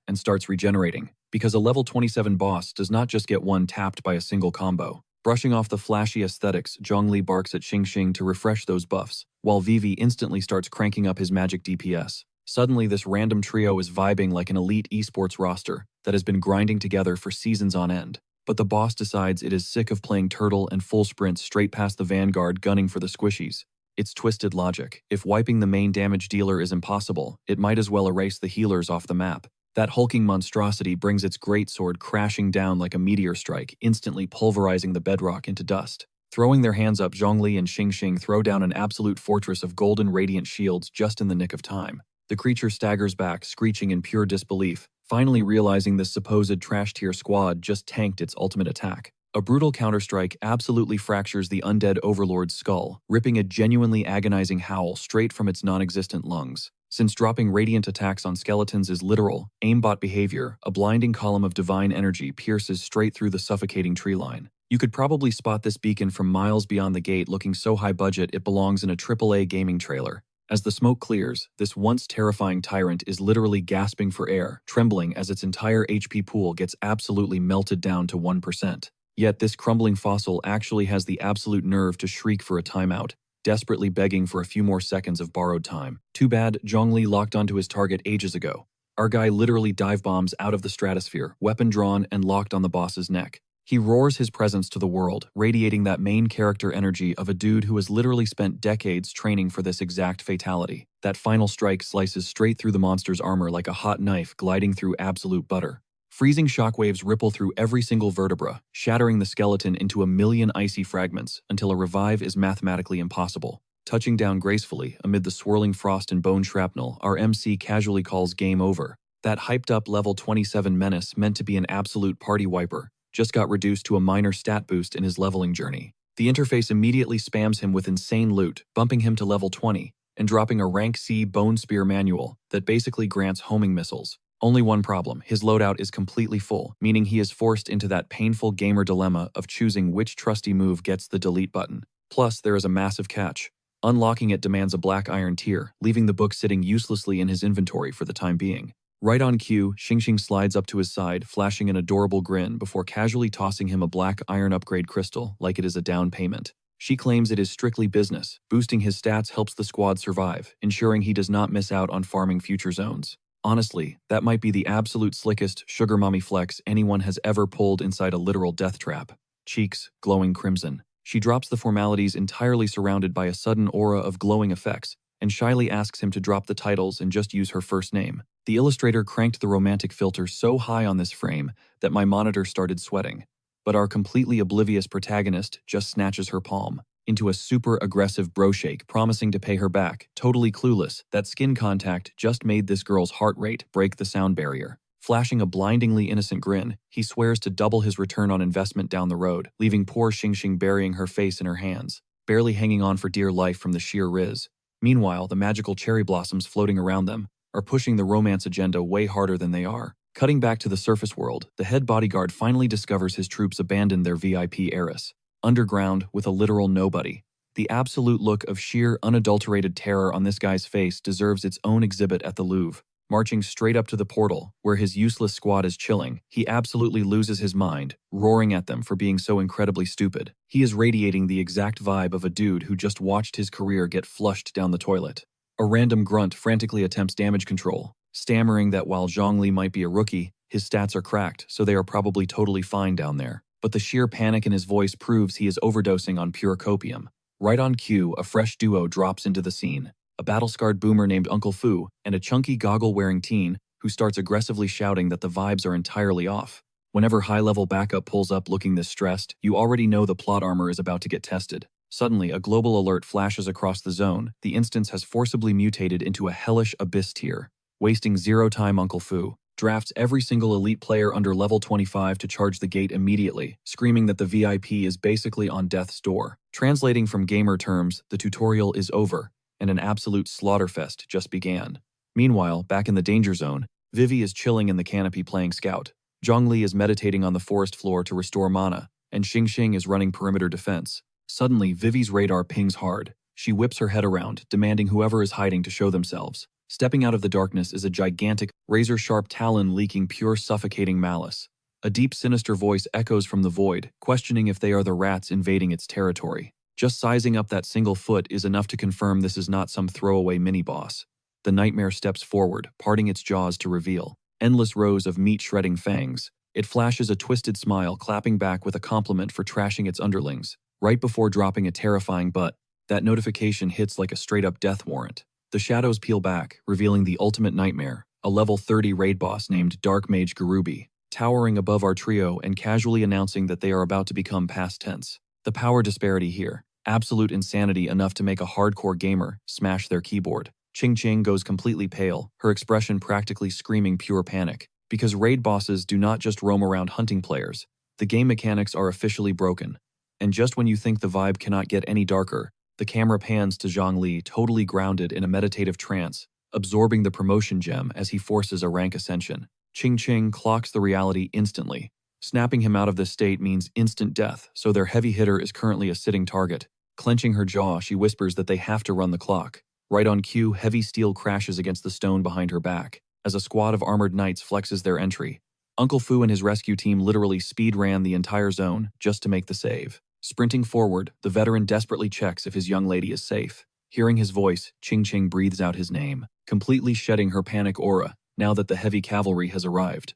and starts regenerating, because a level 27 boss does not just get one tapped by a single combo. Brushing off the flashy aesthetics, Zhongli barks at Xing Xing to refresh those buffs, while Vivi instantly starts cranking up his magic DPS. Suddenly, this random trio is vibing like an elite esports roster that has been grinding together for seasons on end. But the boss decides it is sick of playing turtle and full sprints straight past the vanguard gunning for the squishies. It's twisted logic. If wiping the main damage dealer is impossible, it might as well erase the healers off the map. That hulking monstrosity brings its greatsword crashing down like a meteor strike, instantly pulverizing the bedrock into dust. Throwing their hands up, Zhongli and Xing Xing throw down an absolute fortress of golden radiant shields just in the nick of time. The creature staggers back, screeching in pure disbelief, finally realizing this supposed trash-tier squad just tanked its ultimate attack. A brutal counterstrike absolutely fractures the undead overlord's skull, ripping a genuinely agonizing howl straight from its non-existent lungs. Since dropping radiant attacks on skeletons is literal, aimbot behavior, a blinding column of divine energy pierces straight through the suffocating tree line. You could probably spot this beacon from miles beyond the gate, looking so high budget it belongs in a AAA gaming trailer. As the smoke clears, this once terrifying tyrant is literally gasping for air, trembling as its entire HP pool gets absolutely melted down to 1%. Yet this crumbling fossil actually has the absolute nerve to shriek for a timeout, desperately begging for a few more seconds of borrowed time. Too bad Zhongli locked onto his target ages ago. Our guy literally dive bombs out of the stratosphere, weapon drawn and locked on the boss's neck. He roars his presence to the world, radiating that main character energy of a dude who has literally spent decades training for this exact fatality. That final strike slices straight through the monster's armor like a hot knife gliding through absolute butter. Freezing shockwaves ripple through every single vertebra, shattering the skeleton into a million icy fragments until a revive is mathematically impossible. Touching down gracefully amid the swirling frost and bone shrapnel, our MC casually calls game over. That hyped-up level 27 menace meant to be an absolute party wiper just got reduced to a minor stat boost in his leveling journey. The interface immediately spams him with insane loot, bumping him to level 20, and dropping a rank C bone spear manual that basically grants homing missiles. Only one problem, his loadout is completely full, meaning he is forced into that painful gamer dilemma of choosing which trusty move gets the delete button. Plus, there is a massive catch. Unlocking it demands a black iron tier, leaving the book sitting uselessly in his inventory for the time being. Right on cue, Xingxing slides up to his side, flashing an adorable grin before casually tossing him a black iron upgrade crystal like it is a down payment. She claims it is strictly business. Boosting his stats helps the squad survive, ensuring he does not miss out on farming future zones. Honestly, that might be the absolute slickest sugar mommy flex anyone has ever pulled inside a literal death trap. Cheeks glowing crimson. She drops the formalities entirely surrounded by a sudden aura of glowing effects, and shyly asks him to drop the titles and just use her first name. The illustrator cranked the romantic filter so high on this frame that my monitor started sweating. But our completely oblivious protagonist just snatches her palm into a super aggressive bro shake, promising to pay her back, totally clueless that skin contact just made this girl's heart rate break the sound barrier. Flashing a blindingly innocent grin, he swears to double his return on investment down the road, leaving poor Xingxing burying her face in her hands, barely hanging on for dear life from the sheer riz. Meanwhile, the magical cherry blossoms floating around them are pushing the romance agenda way harder than they are. Cutting back to the surface world, the head bodyguard finally discovers his troops abandoned their VIP heiress. Underground, with a literal nobody. The absolute look of sheer, unadulterated terror on this guy's face deserves its own exhibit at the Louvre. Marching straight up to the portal, where his useless squad is chilling, he absolutely loses his mind, roaring at them for being so incredibly stupid. He is radiating the exact vibe of a dude who just watched his career get flushed down the toilet. A random grunt frantically attempts damage control, stammering that while Zhongli might be a rookie, his stats are cracked, so they are probably totally fine down there. But the sheer panic in his voice proves he is overdosing on pure copium. Right on cue, a fresh duo drops into the scene. A battle-scarred boomer named Uncle Fu and a chunky goggle-wearing teen who starts aggressively shouting that the vibes are entirely off. Whenever high-level backup pulls up looking this stressed, you already know the plot armor is about to get tested. Suddenly, a global alert flashes across the zone. The instance has forcibly mutated into a hellish abyss tier. Wasting zero time, Uncle Fu drafts every single elite player under level 25 to charge the gate immediately, screaming that the VIP is basically on death's door. Translating from gamer terms, the tutorial is over, and an absolute slaughterfest just began. Meanwhile, back in the danger zone, Vivi is chilling in the canopy playing scout. Zhongli is meditating on the forest floor to restore mana, and Xingxing is running perimeter defense. Suddenly, Vivi's radar pings hard. She whips her head around, demanding whoever is hiding to show themselves. Stepping out of the darkness is a gigantic, razor-sharp talon leaking pure suffocating malice. A deep, sinister voice echoes from the void, questioning if they are the rats invading its territory. Just sizing up that single foot is enough to confirm this is not some throwaway mini-boss. The nightmare steps forward, parting its jaws to reveal endless rows of meat-shredding fangs. It flashes a twisted smile, clapping back with a compliment for trashing its underlings, right before dropping a terrifying but that notification hits like a straight-up death warrant. The shadows peel back, revealing the ultimate nightmare, a level 30 raid boss named Dark Mage Garubi, towering above our trio and casually announcing that they are about to become past tense. The power disparity here, absolute insanity enough to make a hardcore gamer smash their keyboard. Xingxing goes completely pale, her expression practically screaming pure panic. Because raid bosses do not just roam around hunting players, the game mechanics are officially broken. And just when you think the vibe cannot get any darker, the camera pans to Zhongli totally grounded in a meditative trance, absorbing the promotion gem as he forces a rank ascension. Xingxing clocks the reality instantly. Snapping him out of this state means instant death, so their heavy hitter is currently a sitting target. Clenching her jaw, she whispers that they have to run the clock. Right on cue, heavy steel crashes against the stone behind her back, as a squad of armored knights flexes their entry. Uncle Fu and his rescue team literally speed ran the entire zone just to make the save. Sprinting forward, the veteran desperately checks if his young lady is safe. Hearing his voice, Xingxing breathes out his name, completely shedding her panic aura now that the heavy cavalry has arrived.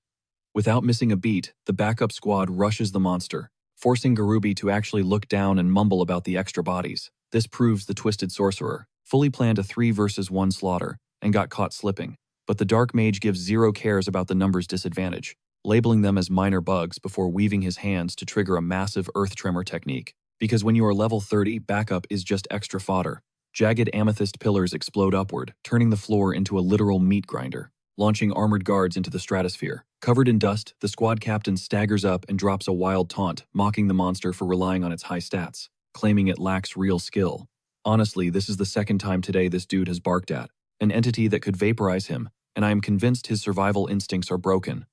Without missing a beat, the backup squad rushes the monster, forcing Garubi to actually look down and mumble about the extra bodies. This proves the twisted sorcerer fully planned a 3 versus 1 slaughter and got caught slipping, but the Dark Mage gives zero cares about the numbers disadvantage. labeling them as minor bugs before weaving his hands to trigger a massive earth tremor technique. Because when you are level 30, backup is just extra fodder. Jagged amethyst pillars explode upward, turning the floor into a literal meat grinder, launching armored guards into the stratosphere. Covered in dust, the squad captain staggers up and drops a wild taunt, mocking the monster for relying on its high stats, claiming it lacks real skill. Honestly, this is the second time today this dude has barked at an entity that could vaporize him, and I am convinced his survival instincts are broken.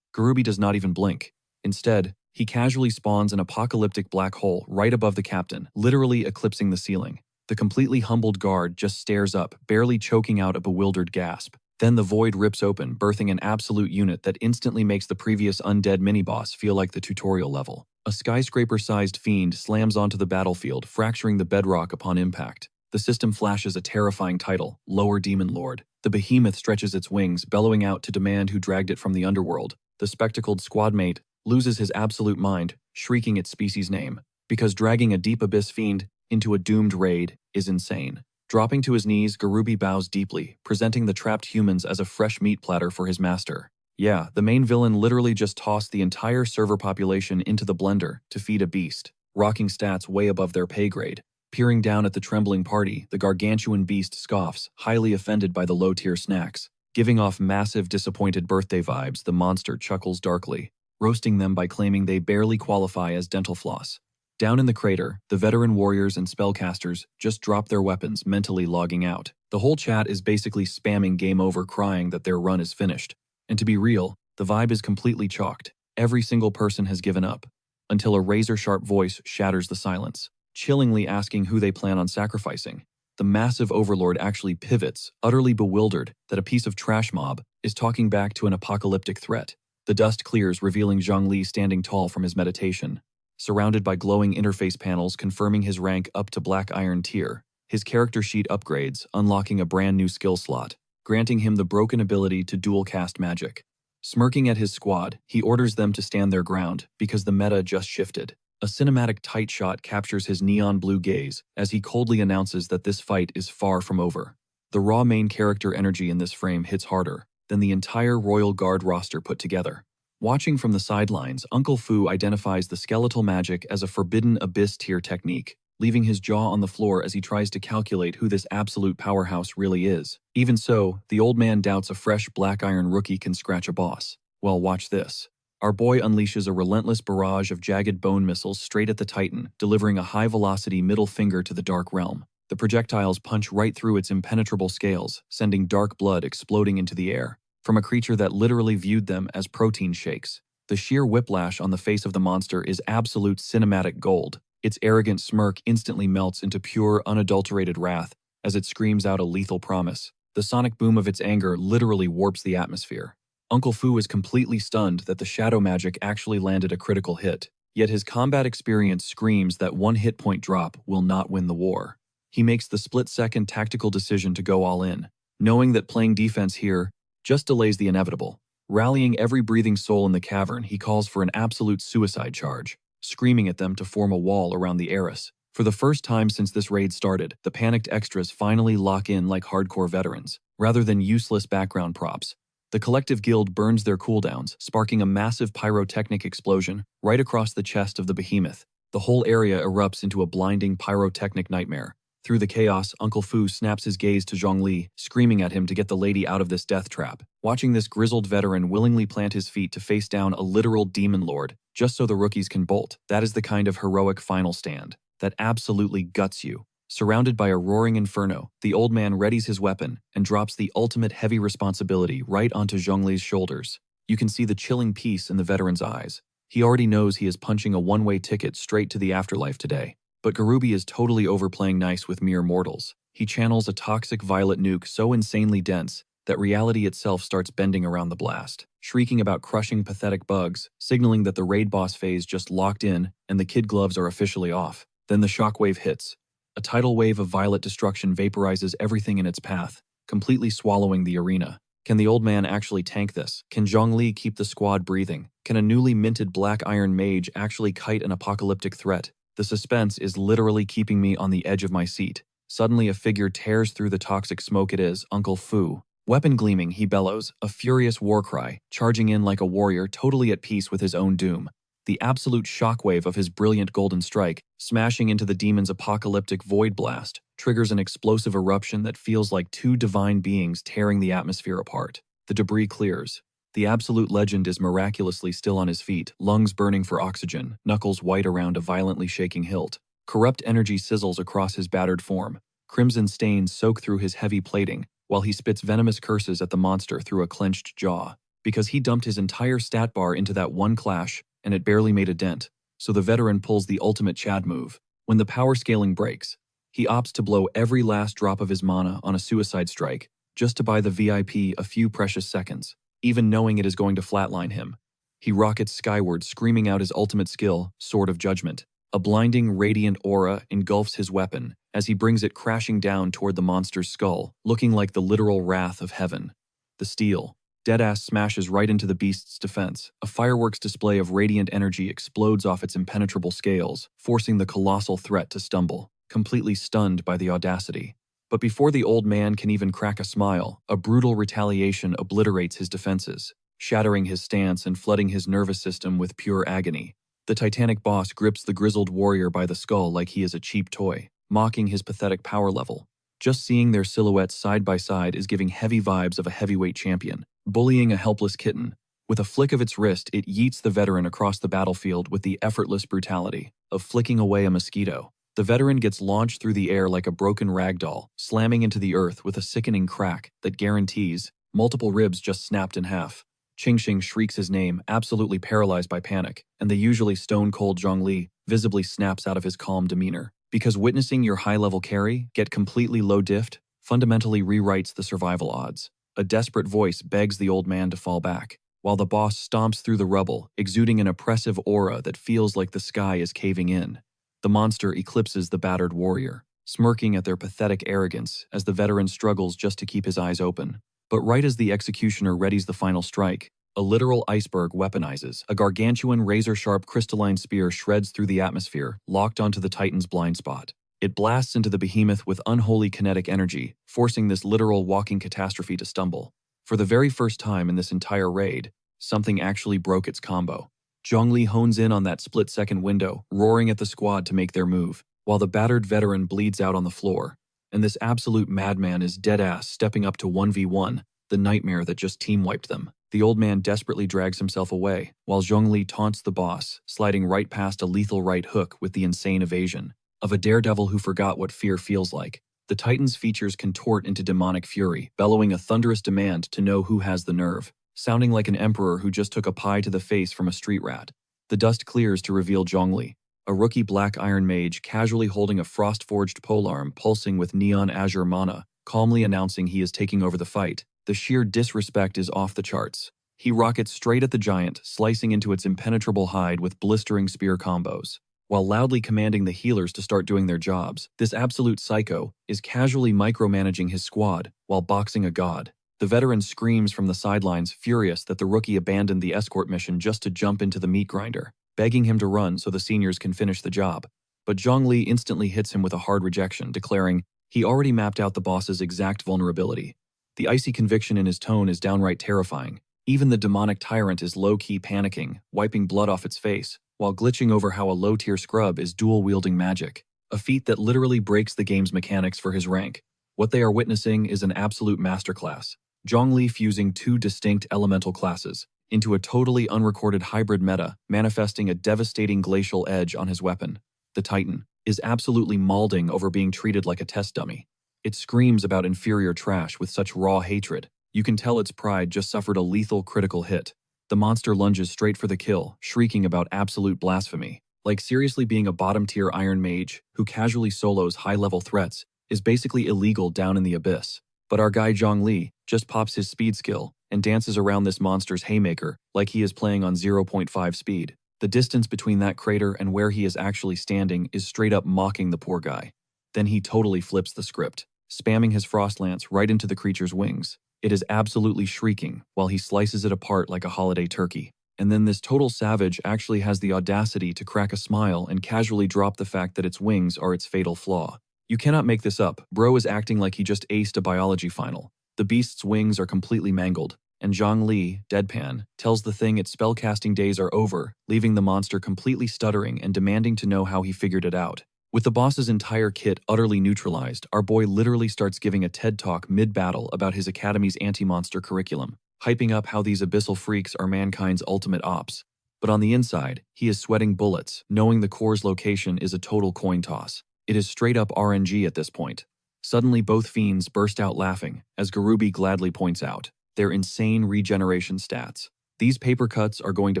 Garubi does not even blink. Instead, he casually spawns an apocalyptic black hole right above the captain, literally eclipsing the ceiling. The completely humbled guard just stares up, barely choking out a bewildered gasp. Then the void rips open, birthing an absolute unit that instantly makes the previous undead mini-boss feel like the tutorial level. A skyscraper-sized fiend slams onto the battlefield, fracturing the bedrock upon impact. The system flashes a terrifying title, Lower Demon Lord. The behemoth stretches its wings, bellowing out to demand who dragged it from the underworld. The spectacled squadmate loses his absolute mind, shrieking its species name, because dragging a deep abyss fiend into a doomed raid is insane. Dropping to his knees, Garubi bows deeply, presenting the trapped humans as a fresh meat platter for his master. Yeah, the main villain literally just tossed the entire server population into the blender to feed a beast, rocking stats way above their pay grade. Peering down at the trembling party, the gargantuan beast scoffs, highly offended by the low-tier snacks. Giving off massive disappointed birthday vibes, the monster chuckles darkly, roasting them by claiming they barely qualify as dental floss. Down in the crater, the veteran warriors and spellcasters just drop their weapons, mentally logging out. The whole chat is basically spamming game over, crying that their run is finished. And to be real, the vibe is completely chalked. Every single person has given up, until a razor-sharp voice shatters the silence, chillingly asking who they plan on sacrificing. The massive overlord actually pivots, utterly bewildered that a piece of trash mob is talking back to an apocalyptic threat. The dust clears, revealing Zhongli standing tall from his meditation, surrounded by glowing interface panels confirming his rank up to Black Iron tier. His character sheet upgrades, unlocking a brand new skill slot, granting him the broken ability to dual-cast magic. Smirking at his squad, he orders them to stand their ground, because the meta just shifted. A cinematic tight shot captures his neon blue gaze as he coldly announces that this fight is far from over. The raw main character energy in this frame hits harder than the entire Royal Guard roster put together. Watching from the sidelines, Uncle Fu identifies the skeletal magic as a forbidden abyss tier technique, leaving his jaw on the floor as he tries to calculate who this absolute powerhouse really is. Even so, the old man doubts a fresh Black Iron rookie can scratch a boss. Well, watch this. Our boy unleashes a relentless barrage of jagged bone missiles straight at the Titan, delivering a high-velocity middle finger to the Dark Realm. The projectiles punch right through its impenetrable scales, sending dark blood exploding into the air, from a creature that literally viewed them as protein shakes. The sheer whiplash on the face of the monster is absolute cinematic gold. Its arrogant smirk instantly melts into pure, unadulterated wrath as it screams out a lethal promise. The sonic boom of its anger literally warps the atmosphere. Uncle Fu is completely stunned that the shadow magic actually landed a critical hit, yet his combat experience screams that one hit point drop will not win the war. He makes the split-second tactical decision to go all in, knowing that playing defense here just delays the inevitable. Rallying every breathing soul in the cavern, he calls for an absolute suicide charge, screaming at them to form a wall around the heiress. For the first time since this raid started, the panicked extras finally lock in like hardcore veterans, rather than useless background props. The collective guild burns their cooldowns, sparking a massive pyrotechnic explosion right across the chest of the behemoth. The whole area erupts into a blinding pyrotechnic nightmare. Through the chaos, Uncle Fu snaps his gaze to Zhongli, screaming at him to get the lady out of this death trap. Watching this grizzled veteran willingly plant his feet to face down a literal demon lord, just so the rookies can bolt, that is the kind of heroic final stand that absolutely guts you. Surrounded by a roaring inferno, the old man readies his weapon and drops the ultimate heavy responsibility right onto Zhongli's shoulders. You can see the chilling peace in the veteran's eyes. He already knows he is punching a one-way ticket straight to the afterlife today. But Garubi is totally overplaying nice with mere mortals. He channels a toxic violet nuke so insanely dense that reality itself starts bending around the blast, shrieking about crushing pathetic bugs, signaling that the raid boss phase just locked in and the kid gloves are officially off. Then the shockwave hits. A tidal wave of violet destruction vaporizes everything in its path, completely swallowing the arena. Can the old man actually tank this? Can Zhongli keep the squad breathing? Can a newly minted Black Iron mage actually kite an apocalyptic threat? The suspense is literally keeping me on the edge of my seat. Suddenly a figure tears through the toxic smoke. It is Uncle Fu. Weapon gleaming, he bellows, a furious war cry, charging in like a warrior totally at peace with his own doom. The absolute shockwave of his brilliant golden strike, smashing into the demon's apocalyptic void blast, triggers an explosive eruption that feels like two divine beings tearing the atmosphere apart. The debris clears. The absolute legend is miraculously still on his feet, lungs burning for oxygen, knuckles white around a violently shaking hilt. Corrupt energy sizzles across his battered form. Crimson stains soak through his heavy plating, while he spits venomous curses at the monster through a clenched jaw. Because he dumped his entire stat bar into that one clash, and it barely made a dent, so the veteran pulls the ultimate Chad move. When the power scaling breaks, he opts to blow every last drop of his mana on a suicide strike, just to buy the VIP a few precious seconds, even knowing it is going to flatline him. He rockets skyward, screaming out his ultimate skill, Sword of Judgment. A blinding, radiant aura engulfs his weapon as he brings it crashing down toward the monster's skull, looking like the literal wrath of heaven. The steel, deadass, smashes right into the beast's defense. A fireworks display of radiant energy explodes off its impenetrable scales, forcing the colossal threat to stumble, completely stunned by the audacity. But before the old man can even crack a smile, a brutal retaliation obliterates his defenses, shattering his stance and flooding his nervous system with pure agony. The titanic boss grips the grizzled warrior by the skull like he is a cheap toy, mocking his pathetic power level. Just seeing their silhouettes side by side is giving heavy vibes of a heavyweight champion, bullying a helpless kitten. With a flick of its wrist, it yeets the veteran across the battlefield with the effortless brutality of flicking away a mosquito. The veteran gets launched through the air like a broken ragdoll, slamming into the earth with a sickening crack that guarantees multiple ribs just snapped in half. Qingxing shrieks his name, absolutely paralyzed by panic, and the usually stone-cold Zhongli visibly snaps out of his calm demeanor. Because witnessing your high-level carry get completely low-diffed fundamentally rewrites the survival odds. A desperate voice begs the old man to fall back, while the boss stomps through the rubble, exuding an oppressive aura that feels like the sky is caving in. The monster eclipses the battered warrior, smirking at their pathetic arrogance as the veteran struggles just to keep his eyes open. But right as the executioner readies the final strike, a literal iceberg weaponizes. A gargantuan razor-sharp crystalline spear shreds through the atmosphere, locked onto the Titan's blind spot. It blasts into the behemoth with unholy kinetic energy, forcing this literal walking catastrophe to stumble. For the very first time in this entire raid, something actually broke its combo. Zhongli hones in on that split-second window, roaring at the squad to make their move, while the battered veteran bleeds out on the floor. And this absolute madman is dead-ass stepping up to 1v1, the nightmare that just team-wiped them. The old man desperately drags himself away, while Zhongli taunts the boss, sliding right past a lethal right hook with the insane evasion of a daredevil who forgot what fear feels like. The Titan's features contort into demonic fury, bellowing a thunderous demand to know who has the nerve, sounding like an emperor who just took a pie to the face from a street rat. The dust clears to reveal Zhongli, a rookie black iron mage casually holding a frost-forged polearm pulsing with neon azure mana, calmly announcing he is taking over the fight. The sheer disrespect is off the charts. He rockets straight at the giant, slicing into its impenetrable hide with blistering spear combos. While loudly commanding the healers to start doing their jobs, this absolute psycho is casually micromanaging his squad while boxing a god. The veteran screams from the sidelines, furious that the rookie abandoned the escort mission just to jump into the meat grinder, begging him to run so the seniors can finish the job. But Zhongli instantly hits him with a hard rejection, declaring he already mapped out the boss's exact vulnerability. The icy conviction in his tone is downright terrifying. Even the demonic tyrant is low-key panicking, wiping blood off its face, while glitching over how a low-tier scrub is dual-wielding magic, a feat that literally breaks the game's mechanics for his rank. What they are witnessing is an absolute masterclass. Zhongli fusing two distinct elemental classes into a totally unrecorded hybrid meta, manifesting a devastating glacial edge on his weapon. The Titan is absolutely mauling over being treated like a test dummy. It screams about inferior trash with such raw hatred. You can tell its pride just suffered a lethal critical hit. The monster lunges straight for the kill, shrieking about absolute blasphemy. Like seriously, being a bottom-tier iron mage who casually solos high-level threats is basically illegal down in the abyss. But our guy Zhongli just pops his speed skill and dances around this monster's haymaker like he is playing on 0.5 speed. The distance between that crater and where he is actually standing is straight up mocking the poor guy. Then he totally flips the script, spamming his frost lance right into the creature's wings. It is absolutely shrieking while he slices it apart like a holiday turkey. And then this total savage actually has the audacity to crack a smile and casually drop the fact that its wings are its fatal flaw. You cannot make this up. Bro is acting like he just aced a biology final. The beast's wings are completely mangled, and Zhang Li, deadpan, tells the thing its spellcasting days are over, leaving the monster completely stuttering and demanding to know how he figured it out. With the boss's entire kit utterly neutralized, our boy literally starts giving a TED talk mid-battle about his academy's anti-monster curriculum, hyping up how these abyssal freaks are mankind's ultimate ops. But on the inside, he is sweating bullets, knowing the core's location is a total coin toss. It is straight up RNG at this point. Suddenly both fiends burst out laughing, as Garubi gladly points out their insane regeneration stats. These paper cuts are going to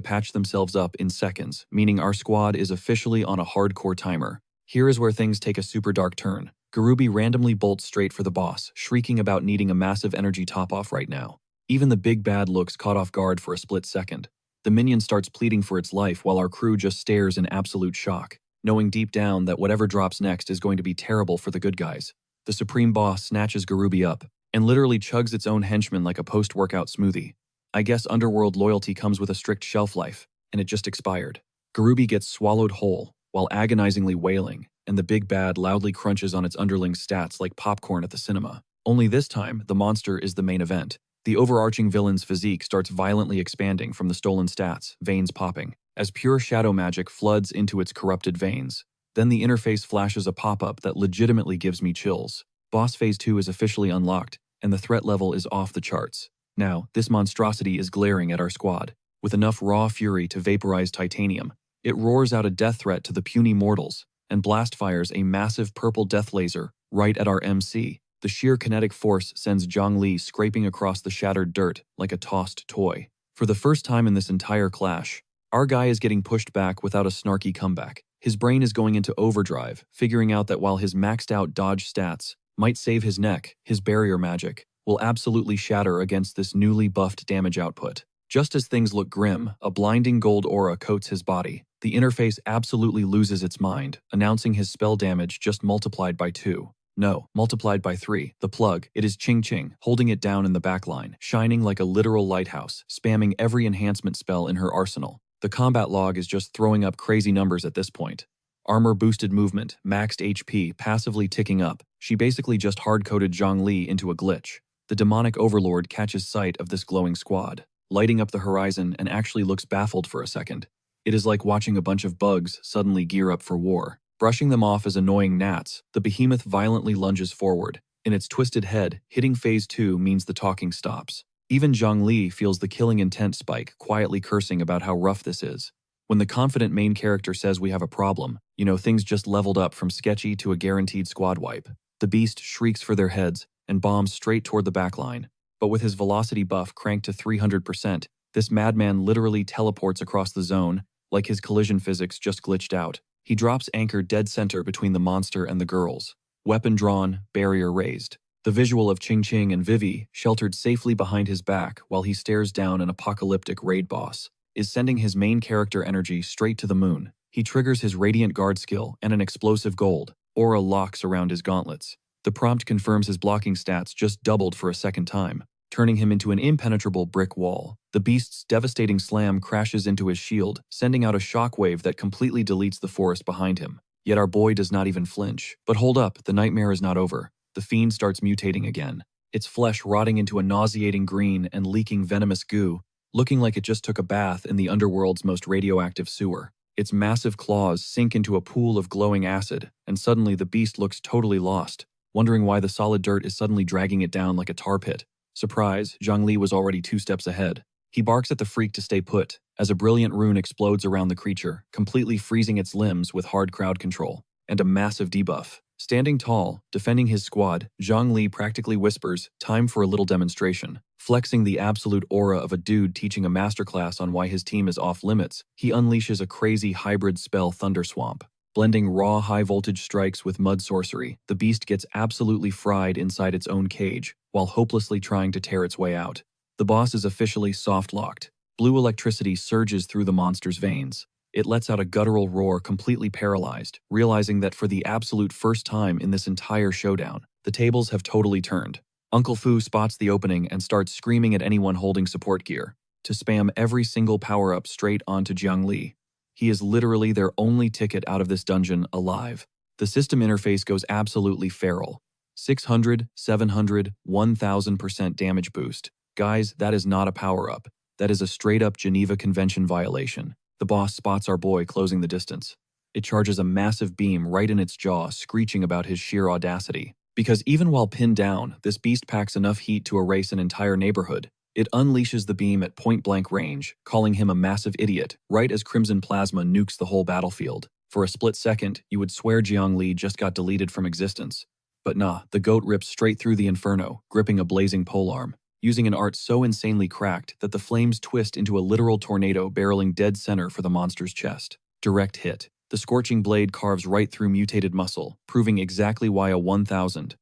patch themselves up in seconds, meaning our squad is officially on a hardcore timer. Here is where things take a super dark turn. Garubi randomly bolts straight for the boss, shrieking about needing a massive energy top-off right now. Even the big bad looks caught off guard for a split second. The minion starts pleading for its life while our crew just stares in absolute shock, knowing deep down that whatever drops next is going to be terrible for the good guys. The supreme boss snatches Garubi up and literally chugs its own henchman like a post-workout smoothie. I guess underworld loyalty comes with a strict shelf life, and it just expired. Garubi gets swallowed whole while agonizingly wailing, and the big bad loudly crunches on its underling's stats like popcorn at the cinema. Only this time, the monster is the main event. The overarching villain's physique starts violently expanding from the stolen stats, veins popping, as pure shadow magic floods into its corrupted veins. Then the interface flashes a pop-up that legitimately gives me chills. Boss Phase 2 is officially unlocked, and the threat level is off the charts. Now, this monstrosity is glaring at our squad. With enough raw fury to vaporize titanium, it roars out a death threat to the puny mortals, and blast fires a massive purple death laser right at our MC. The sheer kinetic force sends Zhang Li scraping across the shattered dirt like a tossed toy. For the first time in this entire clash, our guy is getting pushed back without a snarky comeback. His brain is going into overdrive, figuring out that while his maxed out dodge stats might save his neck, his barrier magic will absolutely shatter against this newly buffed damage output. Just as things look grim, a blinding gold aura coats his body. The interface absolutely loses its mind, announcing his spell damage just multiplied by 2. No, multiplied by 3. The plug, it is Ching Ching, holding it down in the backline, shining like a literal lighthouse, spamming every enhancement spell in her arsenal. The combat log is just throwing up crazy numbers at this point. Armor-boosted movement, maxed HP passively ticking up. She basically just hard-coded Zhang Li into a glitch. The demonic overlord catches sight of this glowing squad, lighting up the horizon, and actually looks baffled for a second. It is like watching a bunch of bugs suddenly gear up for war. Brushing them off as annoying gnats, the behemoth violently lunges forward. In its twisted head, hitting Phase 2 means the talking stops. Even Zhang Li feels the killing intent spike, quietly cursing about how rough this is. When the confident main character says we have a problem, you know things just leveled up from sketchy to a guaranteed squad wipe. The beast shrieks for their heads and bombs straight toward the backline. But with his velocity buff cranked to 300%, this madman literally teleports across the zone, like his collision physics just glitched out. He drops anchor dead center between the monster and the girls. Weapon drawn, barrier raised. The visual of Ching Ching and Vivi, sheltered safely behind his back while he stares down an apocalyptic raid boss, is sending his main character energy straight to the moon. He triggers his Radiant Guard skill and an explosive gold aura locks around his gauntlets. The prompt confirms his blocking stats just doubled for a second time, turning him into an impenetrable brick wall. The beast's devastating slam crashes into his shield, sending out a shockwave that completely deletes the forest behind him. Yet our boy does not even flinch. But hold up, the nightmare is not over. The fiend starts mutating again, its flesh rotting into a nauseating green and leaking venomous goo, looking like it just took a bath in the underworld's most radioactive sewer. Its massive claws sink into a pool of glowing acid, and suddenly the beast looks totally lost, wondering why the solid dirt is suddenly dragging it down like a tar pit. Surprise, Zhang Li was already 2 steps ahead. He barks at the freak to stay put, as a brilliant rune explodes around the creature, completely freezing its limbs with hard crowd control, and a massive debuff. Standing tall, defending his squad, Zhang Li practically whispers, "Time for a little demonstration." Flexing the absolute aura of a dude teaching a masterclass on why his team is off limits, he unleashes a crazy hybrid spell Thunder Swamp. Blending raw high-voltage strikes with mud sorcery, the beast gets absolutely fried inside its own cage, while hopelessly trying to tear its way out. The boss is officially soft-locked. Blue electricity surges through the monster's veins. It lets out a guttural roar, completely paralyzed, realizing that for the absolute first time in this entire showdown, the tables have totally turned. Uncle Fu spots the opening and starts screaming at anyone holding support gear to spam every single power-up straight onto Zhang Li. He is literally their only ticket out of this dungeon alive. The system interface goes absolutely feral. 600, 700, 1000% damage boost. Guys, that is not a power-up. That is a straight-up Geneva Convention violation. The boss spots our boy closing the distance. It charges a massive beam right in its jaw, screeching about his sheer audacity. Because even while pinned down, this beast packs enough heat to erase an entire neighborhood. It unleashes the beam at point-blank range, calling him a massive idiot, right as Crimson Plasma nukes the whole battlefield. For a split second, you would swear Jiangli just got deleted from existence. But nah, the goat rips straight through the inferno, gripping a blazing polearm, using an art so insanely cracked that the flames twist into a literal tornado barreling dead center for the monster's chest. Direct hit. The scorching blade carves right through mutated muscle, proving exactly why a 1000%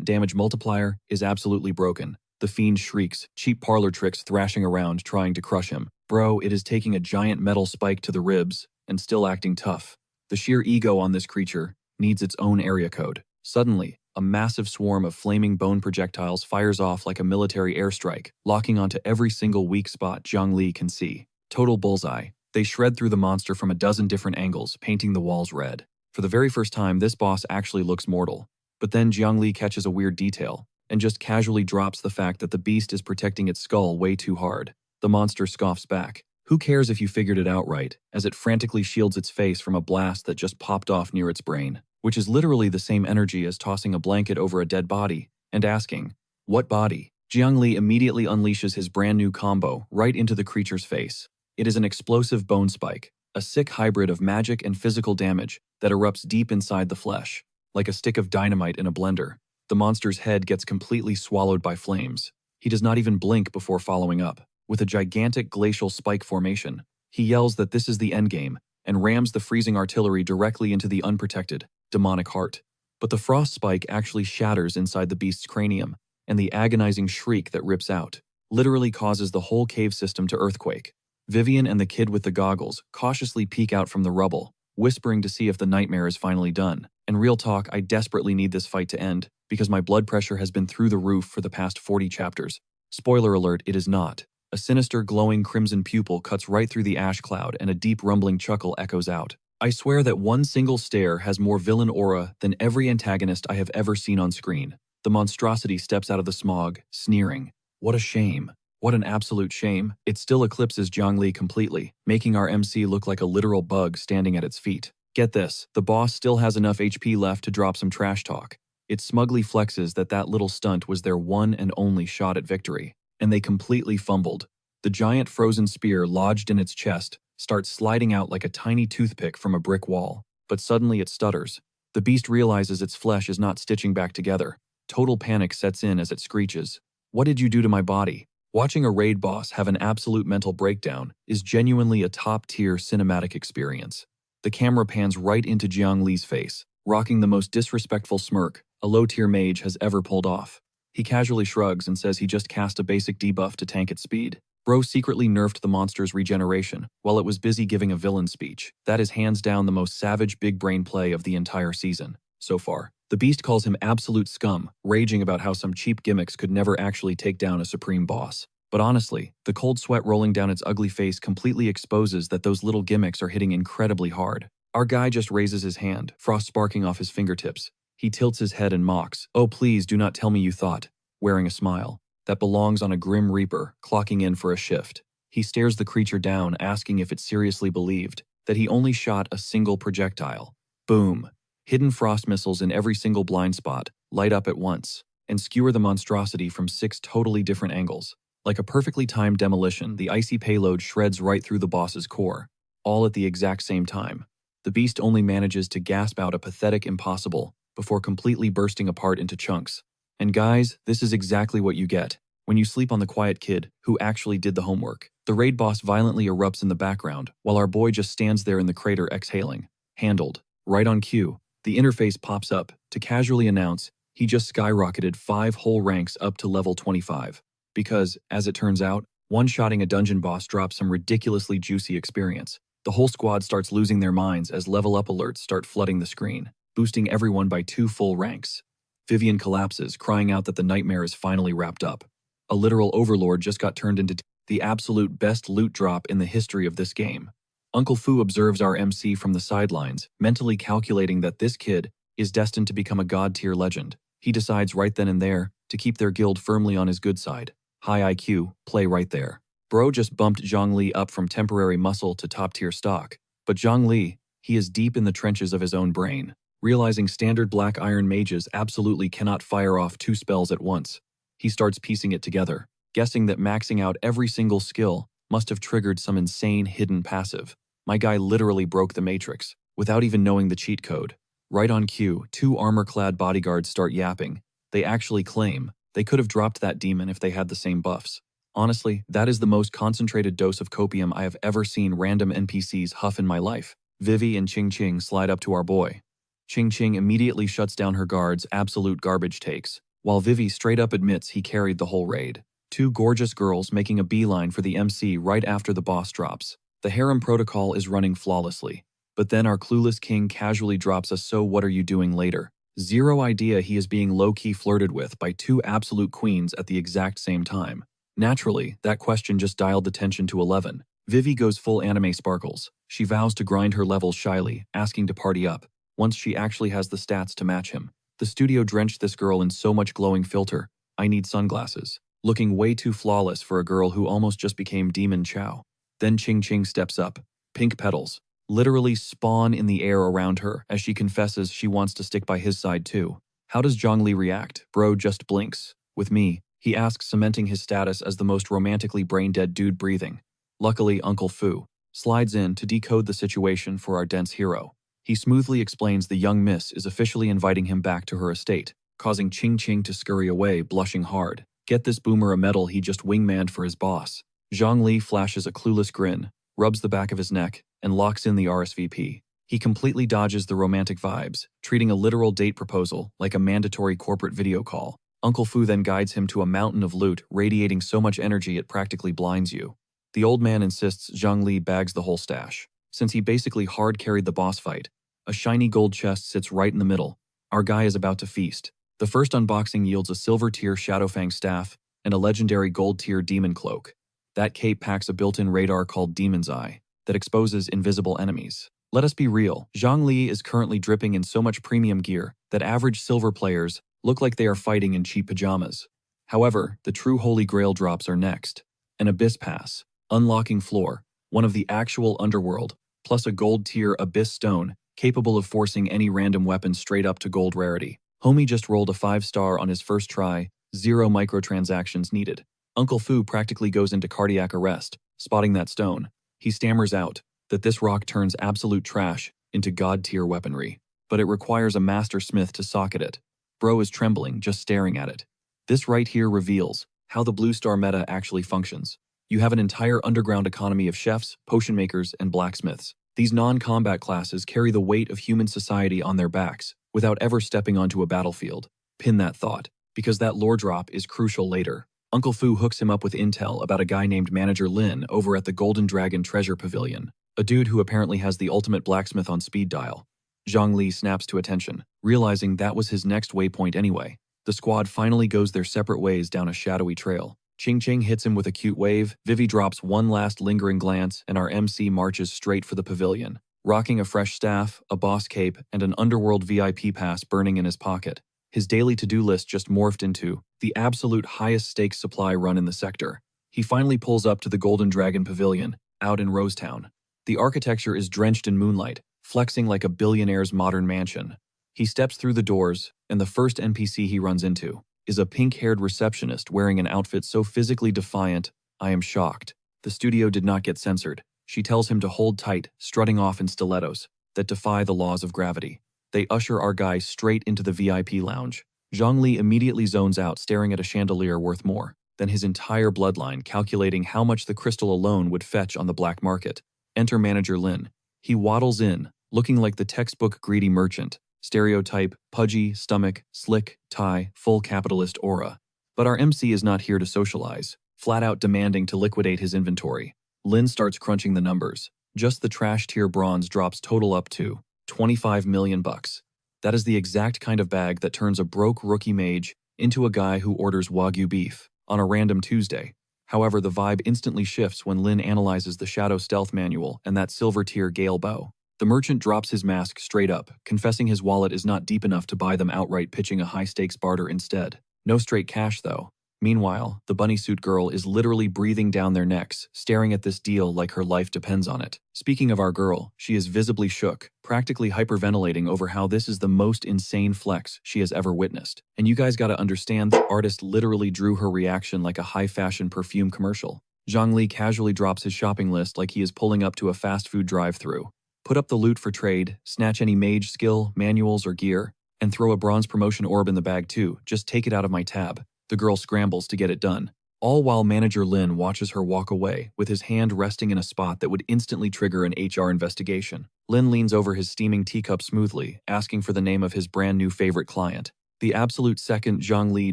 damage multiplier is absolutely broken. The fiend shrieks, cheap parlor tricks thrashing around trying to crush him. Bro, it is taking a giant metal spike to the ribs and still acting tough. The sheer ego on this creature needs its own area code. Suddenly, a massive swarm of flaming bone projectiles fires off like a military airstrike, locking onto every single weak spot Jiangli can see. Total bullseye. They shred through the monster from a dozen different angles, painting the walls red. For the very first time, this boss actually looks mortal. But then Jiangli catches a weird detail, and just casually drops the fact that the beast is protecting its skull way too hard. The monster scoffs back. Who cares if you figured it out right, as it frantically shields its face from a blast that just popped off near its brain, which is literally the same energy as tossing a blanket over a dead body, and asking, "What body?" Jiangli immediately unleashes his brand new combo right into the creature's face. It is an explosive bone spike, a sick hybrid of magic and physical damage that erupts deep inside the flesh. Like a stick of dynamite in a blender, the monster's head gets completely swallowed by flames. He does not even blink before following up. With a gigantic glacial spike formation, he yells that this is the endgame and rams the freezing artillery directly into the unprotected, demonic heart. But the frost spike actually shatters inside the beast's cranium, and the agonizing shriek that rips out literally causes the whole cave system to earthquake. Vivian and the kid with the goggles cautiously peek out from the rubble, whispering to see if the nightmare is finally done. And real talk, I desperately need this fight to end, because my blood pressure has been through the roof for the past 40 chapters. Spoiler alert, it is not. A sinister glowing crimson pupil cuts right through the ash cloud and a deep rumbling chuckle echoes out. I swear that one single stare has more villain aura than every antagonist I have ever seen on screen. The monstrosity steps out of the smog, sneering. What a shame. What an absolute shame. It still eclipses Jiangli completely, making our MC look like a literal bug standing at its feet. Get this, the boss still has enough HP left to drop some trash talk. It smugly flexes that little stunt was their one and only shot at victory. And they completely fumbled. The giant frozen spear lodged in its chest starts sliding out like a tiny toothpick from a brick wall. But suddenly it stutters. The beast realizes its flesh is not stitching back together. Total panic sets in as it screeches. What did you do to my body? Watching a raid boss have an absolute mental breakdown is genuinely a top-tier cinematic experience. The camera pans right into Jiangli's face, rocking the most disrespectful smirk a low-tier mage has ever pulled off. He casually shrugs and says he just cast a basic debuff to tank its speed. Bro secretly nerfed the monster's regeneration while it was busy giving a villain speech. That is hands down the most savage big brain play of the entire season so far. The beast calls him absolute scum, raging about how some cheap gimmicks could never actually take down a supreme boss. But honestly, the cold sweat rolling down its ugly face completely exposes that those little gimmicks are hitting incredibly hard. Our guy just raises his hand, frost sparking off his fingertips. He tilts his head and mocks, "Oh please do not tell me you thought," wearing a smile that belongs on a grim reaper, clocking in for a shift. He stares the creature down, asking if it seriously believed that he only shot a single projectile. Boom. Hidden frost missiles in every single blind spot light up at once and skewer the monstrosity from 6 totally different angles. Like a perfectly timed demolition, the icy payload shreds right through the boss's core, all at the exact same time. The beast only manages to gasp out a pathetic impossible before completely bursting apart into chunks. And guys, this is exactly what you get when you sleep on the quiet kid who actually did the homework. The raid boss violently erupts in the background while our boy just stands there in the crater exhaling. Handled. Right on cue. The interface pops up to casually announce he just skyrocketed 5 whole ranks up to level 25. Because, as it turns out, one-shotting a dungeon boss drops some ridiculously juicy experience. The whole squad starts losing their minds as level-up alerts start flooding the screen, boosting everyone by 2 full ranks. Vivian collapses, crying out that the nightmare is finally wrapped up. A literal overlord just got turned into the absolute best loot drop in the history of this game. Uncle Fu observes our MC from the sidelines, mentally calculating that this kid is destined to become a god-tier legend. He decides right then and there to keep their guild firmly on his good side. High IQ, play right there. Bro just bumped Zhongli up from temporary muscle to top-tier stock. But Zhongli, he is deep in the trenches of his own brain, realizing standard black iron mages absolutely cannot fire off 2 spells at once. He starts piecing it together, guessing that maxing out every single skill must have triggered some insane hidden passive. My guy literally broke the matrix, without even knowing the cheat code. Right on cue, 2 armor-clad bodyguards start yapping. They actually claim they could have dropped that demon if they had the same buffs. Honestly, that is the most concentrated dose of copium I have ever seen random NPCs huff in my life. Vivi and Ching Ching slide up to our boy. Ching Ching immediately shuts down her guards' absolute garbage takes, while Vivi straight up admits he carried the whole raid. 2 gorgeous girls making a beeline for the MC right after the boss drops. The harem protocol is running flawlessly. But then our clueless king casually drops a "so what are you doing" later. Zero idea he is being low-key flirted with by 2 absolute queens at the exact same time. Naturally, that question just dialed the tension to 11. Vivi goes full anime sparkles. She vows to grind her levels shyly, asking to party up, once she actually has the stats to match him. The studio drenched this girl in so much glowing filter, I need sunglasses, looking way too flawless for a girl who almost just became Demon Chow. Then Ching Ching steps up. Pink petals literally spawn in the air around her as she confesses she wants to stick by his side too. How does Zhongli react? Bro just blinks. With me, he asks, cementing his status as the most romantically brain-dead dude breathing. Luckily, Uncle Fu slides in to decode the situation for our dense hero. He smoothly explains the young miss is officially inviting him back to her estate, causing Ching Ching to scurry away, blushing hard. Get this boomer a medal he just wingmanned for his boss. Zhongli flashes a clueless grin, rubs the back of his neck, and locks in the RSVP. He completely dodges the romantic vibes, treating a literal date proposal like a mandatory corporate video call. Uncle Fu then guides him to a mountain of loot radiating so much energy it practically blinds you. The old man insists Zhongli bags the whole stash, since he basically hard-carried the boss fight. A shiny gold chest sits right in the middle. Our guy is about to feast. The first unboxing yields a silver-tier Shadowfang staff and a legendary gold-tier demon cloak. That cape packs a built-in radar called Demon's Eye that exposes invisible enemies. Let us be real, Zhongli is currently dripping in so much premium gear that average silver players look like they are fighting in cheap pajamas. However, the true holy grail drops are next. An Abyss Pass, unlocking floor, one of the actual underworld, plus a gold-tier Abyss Stone capable of forcing any random weapon straight up to gold rarity. Homie just rolled a 5-star on his first try, 0 microtransactions needed. Uncle Fu practically goes into cardiac arrest, spotting that stone. He stammers out that this rock turns absolute trash into god-tier weaponry, but it requires a master smith to socket it. Bro is trembling just staring at it. This right here reveals how the Blue Star meta actually functions. You have an entire underground economy of chefs, potion makers, and blacksmiths. These non-combat classes carry the weight of human society on their backs without ever stepping onto a battlefield. Pin that thought, because that lore drop is crucial later. Uncle Fu hooks him up with intel about a guy named Manager Lin over at the Golden Dragon Treasure Pavilion, a dude who apparently has the ultimate blacksmith on speed dial. Zhongli snaps to attention, realizing that was his next waypoint anyway. The squad finally goes their separate ways down a shadowy trail. Ching Ching hits him with a cute wave, Vivi drops one last lingering glance, and our MC marches straight for the pavilion, rocking a fresh staff, a boss cape, and an underworld VIP pass burning in his pocket. His daily to-do list just morphed into the absolute highest stakes supply run in the sector. He finally pulls up to the Golden Dragon Pavilion, out in Rosetown. The architecture is drenched in moonlight, flexing like a billionaire's modern mansion. He steps through the doors, and the first NPC he runs into is a pink-haired receptionist wearing an outfit so physically defiant, I am shocked. The studio did not get censored. She tells him to hold tight, strutting off in stilettos that defy the laws of gravity. They usher our guy straight into the VIP lounge. Zhongli immediately zones out, staring at a chandelier worth more than his entire bloodline, calculating how much the crystal alone would fetch on the black market. Enter Manager Lin. He waddles in, looking like the textbook greedy merchant. Stereotype, pudgy, stomach, slick, tie, full capitalist aura. But our MC is not here to socialize, flat out demanding to liquidate his inventory. Lin starts crunching the numbers. Just the trash tier bronze drops total up to 25 million bucks. That is the exact kind of bag that turns a broke rookie mage into a guy who orders Wagyu beef on a random Tuesday. However, the vibe instantly shifts when Lin analyzes the Shadow Stealth Manual and that silver tier Gale bow. The merchant drops his mask straight up, confessing his wallet is not deep enough to buy them outright, pitching a high-stakes barter instead. No straight cash, though. Meanwhile, the bunny suit girl is literally breathing down their necks, staring at this deal like her life depends on it. Speaking of our girl, she is visibly shook, practically hyperventilating over how this is the most insane flex she has ever witnessed. And you guys gotta understand, the artist literally drew her reaction like a high-fashion perfume commercial. Zhongli casually drops his shopping list like he is pulling up to a fast food drive-thru. Put up the loot for trade, snatch any mage skill, manuals, or gear, and throw a bronze promotion orb in the bag too. Just take it out of my tab. The girl scrambles to get it done, all while manager Lin watches her walk away with his hand resting in a spot that would instantly trigger an HR investigation. Lin leans over his steaming teacup smoothly, asking for the name of his brand new favorite client. The absolute second Zhang Li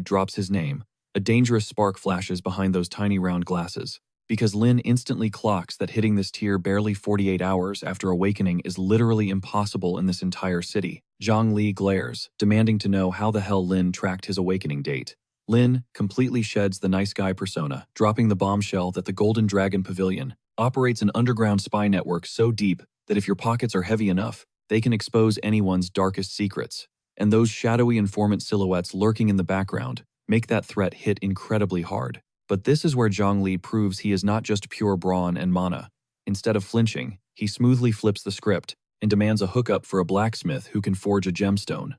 drops his name, a dangerous spark flashes behind those tiny round glasses. Because Lin instantly clocks that hitting this tier barely 48 hours after awakening is literally impossible in this entire city. Zhang Li glares, demanding to know how the hell Lin tracked his awakening date. Lin completely sheds the nice guy persona, dropping the bombshell that the Golden Dragon Pavilion operates an underground spy network so deep that if your pockets are heavy enough, they can expose anyone's darkest secrets. And those shadowy informant silhouettes lurking in the background make that threat hit incredibly hard. But this is where Zhang Li proves he is not just pure brawn and mana. Instead of flinching, he smoothly flips the script and demands a hookup for a blacksmith who can forge a gemstone.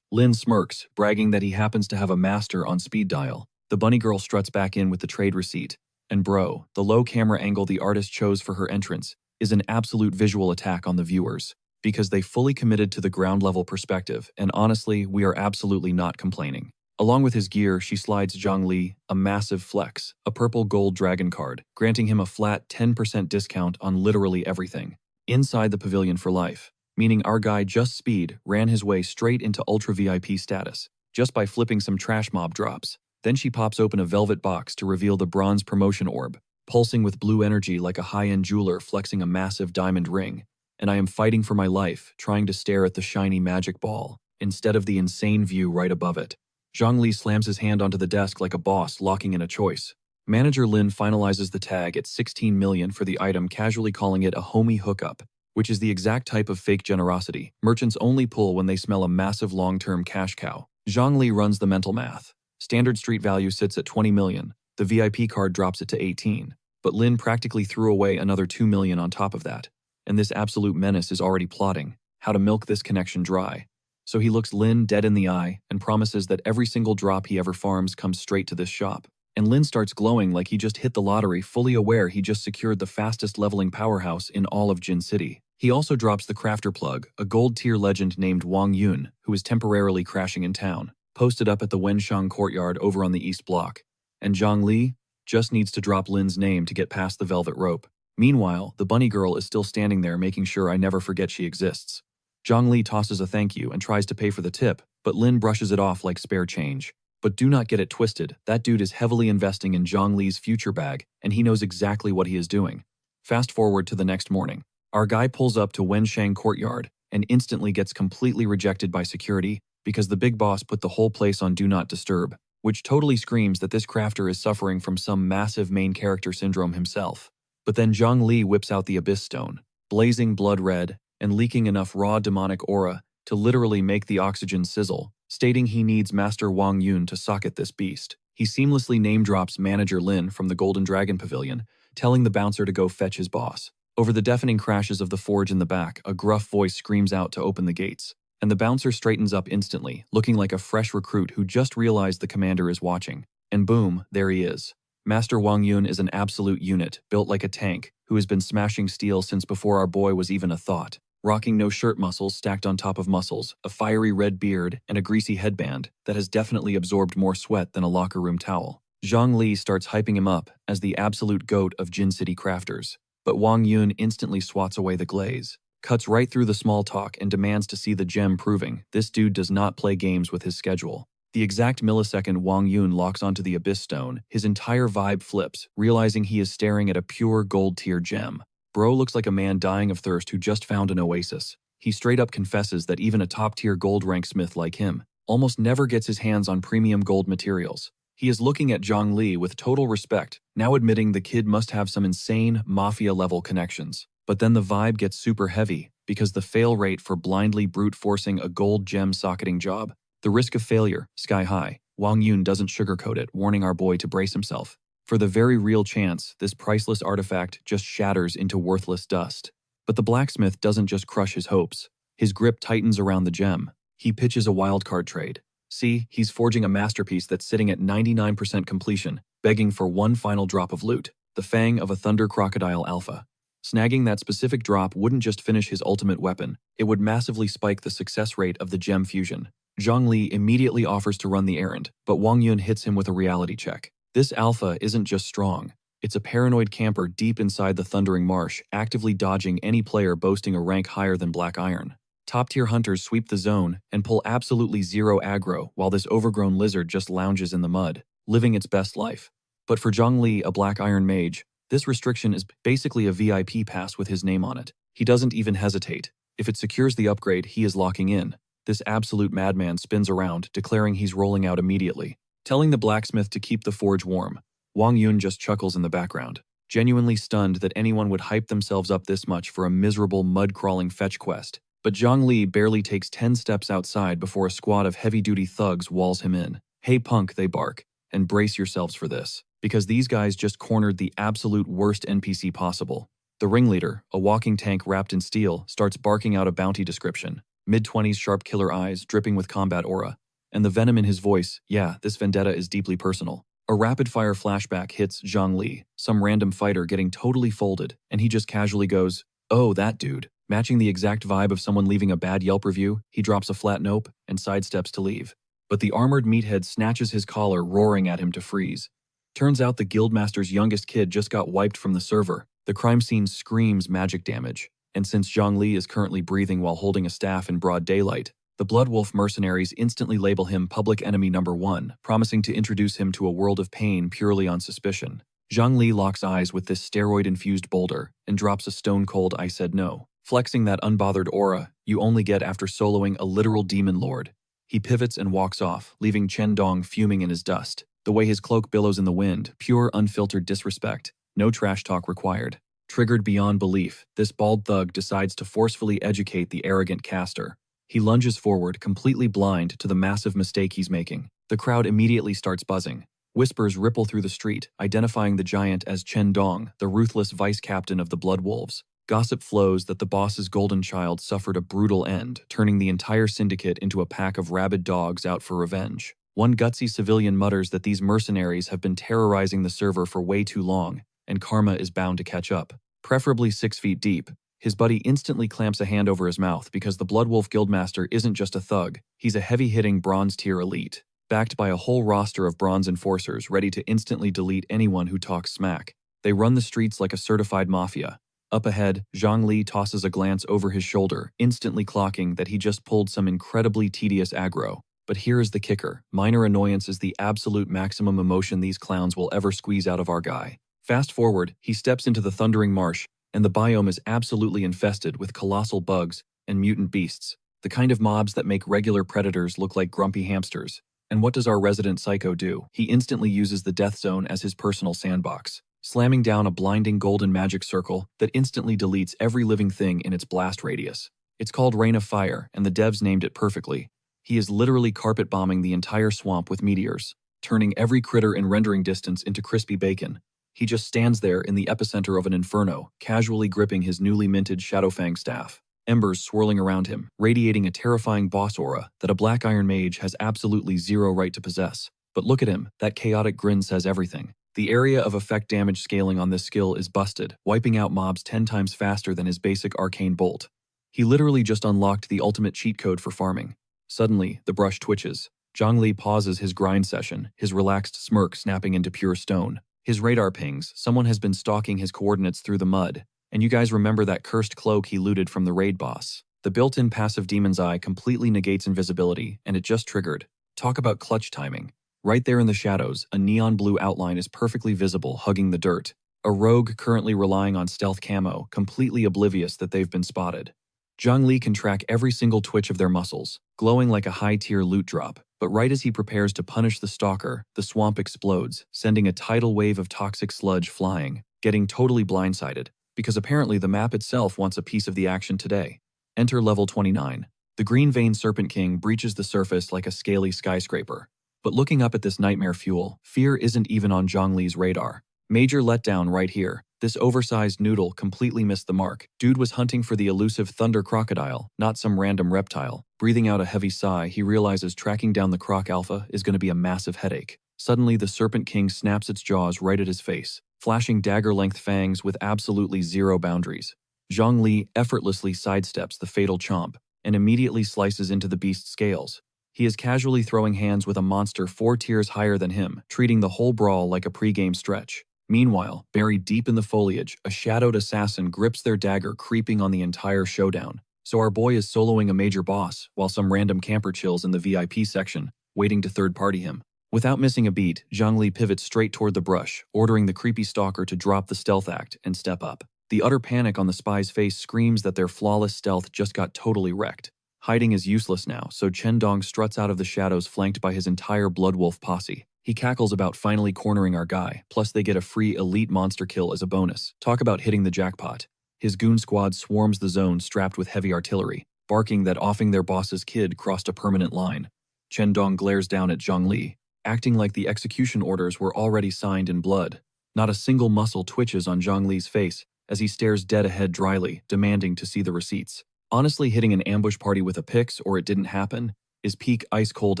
Lin smirks, bragging that he happens to have a master on speed dial. The bunny girl struts back in with the trade receipt. And bro, the low camera angle the artist chose for her entrance is an absolute visual attack on the viewers, because they fully committed to the ground level perspective, and honestly, we are absolutely not complaining. Along with his gear, she slides Zhang Li a massive flex, a purple gold dragon card, granting him a flat 10% discount on literally everything. Inside the pavilion for life. Meaning our guy Just Speed ran his way straight into Ultra VIP status, just by flipping some trash mob drops. Then she pops open a velvet box to reveal the bronze promotion orb, pulsing with blue energy like a high-end jeweler flexing a massive diamond ring. And I am fighting for my life, trying to stare at the shiny magic ball, instead of the insane view right above it. Zhang Li slams his hand onto the desk like a boss locking in a choice. Manager Lin finalizes the tag at 16 million for the item, casually calling it a homie hookup, which is the exact type of fake generosity merchants only pull when they smell a massive long-term cash cow. Zhang Li runs the mental math. Standard street value sits at 20 million. The VIP card drops it to 18. But Lin practically threw away another 2 million on top of that. And this absolute menace is already plotting how to milk this connection dry. So he looks Lin dead in the eye and promises that every single drop he ever farms comes straight to this shop. And Lin starts glowing like he just hit the lottery, fully aware he just secured the fastest leveling powerhouse in all of Jin City. He also drops the crafter plug, a gold-tier legend named Wang Yun, who is temporarily crashing in town, posted up at the Wenshang courtyard over on the East Block. And Zhang Li just needs to drop Lin's name to get past the velvet rope. Meanwhile, the bunny girl is still standing there making sure I never forget she exists. Zhang Li tosses a thank you and tries to pay for the tip, but Lin brushes it off like spare change. But do not get it twisted, that dude is heavily investing in Zhang Li's future bag, and he knows exactly what he is doing. Fast forward to the next morning. Our guy pulls up to Wenshang courtyard and instantly gets completely rejected by security because the big boss put the whole place on Do Not Disturb, which totally screams that this crafter is suffering from some massive main character syndrome himself. But then Zhang Li whips out the Abyss Stone, blazing blood red and leaking enough raw demonic aura to literally make the oxygen sizzle, stating he needs Master Wang Yun to socket this beast. He seamlessly name-drops Manager Lin from the Golden Dragon Pavilion, telling the bouncer to go fetch his boss. Over the deafening crashes of the forge in the back, a gruff voice screams out to open the gates, and the bouncer straightens up instantly, looking like a fresh recruit who just realized the commander is watching. And boom, there he is. Master Wang Yun is an absolute unit, built like a tank, who has been smashing steel since before our boy was even a thought. Rocking no shirt muscles stacked on top of muscles, a fiery red beard, and a greasy headband that has definitely absorbed more sweat than a locker room towel. Zhang Li starts hyping him up as the absolute goat of Jin City crafters. But Wang Yun instantly swats away the glaze, cuts right through the small talk and demands to see the gem, proving this dude does not play games with his schedule. The exact millisecond Wang Yun locks onto the Abyss Stone, his entire vibe flips, realizing he is staring at a pure gold-tier gem. Bro looks like a man dying of thirst who just found an oasis. He straight up confesses that even a top-tier gold-rank smith like him almost never gets his hands on premium gold materials. He is looking at Zhang Li with total respect, now admitting the kid must have some insane, mafia-level connections. But then the vibe gets super heavy, because the fail rate for blindly brute forcing a gold gem socketing job, the risk of failure, sky high. Wang Yun doesn't sugarcoat it, warning our boy to brace himself. For the very real chance, this priceless artifact just shatters into worthless dust. But the blacksmith doesn't just crush his hopes. His grip tightens around the gem. He pitches a wildcard trade. See, he's forging a masterpiece that's sitting at 99% completion, begging for one final drop of loot, the fang of a thunder crocodile alpha. Snagging that specific drop wouldn't just finish his ultimate weapon, it would massively spike the success rate of the gem fusion. Zhang Li immediately offers to run the errand, but Wang Yun hits him with a reality check. This alpha isn't just strong. It's a paranoid camper deep inside the Thundering Marsh, actively dodging any player boasting a rank higher than Black Iron. Top-tier hunters sweep the zone and pull absolutely zero aggro while this overgrown lizard just lounges in the mud, living its best life. But for Zhang Li, a Black Iron mage, this restriction is basically a VIP pass with his name on it. He doesn't even hesitate. If it secures the upgrade, he is locking in. This absolute madman spins around, declaring he's rolling out immediately. Telling the blacksmith to keep the forge warm, Wang Yun just chuckles in the background, genuinely stunned that anyone would hype themselves up this much for a miserable mud-crawling fetch quest. But Zhang Li barely takes 10 steps outside before a squad of heavy-duty thugs walls him in. "Hey punk," they bark, "and brace yourselves for this, because these guys just cornered the absolute worst NPC possible." The ringleader, a walking tank wrapped in steel, starts barking out a bounty description. Mid-20s sharp killer eyes, dripping with combat aura. And the venom in his voice, yeah, this vendetta is deeply personal. A rapid-fire flashback hits Zhang Li, some random fighter getting totally folded, and he just casually goes, "Oh, that dude." Matching the exact vibe of someone leaving a bad Yelp review, he drops a flat nope and sidesteps to leave. But the armored meathead snatches his collar, roaring at him to freeze. Turns out the guildmaster's youngest kid just got wiped from the server. The crime scene screams magic damage, and since Zhang Li is currently breathing while holding a staff in broad daylight, the Bloodwolf mercenaries instantly label him public enemy number 1, promising to introduce him to a world of pain purely on suspicion. Zhang Li locks eyes with this steroid-infused boulder and drops a stone-cold "I said no," flexing that unbothered aura you only get after soloing a literal demon lord. He pivots and walks off, leaving Chen Dong fuming in his dust. The way his cloak billows in the wind, pure unfiltered disrespect, no trash talk required. Triggered beyond belief, this bald thug decides to forcefully educate the arrogant caster. He lunges forward, completely blind to the massive mistake he's making. The crowd immediately starts buzzing. Whispers ripple through the street, identifying the giant as Chen Dong, the ruthless vice-captain of the Blood Wolves. Gossip flows that the boss's golden child suffered a brutal end, turning the entire syndicate into a pack of rabid dogs out for revenge. One gutsy civilian mutters that these mercenaries have been terrorizing the server for way too long, and karma is bound to catch up. Preferably 6 feet deep. His buddy instantly clamps a hand over his mouth because the Bloodwolf Guildmaster isn't just a thug, he's a heavy-hitting bronze-tier elite, backed by a whole roster of bronze enforcers ready to instantly delete anyone who talks smack. They run the streets like a certified mafia. Up ahead, Zhang Li tosses a glance over his shoulder, instantly clocking that he just pulled some incredibly tedious aggro. But here is the kicker. Minor annoyance is the absolute maximum emotion these clowns will ever squeeze out of our guy. Fast forward, he steps into the Thundering Marsh, and the biome is absolutely infested with colossal bugs and mutant beasts, the kind of mobs that make regular predators look like grumpy hamsters. And what does our resident psycho do? He instantly uses the Death Zone as his personal sandbox, slamming down a blinding golden magic circle that instantly deletes every living thing in its blast radius. It's called Rain of Fire, and the devs named it perfectly. He is literally carpet bombing the entire swamp with meteors, turning every critter in rendering distance into crispy bacon. He just stands there in the epicenter of an inferno, casually gripping his newly minted Shadowfang staff. Embers swirling around him, radiating a terrifying boss aura that a Black Iron Mage has absolutely zero right to possess. But look at him, that chaotic grin says everything. The area of effect damage scaling on this skill is busted, wiping out mobs 10 times faster than his basic arcane bolt. He literally just unlocked the ultimate cheat code for farming. Suddenly, the brush twitches. Zhang Li pauses his grind session, his relaxed smirk snapping into pure stone. His radar pings, someone has been stalking his coordinates through the mud. And you guys remember that cursed cloak he looted from the raid boss. The built-in passive Demon's Eye completely negates invisibility, and it just triggered. Talk about clutch timing. Right there in the shadows, a neon blue outline is perfectly visible, hugging the dirt. A rogue currently relying on stealth camo, completely oblivious that they've been spotted. Zhang Li can track every single twitch of their muscles, glowing like a high-tier loot drop. But right as he prepares to punish the stalker, the swamp explodes, sending a tidal wave of toxic sludge flying, getting totally blindsided, because apparently the map itself wants a piece of the action today. Enter level 29. The green vein serpent king breaches the surface like a scaly skyscraper. But looking up at this nightmare fuel, fear isn't even on Zhongli's radar. Major letdown right here. This oversized noodle completely missed the mark. Dude was hunting for the elusive thunder crocodile, not some random reptile. Breathing out a heavy sigh, he realizes tracking down the croc alpha is going to be a massive headache. Suddenly, the serpent king snaps its jaws right at his face, flashing dagger-length fangs with absolutely zero boundaries. Zhongli effortlessly sidesteps the fatal chomp and immediately slices into the beast's scales. He is casually throwing hands with a monster 4 tiers higher than him, treating the whole brawl like a pre-game stretch. Meanwhile, buried deep in the foliage, a shadowed assassin grips their dagger, creeping on the entire showdown. So our boy is soloing a major boss, while some random camper chills in the VIP section, waiting to third-party him. Without missing a beat, Zhongli pivots straight toward the brush, ordering the creepy stalker to drop the stealth act and step up. The utter panic on the spy's face screams that their flawless stealth just got totally wrecked. Hiding is useless now, so Chen Dong struts out of the shadows flanked by his entire Bloodwolf posse. He cackles about finally cornering our guy, plus they get a free elite monster kill as a bonus. Talk about hitting the jackpot. His goon squad swarms the zone strapped with heavy artillery, barking that offing their boss's kid crossed a permanent line. Chen Dong glares down at Zhongli, acting like the execution orders were already signed in blood. Not a single muscle twitches on Zhongli's face as he stares dead ahead dryly, demanding to see the receipts. Honestly, hitting an ambush party with a pix or it didn't happen is peak ice-cold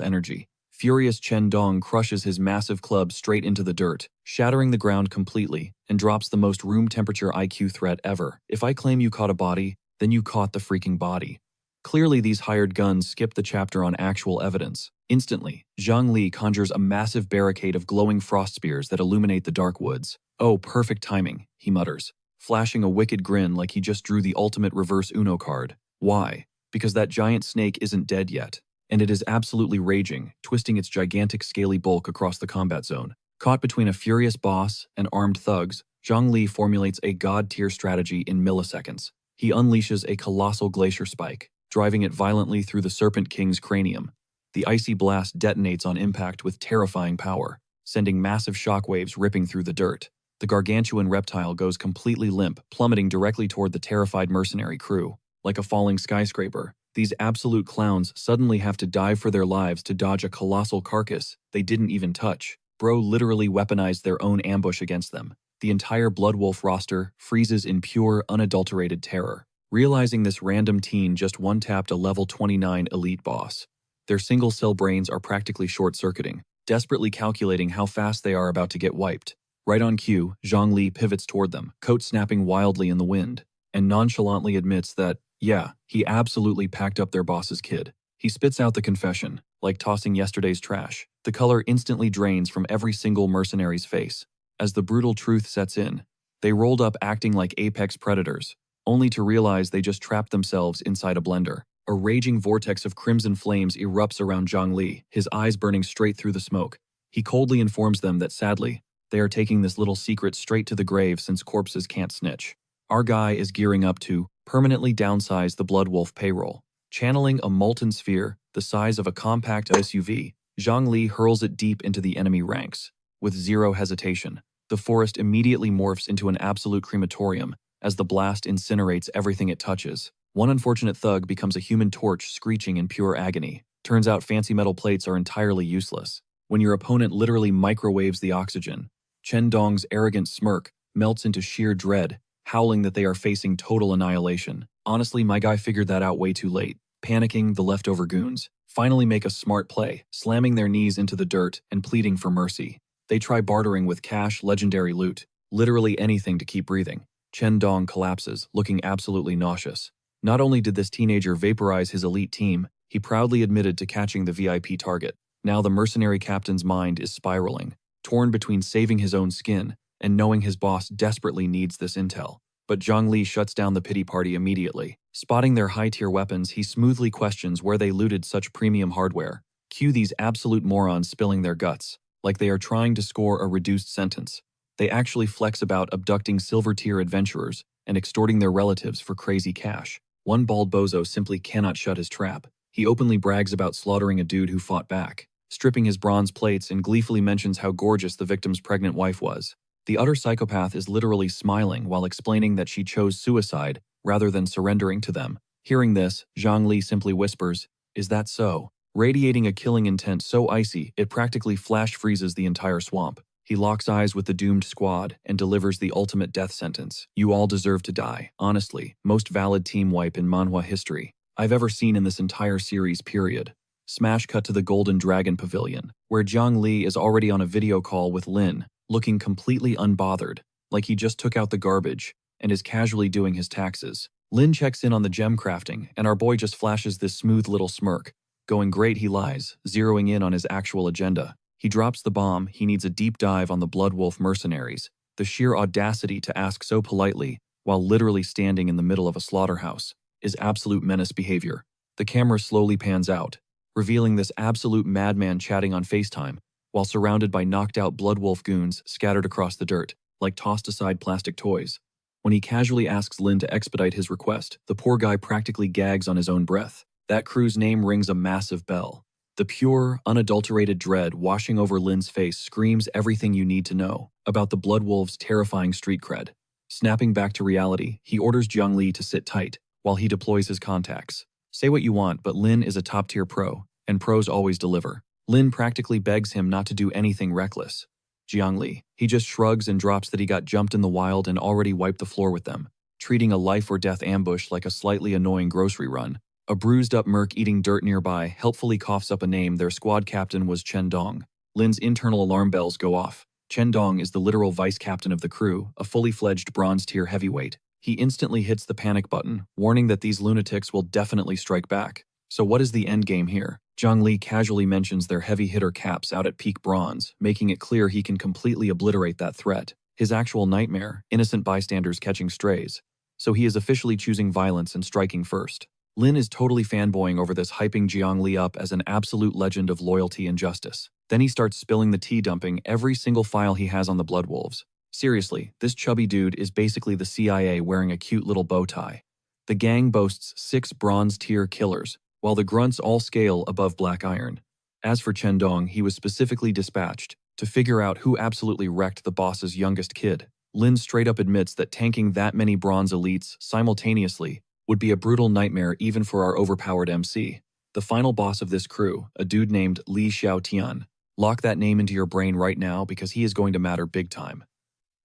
energy. Furious Chen Dong crushes his massive club straight into the dirt, shattering the ground completely, and drops the most room-temperature IQ threat ever. If I claim you caught a body, then you caught the freaking body. Clearly, these hired guns skip the chapter on actual evidence. Instantly, Zhongli conjures a massive barricade of glowing frost spears that illuminate the dark woods. Oh, perfect timing, he mutters, flashing a wicked grin like he just drew the ultimate reverse Uno card. Why? Because that giant snake isn't dead yet, and it is absolutely raging, twisting its gigantic scaly bulk across the combat zone. Caught between a furious boss and armed thugs, Zhongli formulates a god-tier strategy in milliseconds. He unleashes a colossal glacier spike, driving it violently through the Serpent King's cranium. The icy blast detonates on impact with terrifying power, sending massive shockwaves ripping through the dirt. The gargantuan reptile goes completely limp, plummeting directly toward the terrified mercenary crew. Like a falling skyscraper, these absolute clowns suddenly have to dive for their lives to dodge a colossal carcass they didn't even touch. Bro literally weaponized their own ambush against them. The entire Bloodwolf roster freezes in pure, unadulterated terror. Realizing this random teen just one-tapped a level 29 elite boss, their single-cell brains are practically short-circuiting, desperately calculating how fast they are about to get wiped. Right on cue, Zhongli pivots toward them, coat snapping wildly in the wind, and nonchalantly admits that, yeah, he absolutely packed up their boss's kid. He spits out the confession, like tossing yesterday's trash. The color instantly drains from every single mercenary's face. As the brutal truth sets in, they rolled up acting like apex predators, only to realize they just trapped themselves inside a blender. A raging vortex of crimson flames erupts around Zhongli, his eyes burning straight through the smoke. He coldly informs them that sadly, they are taking this little secret straight to the grave since corpses can't snitch. Our guy is gearing up to permanently downsize the Bloodwolf payroll. Channeling a molten sphere the size of a compact SUV, Zhongli hurls it deep into the enemy ranks. With zero hesitation, the forest immediately morphs into an absolute crematorium as the blast incinerates everything it touches. One unfortunate thug becomes a human torch screeching in pure agony. Turns out fancy metal plates are entirely useless. When your opponent literally microwaves the oxygen, Chen Dong's arrogant smirk melts into sheer dread, howling that they are facing total annihilation. Honestly, my guy figured that out way too late. Panicking, the leftover goons finally make a smart play, slamming their knees into the dirt and pleading for mercy. They try bartering with cash, legendary loot, literally anything to keep breathing. Chen Dong collapses, looking absolutely nauseous. Not only did this teenager vaporize his elite team, he proudly admitted to catching the VIP target. Now the mercenary captain's mind is spiraling, torn between saving his own skin and knowing his boss desperately needs this intel. But Zhongli shuts down the pity party immediately. Spotting their high-tier weapons, he smoothly questions where they looted such premium hardware. Cue these absolute morons spilling their guts, like they are trying to score a reduced sentence. They actually flex about abducting silver-tier adventurers and extorting their relatives for crazy cash. One bald bozo simply cannot shut his trap. He openly brags about slaughtering a dude who fought back, stripping his bronze plates and gleefully mentions how gorgeous the victim's pregnant wife was. The utter psychopath is literally smiling while explaining that she chose suicide rather than surrendering to them. Hearing this, Zhang Li simply whispers, "Is that so?" Radiating a killing intent so icy it practically flash freezes the entire swamp. He locks eyes with the doomed squad and delivers the ultimate death sentence. "You all deserve to die. Honestly, most valid team wipe in manhwa history I've ever seen in this entire series, period." Smash cut to the Golden Dragon Pavilion, where Zhang Li is already on a video call with Lin, looking completely unbothered, like he just took out the garbage and is casually doing his taxes. Lin checks in on the gem crafting, and our boy just flashes this smooth little smirk. Going great, he lies, zeroing in on his actual agenda. He drops the bomb. He needs a deep dive on the Bloodwolf mercenaries. The sheer audacity to ask so politely, while literally standing in the middle of a slaughterhouse, is absolute menace behavior. The camera slowly pans out, revealing this absolute madman chatting on FaceTime, while surrounded by knocked-out Bloodwolf goons scattered across the dirt, like tossed-aside plastic toys. When he casually asks Lin to expedite his request, the poor guy practically gags on his own breath. That crew's name rings a massive bell. The pure, unadulterated dread washing over Lin's face screams everything you need to know about the Bloodwolves' terrifying street cred. Snapping back to reality, he orders Zhang Li to sit tight while he deploys his contacts. Say what you want, but Lin is a top-tier pro, and pros always deliver. Lin practically begs him not to do anything reckless. Zhang Li, he just shrugs and drops that he got jumped in the wild and already wiped the floor with them, treating a life-or-death ambush like a slightly annoying grocery run. A bruised-up merc eating dirt nearby helpfully coughs up a name. Their squad captain was Chen Dong. Lin's internal alarm bells go off. Chen Dong is the literal vice-captain of the crew, a fully-fledged bronze-tier heavyweight. He instantly hits the panic button, warning that these lunatics will definitely strike back. So what is the endgame here? Zhang Li casually mentions their heavy-hitter caps out at peak bronze, making it clear he can completely obliterate that threat. His actual nightmare, innocent bystanders catching strays. So he is officially choosing violence and striking first. Lin is totally fanboying over this, hyping Zhang Li up as an absolute legend of loyalty and justice. Then he starts spilling the tea, dumping every single file he has on the Bloodwolves. Seriously, this chubby dude is basically the CIA wearing a cute little bow tie. The gang boasts 6 bronze-tier killers, while the grunts all scale above black iron. As for Chen Dong, he was specifically dispatched to figure out who absolutely wrecked the boss's youngest kid. Lin straight up admits that tanking that many bronze elites simultaneously would be a brutal nightmare even for our overpowered MC. The final boss of this crew, a dude named Li Xiaotian. Lock that name into your brain right now because he is going to matter big time.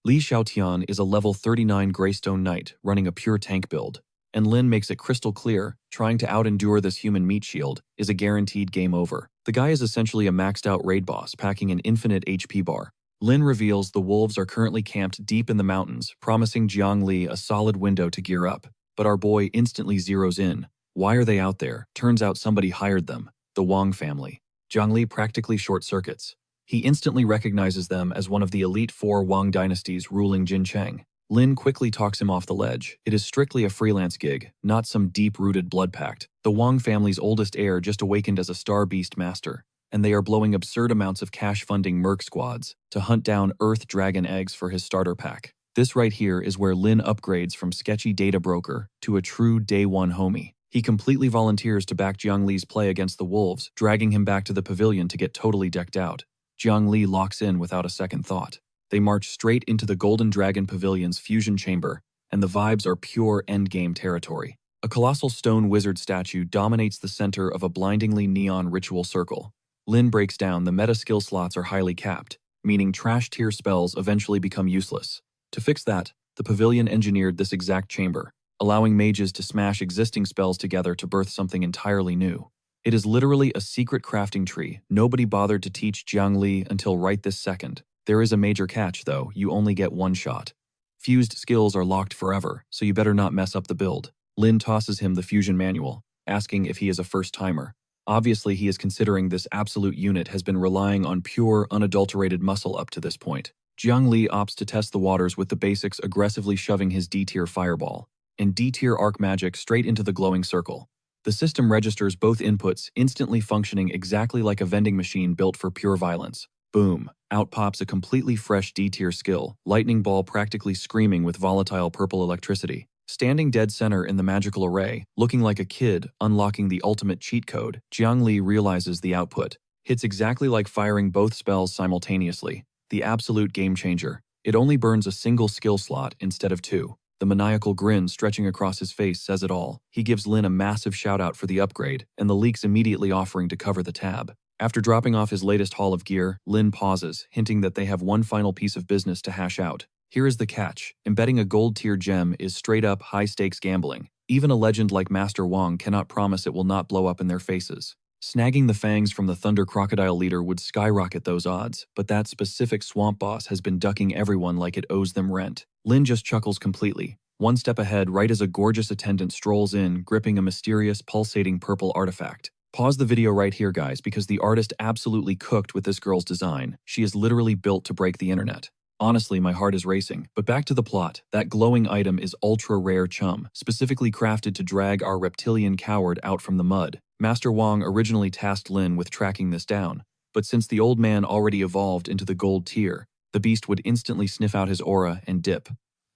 Li Xiaotian is a level 39 Greystone Knight running a pure tank build, and Lin makes it crystal clear trying to out-endure this human meat shield is a guaranteed game over. The guy is essentially a maxed-out raid boss packing an infinite HP bar. Lin reveals the wolves are currently camped deep in the mountains, promising Zhang Li a solid window to gear up. But our boy instantly zeroes in. Why are they out there? Turns out somebody hired them, the Wang family. Zhang Li practically short-circuits. He instantly recognizes them as one of the elite 4 Wang dynasties ruling Jincheng. Lin quickly talks him off the ledge. It is strictly a freelance gig, not some deep-rooted blood pact. The Wang family's oldest heir just awakened as a star beast master, and they are blowing absurd amounts of cash funding merc squads to hunt down Earth Dragon eggs for his starter pack. This right here is where Lin upgrades from sketchy data broker to a true day one homie. He completely volunteers to back Zhang Li's play against the wolves, dragging him back to the pavilion to get totally decked out. Zhang Li locks in without a second thought. They march straight into the Golden Dragon Pavilion's fusion chamber, and the vibes are pure endgame territory. A colossal stone wizard statue dominates the center of a blindingly neon ritual circle. Lin breaks down the meta skill slots are highly capped, meaning trash tier spells eventually become useless. To fix that, the pavilion engineered this exact chamber, allowing mages to smash existing spells together to birth something entirely new. It is literally a secret crafting tree. Nobody bothered to teach Zhang Li until right this second. There is a major catch, though. You only get one shot. Fused skills are locked forever, so you better not mess up the build. Lin tosses him the fusion manual, asking if he is a first-timer. Obviously, he is considering this absolute unit has been relying on pure, unadulterated muscle up to this point. Zhang Li opts to test the waters with the basics, aggressively shoving his D-tier fireball and D-tier arc magic straight into the glowing circle. The system registers both inputs, instantly functioning exactly like a vending machine built for pure violence. Boom. Out pops a completely fresh D-tier skill, lightning ball practically screaming with volatile purple electricity. Standing dead center in the magical array, looking like a kid unlocking the ultimate cheat code, Zhang Li realizes the output. Hits exactly like firing both spells simultaneously. The absolute game changer. It only burns a single skill slot instead of 2. The maniacal grin stretching across his face says it all. He gives Lin a massive shout out for the upgrade, and the leaks immediately offering to cover the tab. After dropping off his latest haul of gear, Lin pauses, hinting that they have one final piece of business to hash out. Here is the catch. Embedding a gold-tier gem is straight-up high-stakes gambling. Even a legend like Master Wang cannot promise it will not blow up in their faces. Snagging the fangs from the Thunder Crocodile leader would skyrocket those odds, but that specific swamp boss has been ducking everyone like it owes them rent. Lin just chuckles completely. One step ahead right as a gorgeous attendant strolls in, gripping a mysterious, pulsating purple artifact. Pause the video right here, guys, because the artist absolutely cooked with this girl's design. She is literally built to break the internet. Honestly, my heart is racing. But back to the plot. That glowing item is ultra-rare chum, specifically crafted to drag our reptilian coward out from the mud. Master Wang originally tasked Lin with tracking this down, but since the old man already evolved into the gold tier, the beast would instantly sniff out his aura and dip.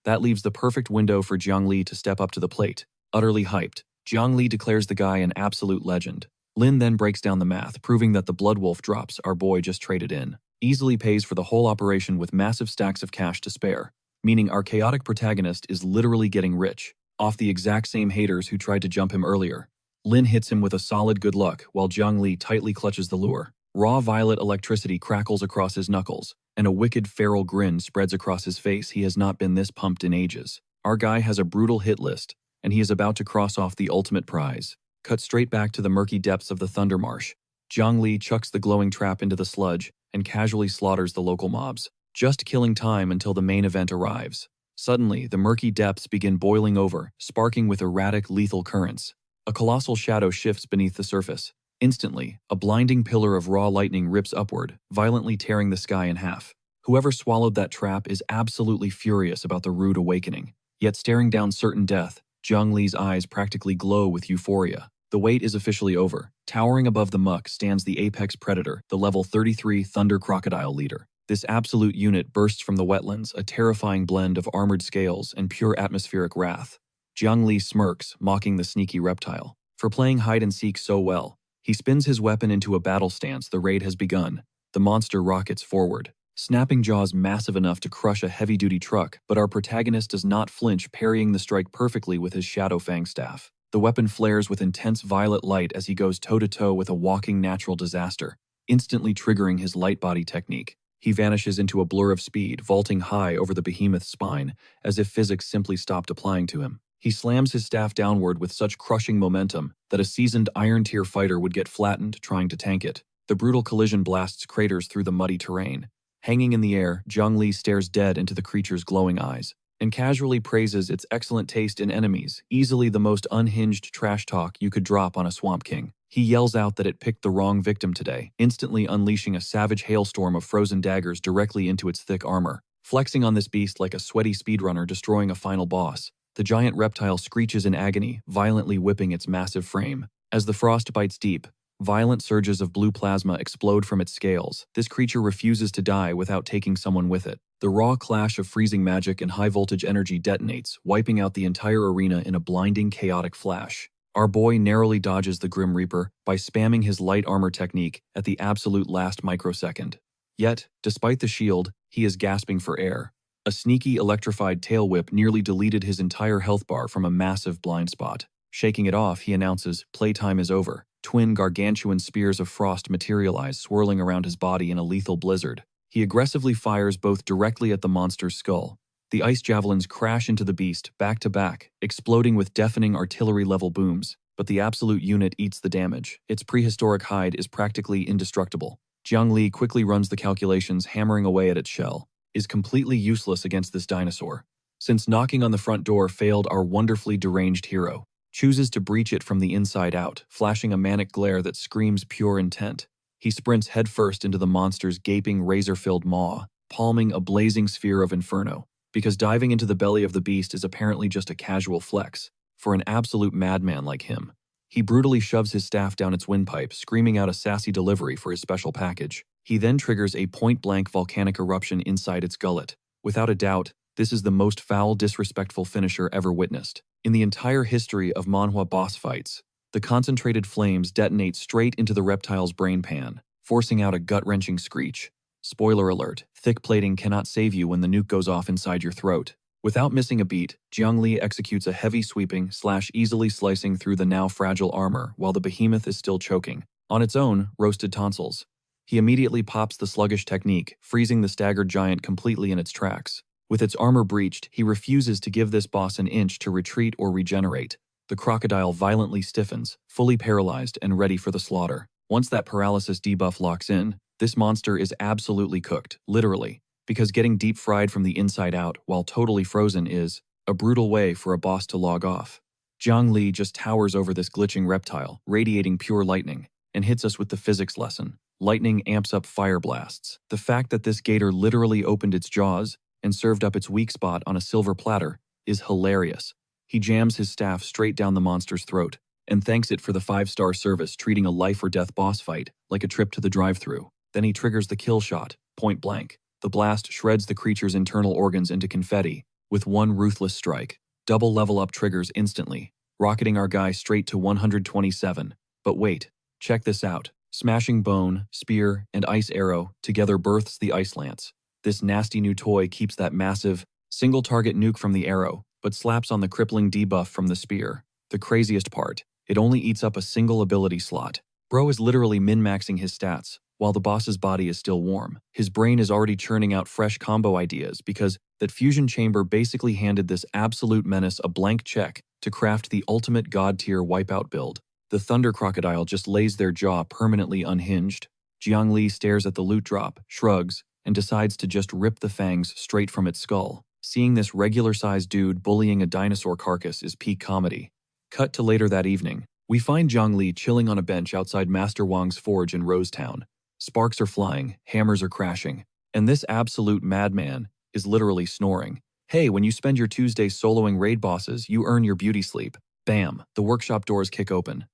That leaves the perfect window for Jiangli to step up to the plate. Utterly hyped, Jiangli declares the guy an absolute legend. Lin then breaks down the math, proving that the Blood Wolf drops our boy just traded in easily pays for the whole operation with massive stacks of cash to spare, meaning our chaotic protagonist is literally getting rich, off the exact same haters who tried to jump him earlier. Lin hits him with a solid good luck, while Jiangli tightly clutches the lure. Raw violet electricity crackles across his knuckles, and a wicked feral grin spreads across his face. He has not been this pumped in ages. Our guy has a brutal hit list, and he is about to cross off the ultimate prize. Cut straight back to the murky depths of the Thunder Marsh. Jiangli chucks the glowing trap into the sludge and casually slaughters the local mobs, just killing time until the main event arrives. Suddenly, the murky depths begin boiling over, sparking with erratic, lethal currents. A colossal shadow shifts beneath the surface. Instantly, a blinding pillar of raw lightning rips upward, violently tearing the sky in half. Whoever swallowed that trap is absolutely furious about the rude awakening. Yet staring down certain death, Jiangli's eyes practically glow with euphoria. The wait is officially over. Towering above the muck stands the apex predator, the level 33 Thunder Crocodile leader. This absolute unit bursts from the wetlands, a terrifying blend of armored scales and pure atmospheric wrath. Jiangli smirks, mocking the sneaky reptile. For playing hide-and-seek so well, he spins his weapon into a battle stance. The raid has begun. The monster rockets forward, snapping jaws massive enough to crush a heavy-duty truck, but our protagonist does not flinch, parrying the strike perfectly with his Shadow Fang staff. The weapon flares with intense violet light as he goes toe-to-toe with a walking natural disaster, instantly triggering his light body technique. He vanishes into a blur of speed, vaulting high over the behemoth's spine, as if physics simply stopped applying to him. He slams his staff downward with such crushing momentum that a seasoned Iron-tier fighter would get flattened trying to tank it. The brutal collision blasts craters through the muddy terrain. Hanging in the air, Jiangli stares dead into the creature's glowing eyes, and casually praises its excellent taste in enemies, easily the most unhinged trash talk you could drop on a Swamp King. He yells out that it picked the wrong victim today, instantly unleashing a savage hailstorm of frozen daggers directly into its thick armor, flexing on this beast like a sweaty speedrunner destroying a final boss. The giant reptile screeches in agony, violently whipping its massive frame. As the frost bites deep, violent surges of blue plasma explode from its scales. This creature refuses to die without taking someone with it. The raw clash of freezing magic and high-voltage energy detonates, wiping out the entire arena in a blinding, chaotic flash. Our boy narrowly dodges the Grim Reaper by spamming his light armor technique at the absolute last microsecond. Yet, despite the shield, he is gasping for air. A sneaky electrified tail whip nearly deleted his entire health bar from a massive blind spot. Shaking it off, he announces, "Playtime is over." Twin gargantuan spears of frost materialize, swirling around his body in a lethal blizzard. He aggressively fires both directly at the monster's skull. The ice javelins crash into the beast, back to back, exploding with deafening artillery-level booms. But the absolute unit eats the damage. Its prehistoric hide is practically indestructible. Jiangli quickly runs the calculations, hammering away at its shell. Is completely useless against this dinosaur. Since knocking on the front door failed, our wonderfully deranged hero chooses to breach it from the inside out, flashing a manic glare that screams pure intent. He sprints headfirst into the monster's gaping, razor-filled maw, palming a blazing sphere of inferno, because diving into the belly of the beast is apparently just a casual flex for an absolute madman like him. He brutally shoves his staff down its windpipe, screaming out a sassy delivery for his special package. He then triggers a point-blank volcanic eruption inside its gullet. Without a doubt, this is the most foul, disrespectful finisher ever witnessed. In the entire history of manhwa boss fights, the concentrated flames detonate straight into the reptile's brain pan, forcing out a gut-wrenching screech. Spoiler alert, thick plating cannot save you when the nuke goes off inside your throat. Without missing a beat, Jiangli executes a heavy sweeping / easily slicing through the now fragile armor while the behemoth is still choking. On its own, roasted tonsils. He immediately pops the sluggish technique, freezing the staggered giant completely in its tracks. With its armor breached, he refuses to give this boss an inch to retreat or regenerate. The crocodile violently stiffens, fully paralyzed and ready for the slaughter. Once that paralysis debuff locks in, this monster is absolutely cooked, literally, because getting deep fried from the inside out while totally frozen is a brutal way for a boss to log off. Jiang Li just towers over this glitching reptile, radiating pure lightning, and hits us with the physics lesson. Lightning amps up fire blasts. The fact that this gator literally opened its jaws and served up its weak spot on a silver platter is hilarious. He jams his staff straight down the monster's throat and thanks it for the 5-star service, treating a life-or-death boss fight like a trip to the drive-thru. Then he triggers the kill shot, point blank. The blast shreds the creature's internal organs into confetti with one ruthless strike. Double level up triggers instantly, rocketing our guy straight to 127. But wait, check this out. Smashing bone, spear, and ice arrow together births the ice lance. This nasty new toy keeps that massive, single-target nuke from the arrow, but slaps on the crippling debuff from the spear. The craziest part, it only eats up a single ability slot. Bro is literally min-maxing his stats, while the boss's body is still warm. His brain is already churning out fresh combo ideas because that fusion chamber basically handed this absolute menace a blank check to craft the ultimate god-tier wipeout build. The Thunder Crocodile just lays their jaw permanently unhinged. Jiang Li stares at the loot drop, shrugs, and decides to just rip the fangs straight from its skull. Seeing this regular-sized dude bullying a dinosaur carcass is peak comedy. Cut to later that evening. We find Jiang Li chilling on a bench outside Master Wang's forge in Rosetown. Sparks are flying, hammers are crashing, and this absolute madman is literally snoring. Hey, when you spend your Tuesdays soloing raid bosses, you earn your beauty sleep. Bam, the workshop doors kick open.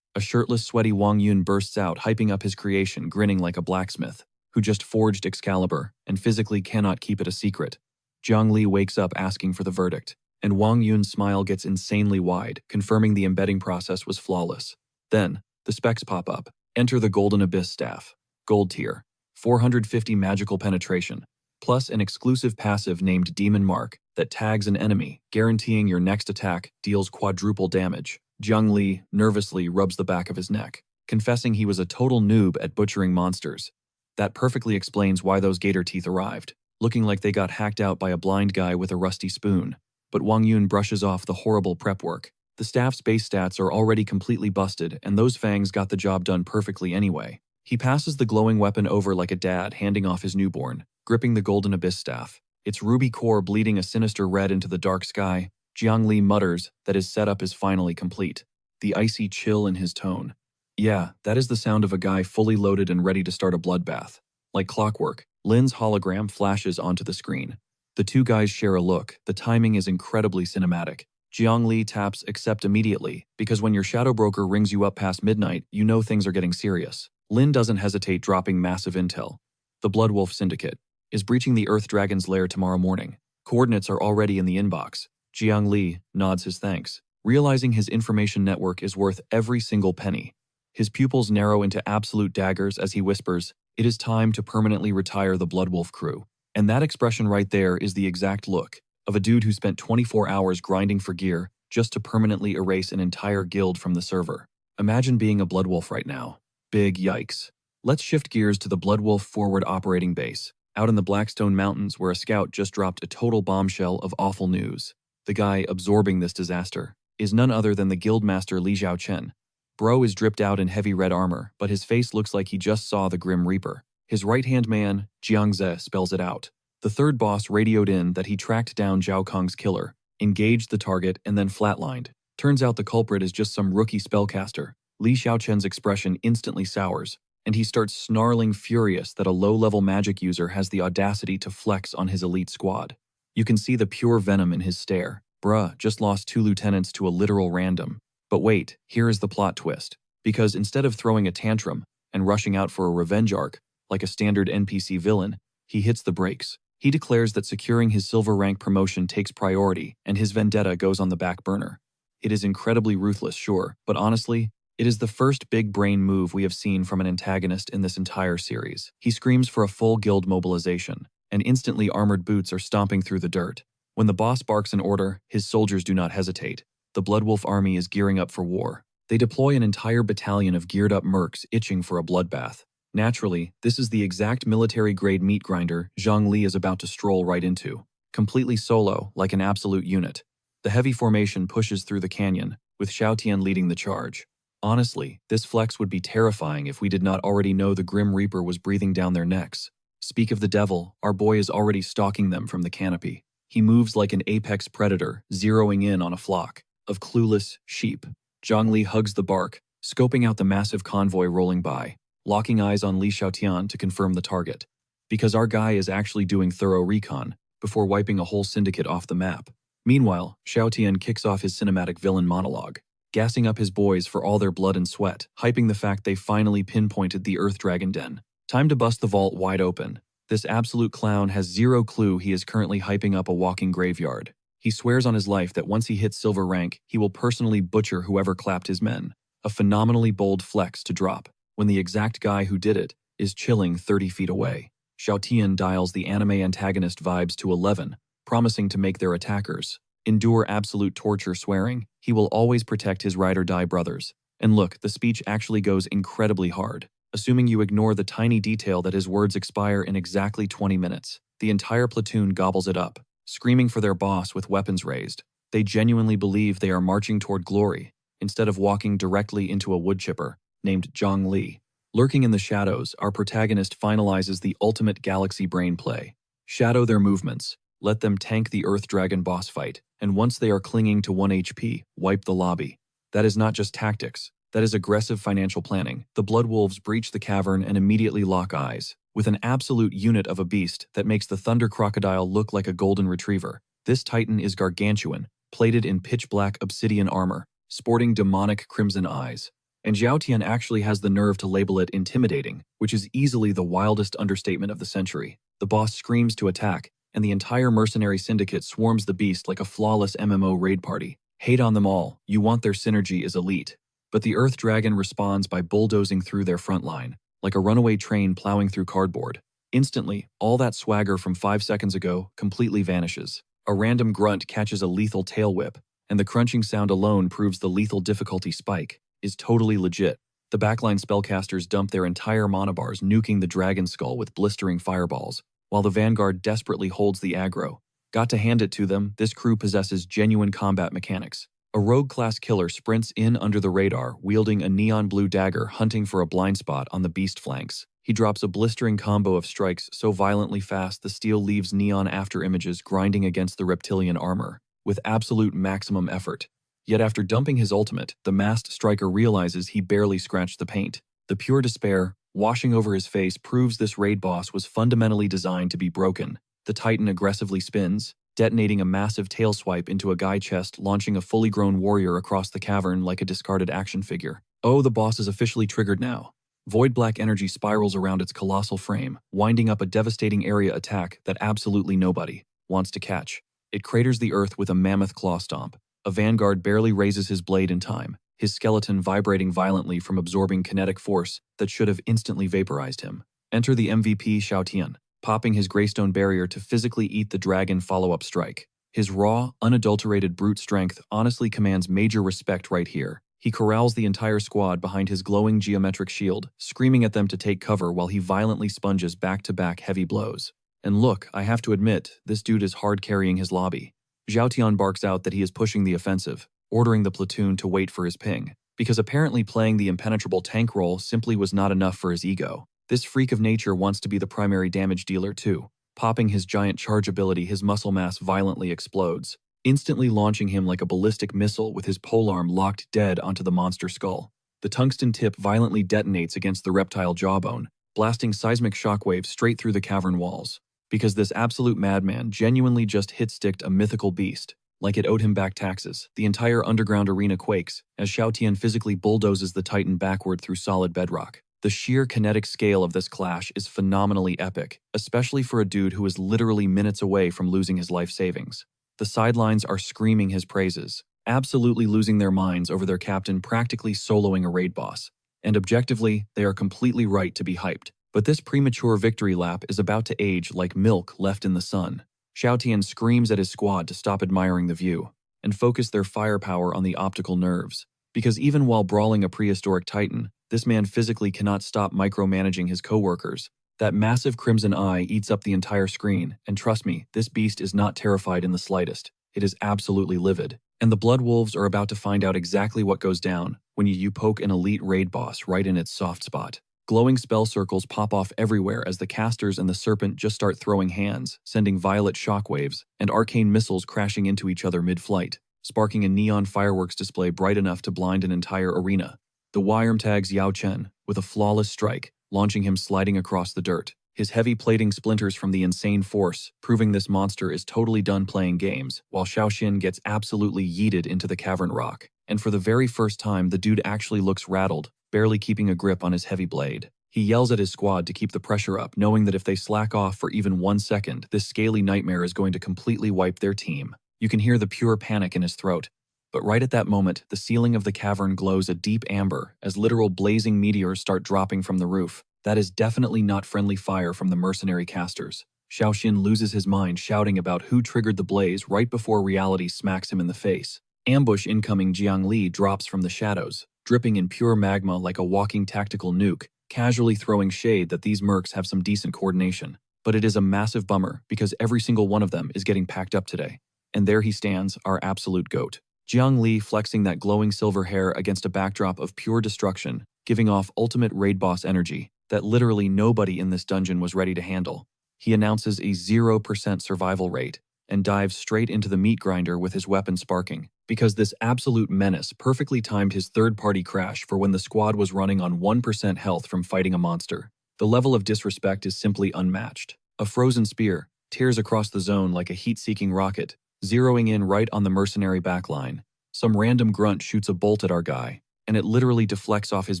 A shirtless, sweaty Wang Yun bursts out, hyping up his creation, grinning like a blacksmith who just forged Excalibur and physically cannot keep it a secret. Jiang Li wakes up asking for the verdict, and Wang Yun's smile gets insanely wide, confirming the embedding process was flawless. Then, the specs pop up. Enter the Golden Abyss staff. Gold tier. 450 magical penetration, plus an exclusive passive named Demon Mark that tags an enemy, guaranteeing your next attack deals quadruple damage. Jiang Li nervously rubs the back of his neck, confessing he was a total noob at butchering monsters. That perfectly explains why those gator teeth arrived, looking like they got hacked out by a blind guy with a rusty spoon. But Wang Yun brushes off the horrible prep work. The staff's base stats are already completely busted, and those fangs got the job done perfectly anyway. He passes the glowing weapon over like a dad handing off his newborn, gripping the Golden Abyss staff. Its ruby core bleeding a sinister red into the dark sky. Jiang Li mutters that his setup is finally complete, the icy chill in his tone. Yeah, that is the sound of a guy fully loaded and ready to start a bloodbath. Like clockwork, Lin's hologram flashes onto the screen. The two guys share a look. The timing is incredibly cinematic. Jiang Li taps accept immediately, because when your shadow broker rings you up past midnight, you know things are getting serious. Lin doesn't hesitate, dropping massive intel. The Bloodwolf Syndicate is breaching the Earth Dragon's lair tomorrow morning. Coordinates are already in the inbox. Jiang Li nods his thanks, realizing his information network is worth every single penny. His pupils narrow into absolute daggers as he whispers, "It is time to permanently retire the Bloodwolf crew." And that expression right there is the exact look of a dude who spent 24 hours grinding for gear just to permanently erase an entire guild from the server. Imagine being a Bloodwolf right now. Big yikes. Let's shift gears to the Bloodwolf forward operating base, out in the Blackstone Mountains, where a scout just dropped a total bombshell of awful news. The guy absorbing this disaster is none other than the guildmaster Li Xiaochen. Bro is dripped out in heavy red armor, but his face looks like he just saw the Grim Reaper. His right-hand man, Jiangze, spells it out. The third boss radioed in that he tracked down Zhao Kong's killer, engaged the target, and then flatlined. Turns out the culprit is just some rookie spellcaster. Li Xiaochen's expression instantly sours, and he starts snarling, furious that a low-level magic user has the audacity to flex on his elite squad. You can see the pure venom in his stare. Bruh, just lost 2 lieutenants to a literal random. But wait, here is the plot twist. Because instead of throwing a tantrum and rushing out for a revenge arc, like a standard NPC villain, he hits the brakes. He declares that securing his silver rank promotion takes priority, and his vendetta goes on the back burner. It is incredibly ruthless, sure, but honestly, it is the first big brain move we have seen from an antagonist in this entire series. He screams for a full guild mobilization, and instantly armored boots are stomping through the dirt. When the boss barks an order, his soldiers do not hesitate. The Bloodwolf army is gearing up for war. They deploy an entire battalion of geared-up mercs itching for a bloodbath. Naturally, this is the exact military-grade meat grinder Zhang Li is about to stroll right into. Completely solo, like an absolute unit. The heavy formation pushes through the canyon, with Xiaotian leading the charge. Honestly, this flex would be terrifying if we did not already know the Grim Reaper was breathing down their necks. Speak of the devil, our boy is already stalking them from the canopy. He moves like an apex predator, zeroing in on a flock of clueless sheep. Zhang Li hugs the bark, scoping out the massive convoy rolling by, locking eyes on Li Xiaotian to confirm the target. Because our guy is actually doing thorough recon, before wiping a whole syndicate off the map. Meanwhile, Xiaotian kicks off his cinematic villain monologue, gassing up his boys for all their blood and sweat, hyping the fact they finally pinpointed the Earth Dragon Den. Time to bust the vault wide open. This absolute clown has zero clue he is currently hyping up a walking graveyard. He swears on his life that once he hits silver rank, he will personally butcher whoever clapped his men. A phenomenally bold flex to drop, when the exact guy who did it is chilling 30 feet away. Xiaotian dials the anime antagonist vibes to 11, promising to make their attackers endure absolute torture, swearing he will always protect his ride-or-die brothers. And look, the speech actually goes incredibly hard. Assuming you ignore the tiny detail that his words expire in exactly 20 minutes, the entire platoon gobbles it up, screaming for their boss with weapons raised. They genuinely believe they are marching toward glory, instead of walking directly into a woodchipper named Zhang Li. Lurking in the shadows, our protagonist finalizes the ultimate galaxy brain play. Shadow their movements, let them tank the Earth Dragon boss fight, and once they are clinging to 1 HP, wipe the lobby. That is not just tactics, that is aggressive financial planning. The Bloodwolves breach the cavern and immediately lock eyes, with an absolute unit of a beast that makes the Thunder Crocodile look like a golden retriever. This titan is gargantuan, plated in pitch-black obsidian armor, sporting demonic crimson eyes. And Xiaotian actually has the nerve to label it intimidating, which is easily the wildest understatement of the century. The boss screams to attack, and the entire mercenary syndicate swarms the beast like a flawless MMO raid party. Hate on them all, you want their synergy is elite. But the Earth Dragon responds by bulldozing through their front line, like a runaway train plowing through cardboard. Instantly, all that swagger from 5 seconds ago completely vanishes. A random grunt catches a lethal tail whip, and the crunching sound alone proves the lethal difficulty spike is totally legit. The backline spellcasters dump their entire mana bars, nuking the dragon skull with blistering fireballs, while the vanguard desperately holds the aggro. Got to hand it to them, this crew possesses genuine combat mechanics. A rogue-class killer sprints in under the radar, wielding a neon blue dagger hunting for a blind spot on the beast flanks. He drops a blistering combo of strikes so violently fast the steel leaves neon after images grinding against the reptilian armor, with absolute maximum effort. Yet after dumping his ultimate, the masked striker realizes he barely scratched the paint. The pure despair, washing over his face, proves this raid boss was fundamentally designed to be broken. The titan aggressively spins, detonating a massive tail swipe into a guy chest, launching a fully grown warrior across the cavern like a discarded action figure. Oh, the boss is officially triggered now. Void black energy spirals around its colossal frame, winding up a devastating area attack that absolutely nobody wants to catch. It craters the earth with a mammoth claw stomp. A vanguard barely raises his blade in time, his skeleton vibrating violently from absorbing kinetic force that should have instantly vaporized him. Enter the MVP Xiaotian, popping his greystone barrier to physically eat the dragon follow-up strike. His raw, unadulterated brute strength honestly commands major respect right here. He corrals the entire squad behind his glowing geometric shield, screaming at them to take cover while he violently sponges back-to-back heavy blows. And look, I have to admit, this dude is hard carrying his lobby. Xiaotian barks out that he is pushing the offensive, ordering the platoon to wait for his ping, because apparently playing the impenetrable tank role simply was not enough for his ego. This freak of nature wants to be the primary damage dealer too. Popping his giant charge ability, his muscle mass violently explodes, instantly launching him like a ballistic missile with his polearm locked dead onto the monster skull. The tungsten tip violently detonates against the reptile jawbone, blasting seismic shockwaves straight through the cavern walls. Because this absolute madman genuinely just hit-sticked a mythical beast, like it owed him back taxes. The entire underground arena quakes as Xiaotian physically bulldozes the titan backward through solid bedrock. The sheer kinetic scale of this clash is phenomenally epic, especially for a dude who is literally minutes away from losing his life savings. The sidelines are screaming his praises, absolutely losing their minds over their captain practically soloing a raid boss. And objectively, they are completely right to be hyped. But this premature victory lap is about to age like milk left in the sun. Xiaotian screams at his squad to stop admiring the view and focus their firepower on the optical nerves, because even while brawling a prehistoric titan, this man physically cannot stop micromanaging his coworkers. That massive crimson eye eats up the entire screen, and trust me, this beast is not terrified in the slightest. It is absolutely livid. And the Blood Wolves are about to find out exactly what goes down when you poke an elite raid boss right in its soft spot. Glowing spell circles pop off everywhere as the casters and the serpent just start throwing hands, sending violet shockwaves and arcane missiles crashing into each other mid-flight, sparking a neon fireworks display bright enough to blind an entire arena. The Wyram tags Yao Chen with a flawless strike, launching him sliding across the dirt. His heavy plating splinters from the insane force, proving this monster is totally done playing games, while Xiaoxin gets absolutely yeeted into the cavern rock. And for the very first time, the dude actually looks rattled, barely keeping a grip on his heavy blade. He yells at his squad to keep the pressure up, knowing that if they slack off for even 1 second, this scaly nightmare is going to completely wipe their team. You can hear the pure panic in his throat. But right at that moment, the ceiling of the cavern glows a deep amber as literal blazing meteors start dropping from the roof. That is definitely not friendly fire from the mercenary casters. Xiaoxin loses his mind shouting about who triggered the blaze right before reality smacks him in the face. Ambush incoming Jiang Li drops from the shadows, dripping in pure magma like a walking tactical nuke, casually throwing shade that these mercs have some decent coordination. But it is a massive bummer because every single one of them is getting packed up today. And there he stands, our absolute goat. Jiang Li flexing that glowing silver hair against a backdrop of pure destruction, giving off ultimate raid boss energy that literally nobody in this dungeon was ready to handle. He announces a 0% survival rate and dives straight into the meat grinder with his weapon sparking, because this absolute menace perfectly timed his third-party crash for when the squad was running on 1% health from fighting a monster. The level of disrespect is simply unmatched. A frozen spear tears across the zone like a heat-seeking rocket, zeroing in right on the mercenary backline. Some random grunt shoots a bolt at our guy, and it literally deflects off his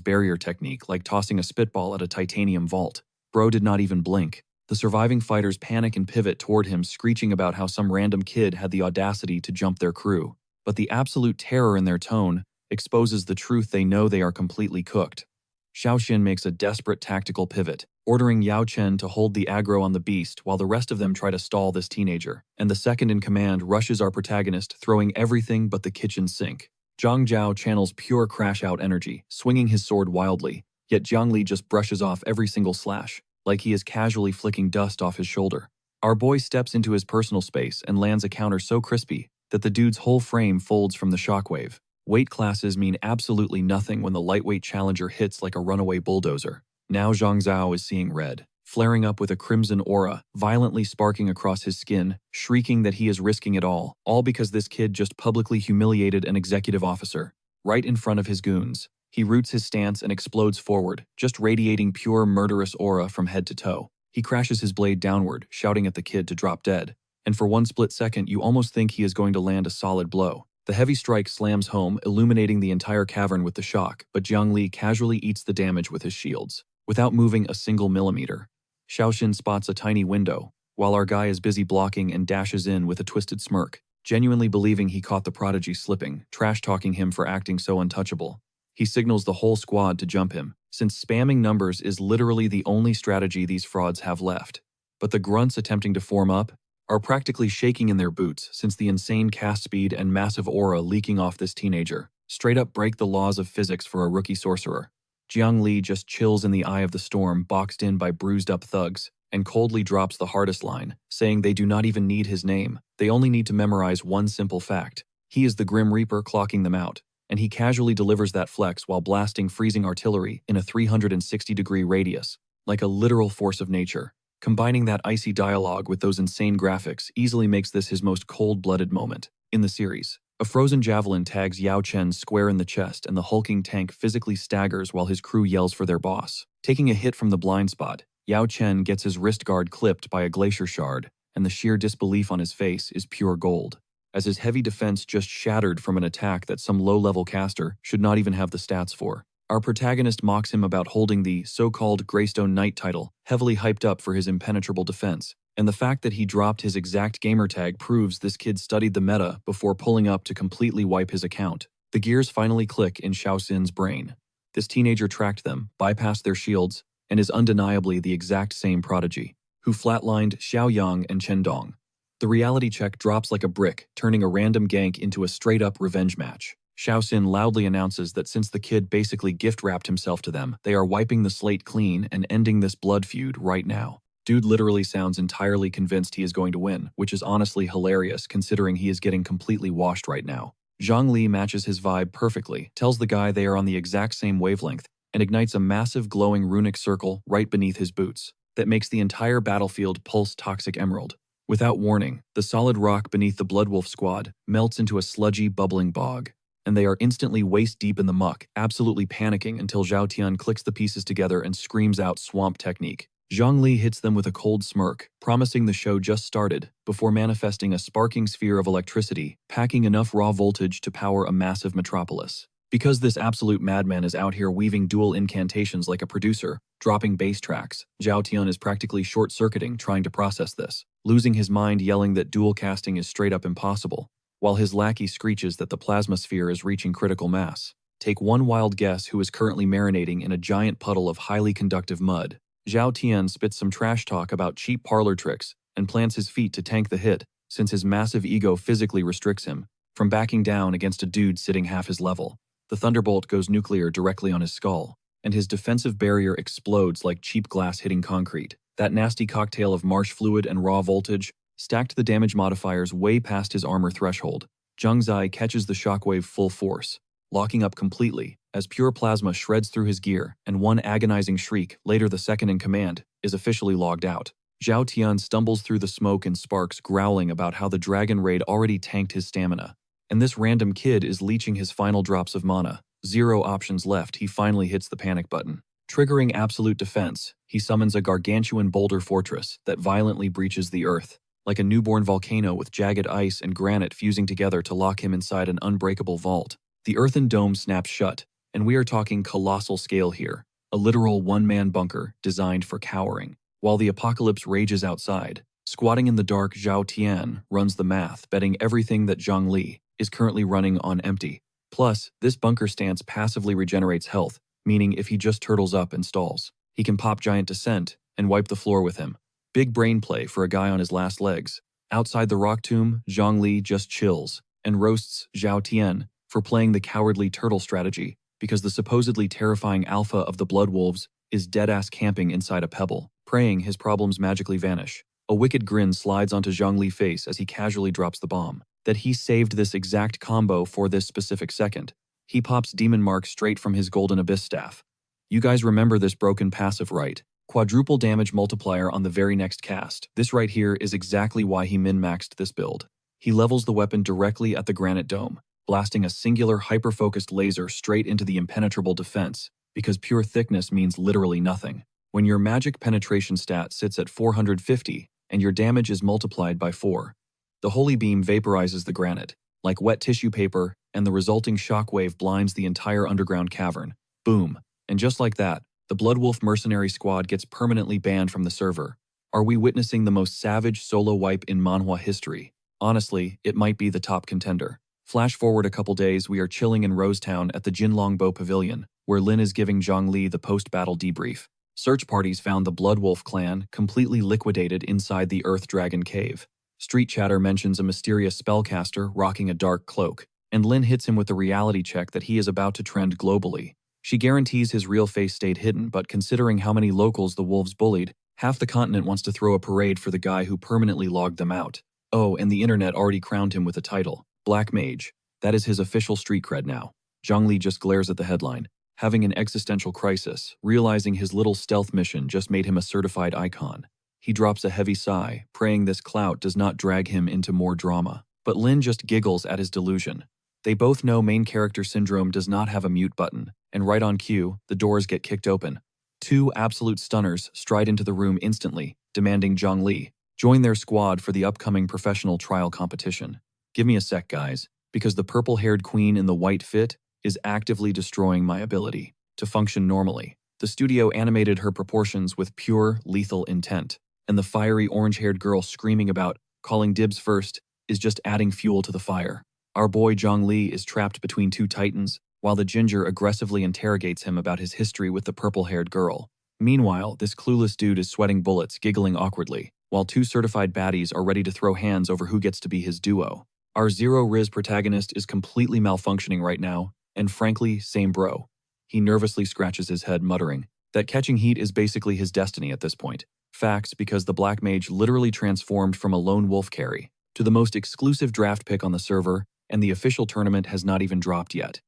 barrier technique like tossing a spitball at a titanium vault. Bro did not even blink. The surviving fighters panic and pivot toward him, screeching about how some random kid had the audacity to jump their crew. But the absolute terror in their tone exposes the truth: they know they are completely cooked. Xiaoxin makes a desperate tactical pivot, ordering Yao Chen to hold the aggro on the beast while the rest of them try to stall this teenager, and the second in command rushes our protagonist, throwing everything but the kitchen sink. Zhang Zhao channels pure crash-out energy, swinging his sword wildly, yet Jiang Li just brushes off every single slash, like he is casually flicking dust off his shoulder. Our boy steps into his personal space and lands a counter so crispy that the dude's whole frame folds from the shockwave. Weight classes mean absolutely nothing when the lightweight challenger hits like a runaway bulldozer. Now Zhang Zhao is seeing red, flaring up with a crimson aura, violently sparking across his skin, shrieking that he is risking it all because this kid just publicly humiliated an executive officer, right in front of his goons. He roots his stance and explodes forward, just radiating pure murderous aura from head to toe. He crashes his blade downward, shouting at the kid to drop dead. And for one split second, you almost think he is going to land a solid blow. The heavy strike slams home, illuminating the entire cavern with the shock, but Jiang Li casually eats the damage with his shields, without moving a single millimeter. Xiaoxin spots a tiny window, while our guy is busy blocking and dashes in with a twisted smirk, genuinely believing he caught the prodigy slipping, trash-talking him for acting so untouchable. He signals the whole squad to jump him, since spamming numbers is literally the only strategy these frauds have left. But the grunts attempting to form up are practically shaking in their boots, since the insane cast speed and massive aura leaking off this teenager straight up break the laws of physics for a rookie sorcerer. Jiang Li just chills in the eye of the storm, boxed in by bruised up thugs, and coldly drops the hardest line, saying they do not even need his name, they only need to memorize one simple fact. He is the Grim Reaper clocking them out, and he casually delivers that flex while blasting freezing artillery in a 360-degree radius, like a literal force of nature. Combining that icy dialogue with those insane graphics easily makes this his most cold-blooded moment in the series. A frozen javelin tags Yao Chen square in the chest, and the hulking tank physically staggers while his crew yells for their boss. Taking a hit from the blind spot, Yao Chen gets his wrist guard clipped by a glacier shard, and the sheer disbelief on his face is pure gold, as his heavy defense just shattered from an attack that some low-level caster should not even have the stats for. Our protagonist mocks him about holding the so-called Greystone Knight title, heavily hyped up for his impenetrable defense, and the fact that he dropped his exact gamertag proves this kid studied the meta before pulling up to completely wipe his account. The gears finally click in Xiaoxin's brain. This teenager tracked them, bypassed their shields, and is undeniably the exact same prodigy, who flatlined Xiaoyang and Chen Dong. The reality check drops like a brick, turning a random gank into a straight-up revenge match. Xiaoxin loudly announces that since the kid basically gift-wrapped himself to them, they are wiping the slate clean and ending this blood feud right now. Dude literally sounds entirely convinced he is going to win, which is honestly hilarious considering he is getting completely washed right now. Zhang Li matches his vibe perfectly, tells the guy they are on the exact same wavelength, and ignites a massive glowing runic circle right beneath his boots that makes the entire battlefield pulse toxic emerald. Without warning, the solid rock beneath the Bloodwolf squad melts into a sludgy, bubbling bog, and they are instantly waist-deep in the muck, absolutely panicking until Zhao Tian clicks the pieces together and screams out swamp technique. Zhang Li hits them with a cold smirk, promising the show just started, before manifesting a sparking sphere of electricity, packing enough raw voltage to power a massive metropolis. Because this absolute madman is out here weaving dual incantations like a producer, dropping bass tracks, Zhao Tian is practically short-circuiting trying to process this, losing his mind yelling that dual casting is straight-up impossible, while his lackey screeches that the plasma sphere is reaching critical mass. Take one wild guess who is currently marinating in a giant puddle of highly conductive mud. Zhao Tian spits some trash talk about cheap parlor tricks and plants his feet to tank the hit, since his massive ego physically restricts him from backing down against a dude sitting half his level. The thunderbolt goes nuclear directly on his skull, and his defensive barrier explodes like cheap glass hitting concrete. That nasty cocktail of marsh fluid and raw voltage stacked the damage modifiers way past his armor threshold. Zhang Zai catches the shockwave full force, locking up completely, as pure plasma shreds through his gear, and one agonizing shriek, later the second in command, is officially logged out. Zhao Tian stumbles through the smoke and sparks, growling about how the dragon raid already tanked his stamina, and this random kid is leeching his final drops of mana. 0 options left, he finally hits the panic button. Triggering absolute defense, he summons a gargantuan boulder fortress that violently breaches the earth, like a newborn volcano with jagged ice and granite fusing together to lock him inside an unbreakable vault. The earthen dome snaps shut, and we are talking colossal scale here, a literal one-man bunker designed for cowering. While the apocalypse rages outside, squatting in the dark, Zhao Tian runs the math, betting everything that Zhang Li is currently running on empty. Plus, this bunker stance passively regenerates health, meaning if he just turtles up and stalls, he can pop Giant Descent and wipe the floor with him. Big brain play for a guy on his last legs. Outside the rock tomb, Zhang Li just chills and roasts Zhao Tian for playing the cowardly turtle strategy, because the supposedly terrifying alpha of the Blood Wolves is deadass camping inside a pebble, praying his problems magically vanish. A wicked grin slides onto Zhang Li's face as he casually drops the bomb, that he saved this exact combo for this specific second. He pops Demon Mark straight from his Golden Abyss staff. You guys remember this broken passive, right? Quadruple damage multiplier on the very next cast. This right here is exactly why he min-maxed this build. He levels the weapon directly at the granite dome, blasting a singular hyper-focused laser straight into the impenetrable defense, because pure thickness means literally nothing. When your magic penetration stat sits at 450 and your damage is multiplied by 4, the holy beam vaporizes the granite like wet tissue paper, and the resulting shockwave blinds the entire underground cavern. Boom. And just like that, the Bloodwolf mercenary squad gets permanently banned from the server. Are we witnessing the most savage solo wipe in manhwa history? Honestly, it might be the top contender. Flash forward a couple days, we are chilling in Rosetown at the Jinlongbo Pavilion, where Lin is giving Zhang Li the post-battle debrief. Search parties found the Bloodwolf clan completely liquidated inside the Earth Dragon Cave. Street chatter mentions a mysterious spellcaster rocking a dark cloak, and Lin hits him with the reality check that he is about to trend globally. She guarantees his real face stayed hidden, but considering how many locals the wolves bullied, half the continent wants to throw a parade for the guy who permanently logged them out. Oh, and the internet already crowned him with a title, Black Mage. That is his official street cred now. Zhang Li just glares at the headline, having an existential crisis, realizing his little stealth mission just made him a certified icon. He drops a heavy sigh, praying this clout does not drag him into more drama. But Lin just giggles at his delusion. They both know main character syndrome does not have a mute button, and right on cue, the doors get kicked open. 2 absolute stunners stride into the room instantly, demanding Zhang Li join their squad for the upcoming professional trial competition. Give me a sec, guys, because the purple-haired queen in the white fit is actively destroying my ability to function normally. The studio animated her proportions with pure, lethal intent, and the fiery orange-haired girl screaming about calling dibs first is just adding fuel to the fire. Our boy Zhang Li is trapped between 2 titans, while the ginger aggressively interrogates him about his history with the purple-haired girl. Meanwhile, this clueless dude is sweating bullets, giggling awkwardly, while two certified baddies are ready to throw hands over who gets to be his duo. Our Zero Riz protagonist is completely malfunctioning right now, and frankly, same bro. He nervously scratches his head, muttering that catching heat is basically his destiny at this point. Facts, because the Black Mage literally transformed from a lone wolf carry to the most exclusive draft pick on the server, and the official tournament has not even dropped yet.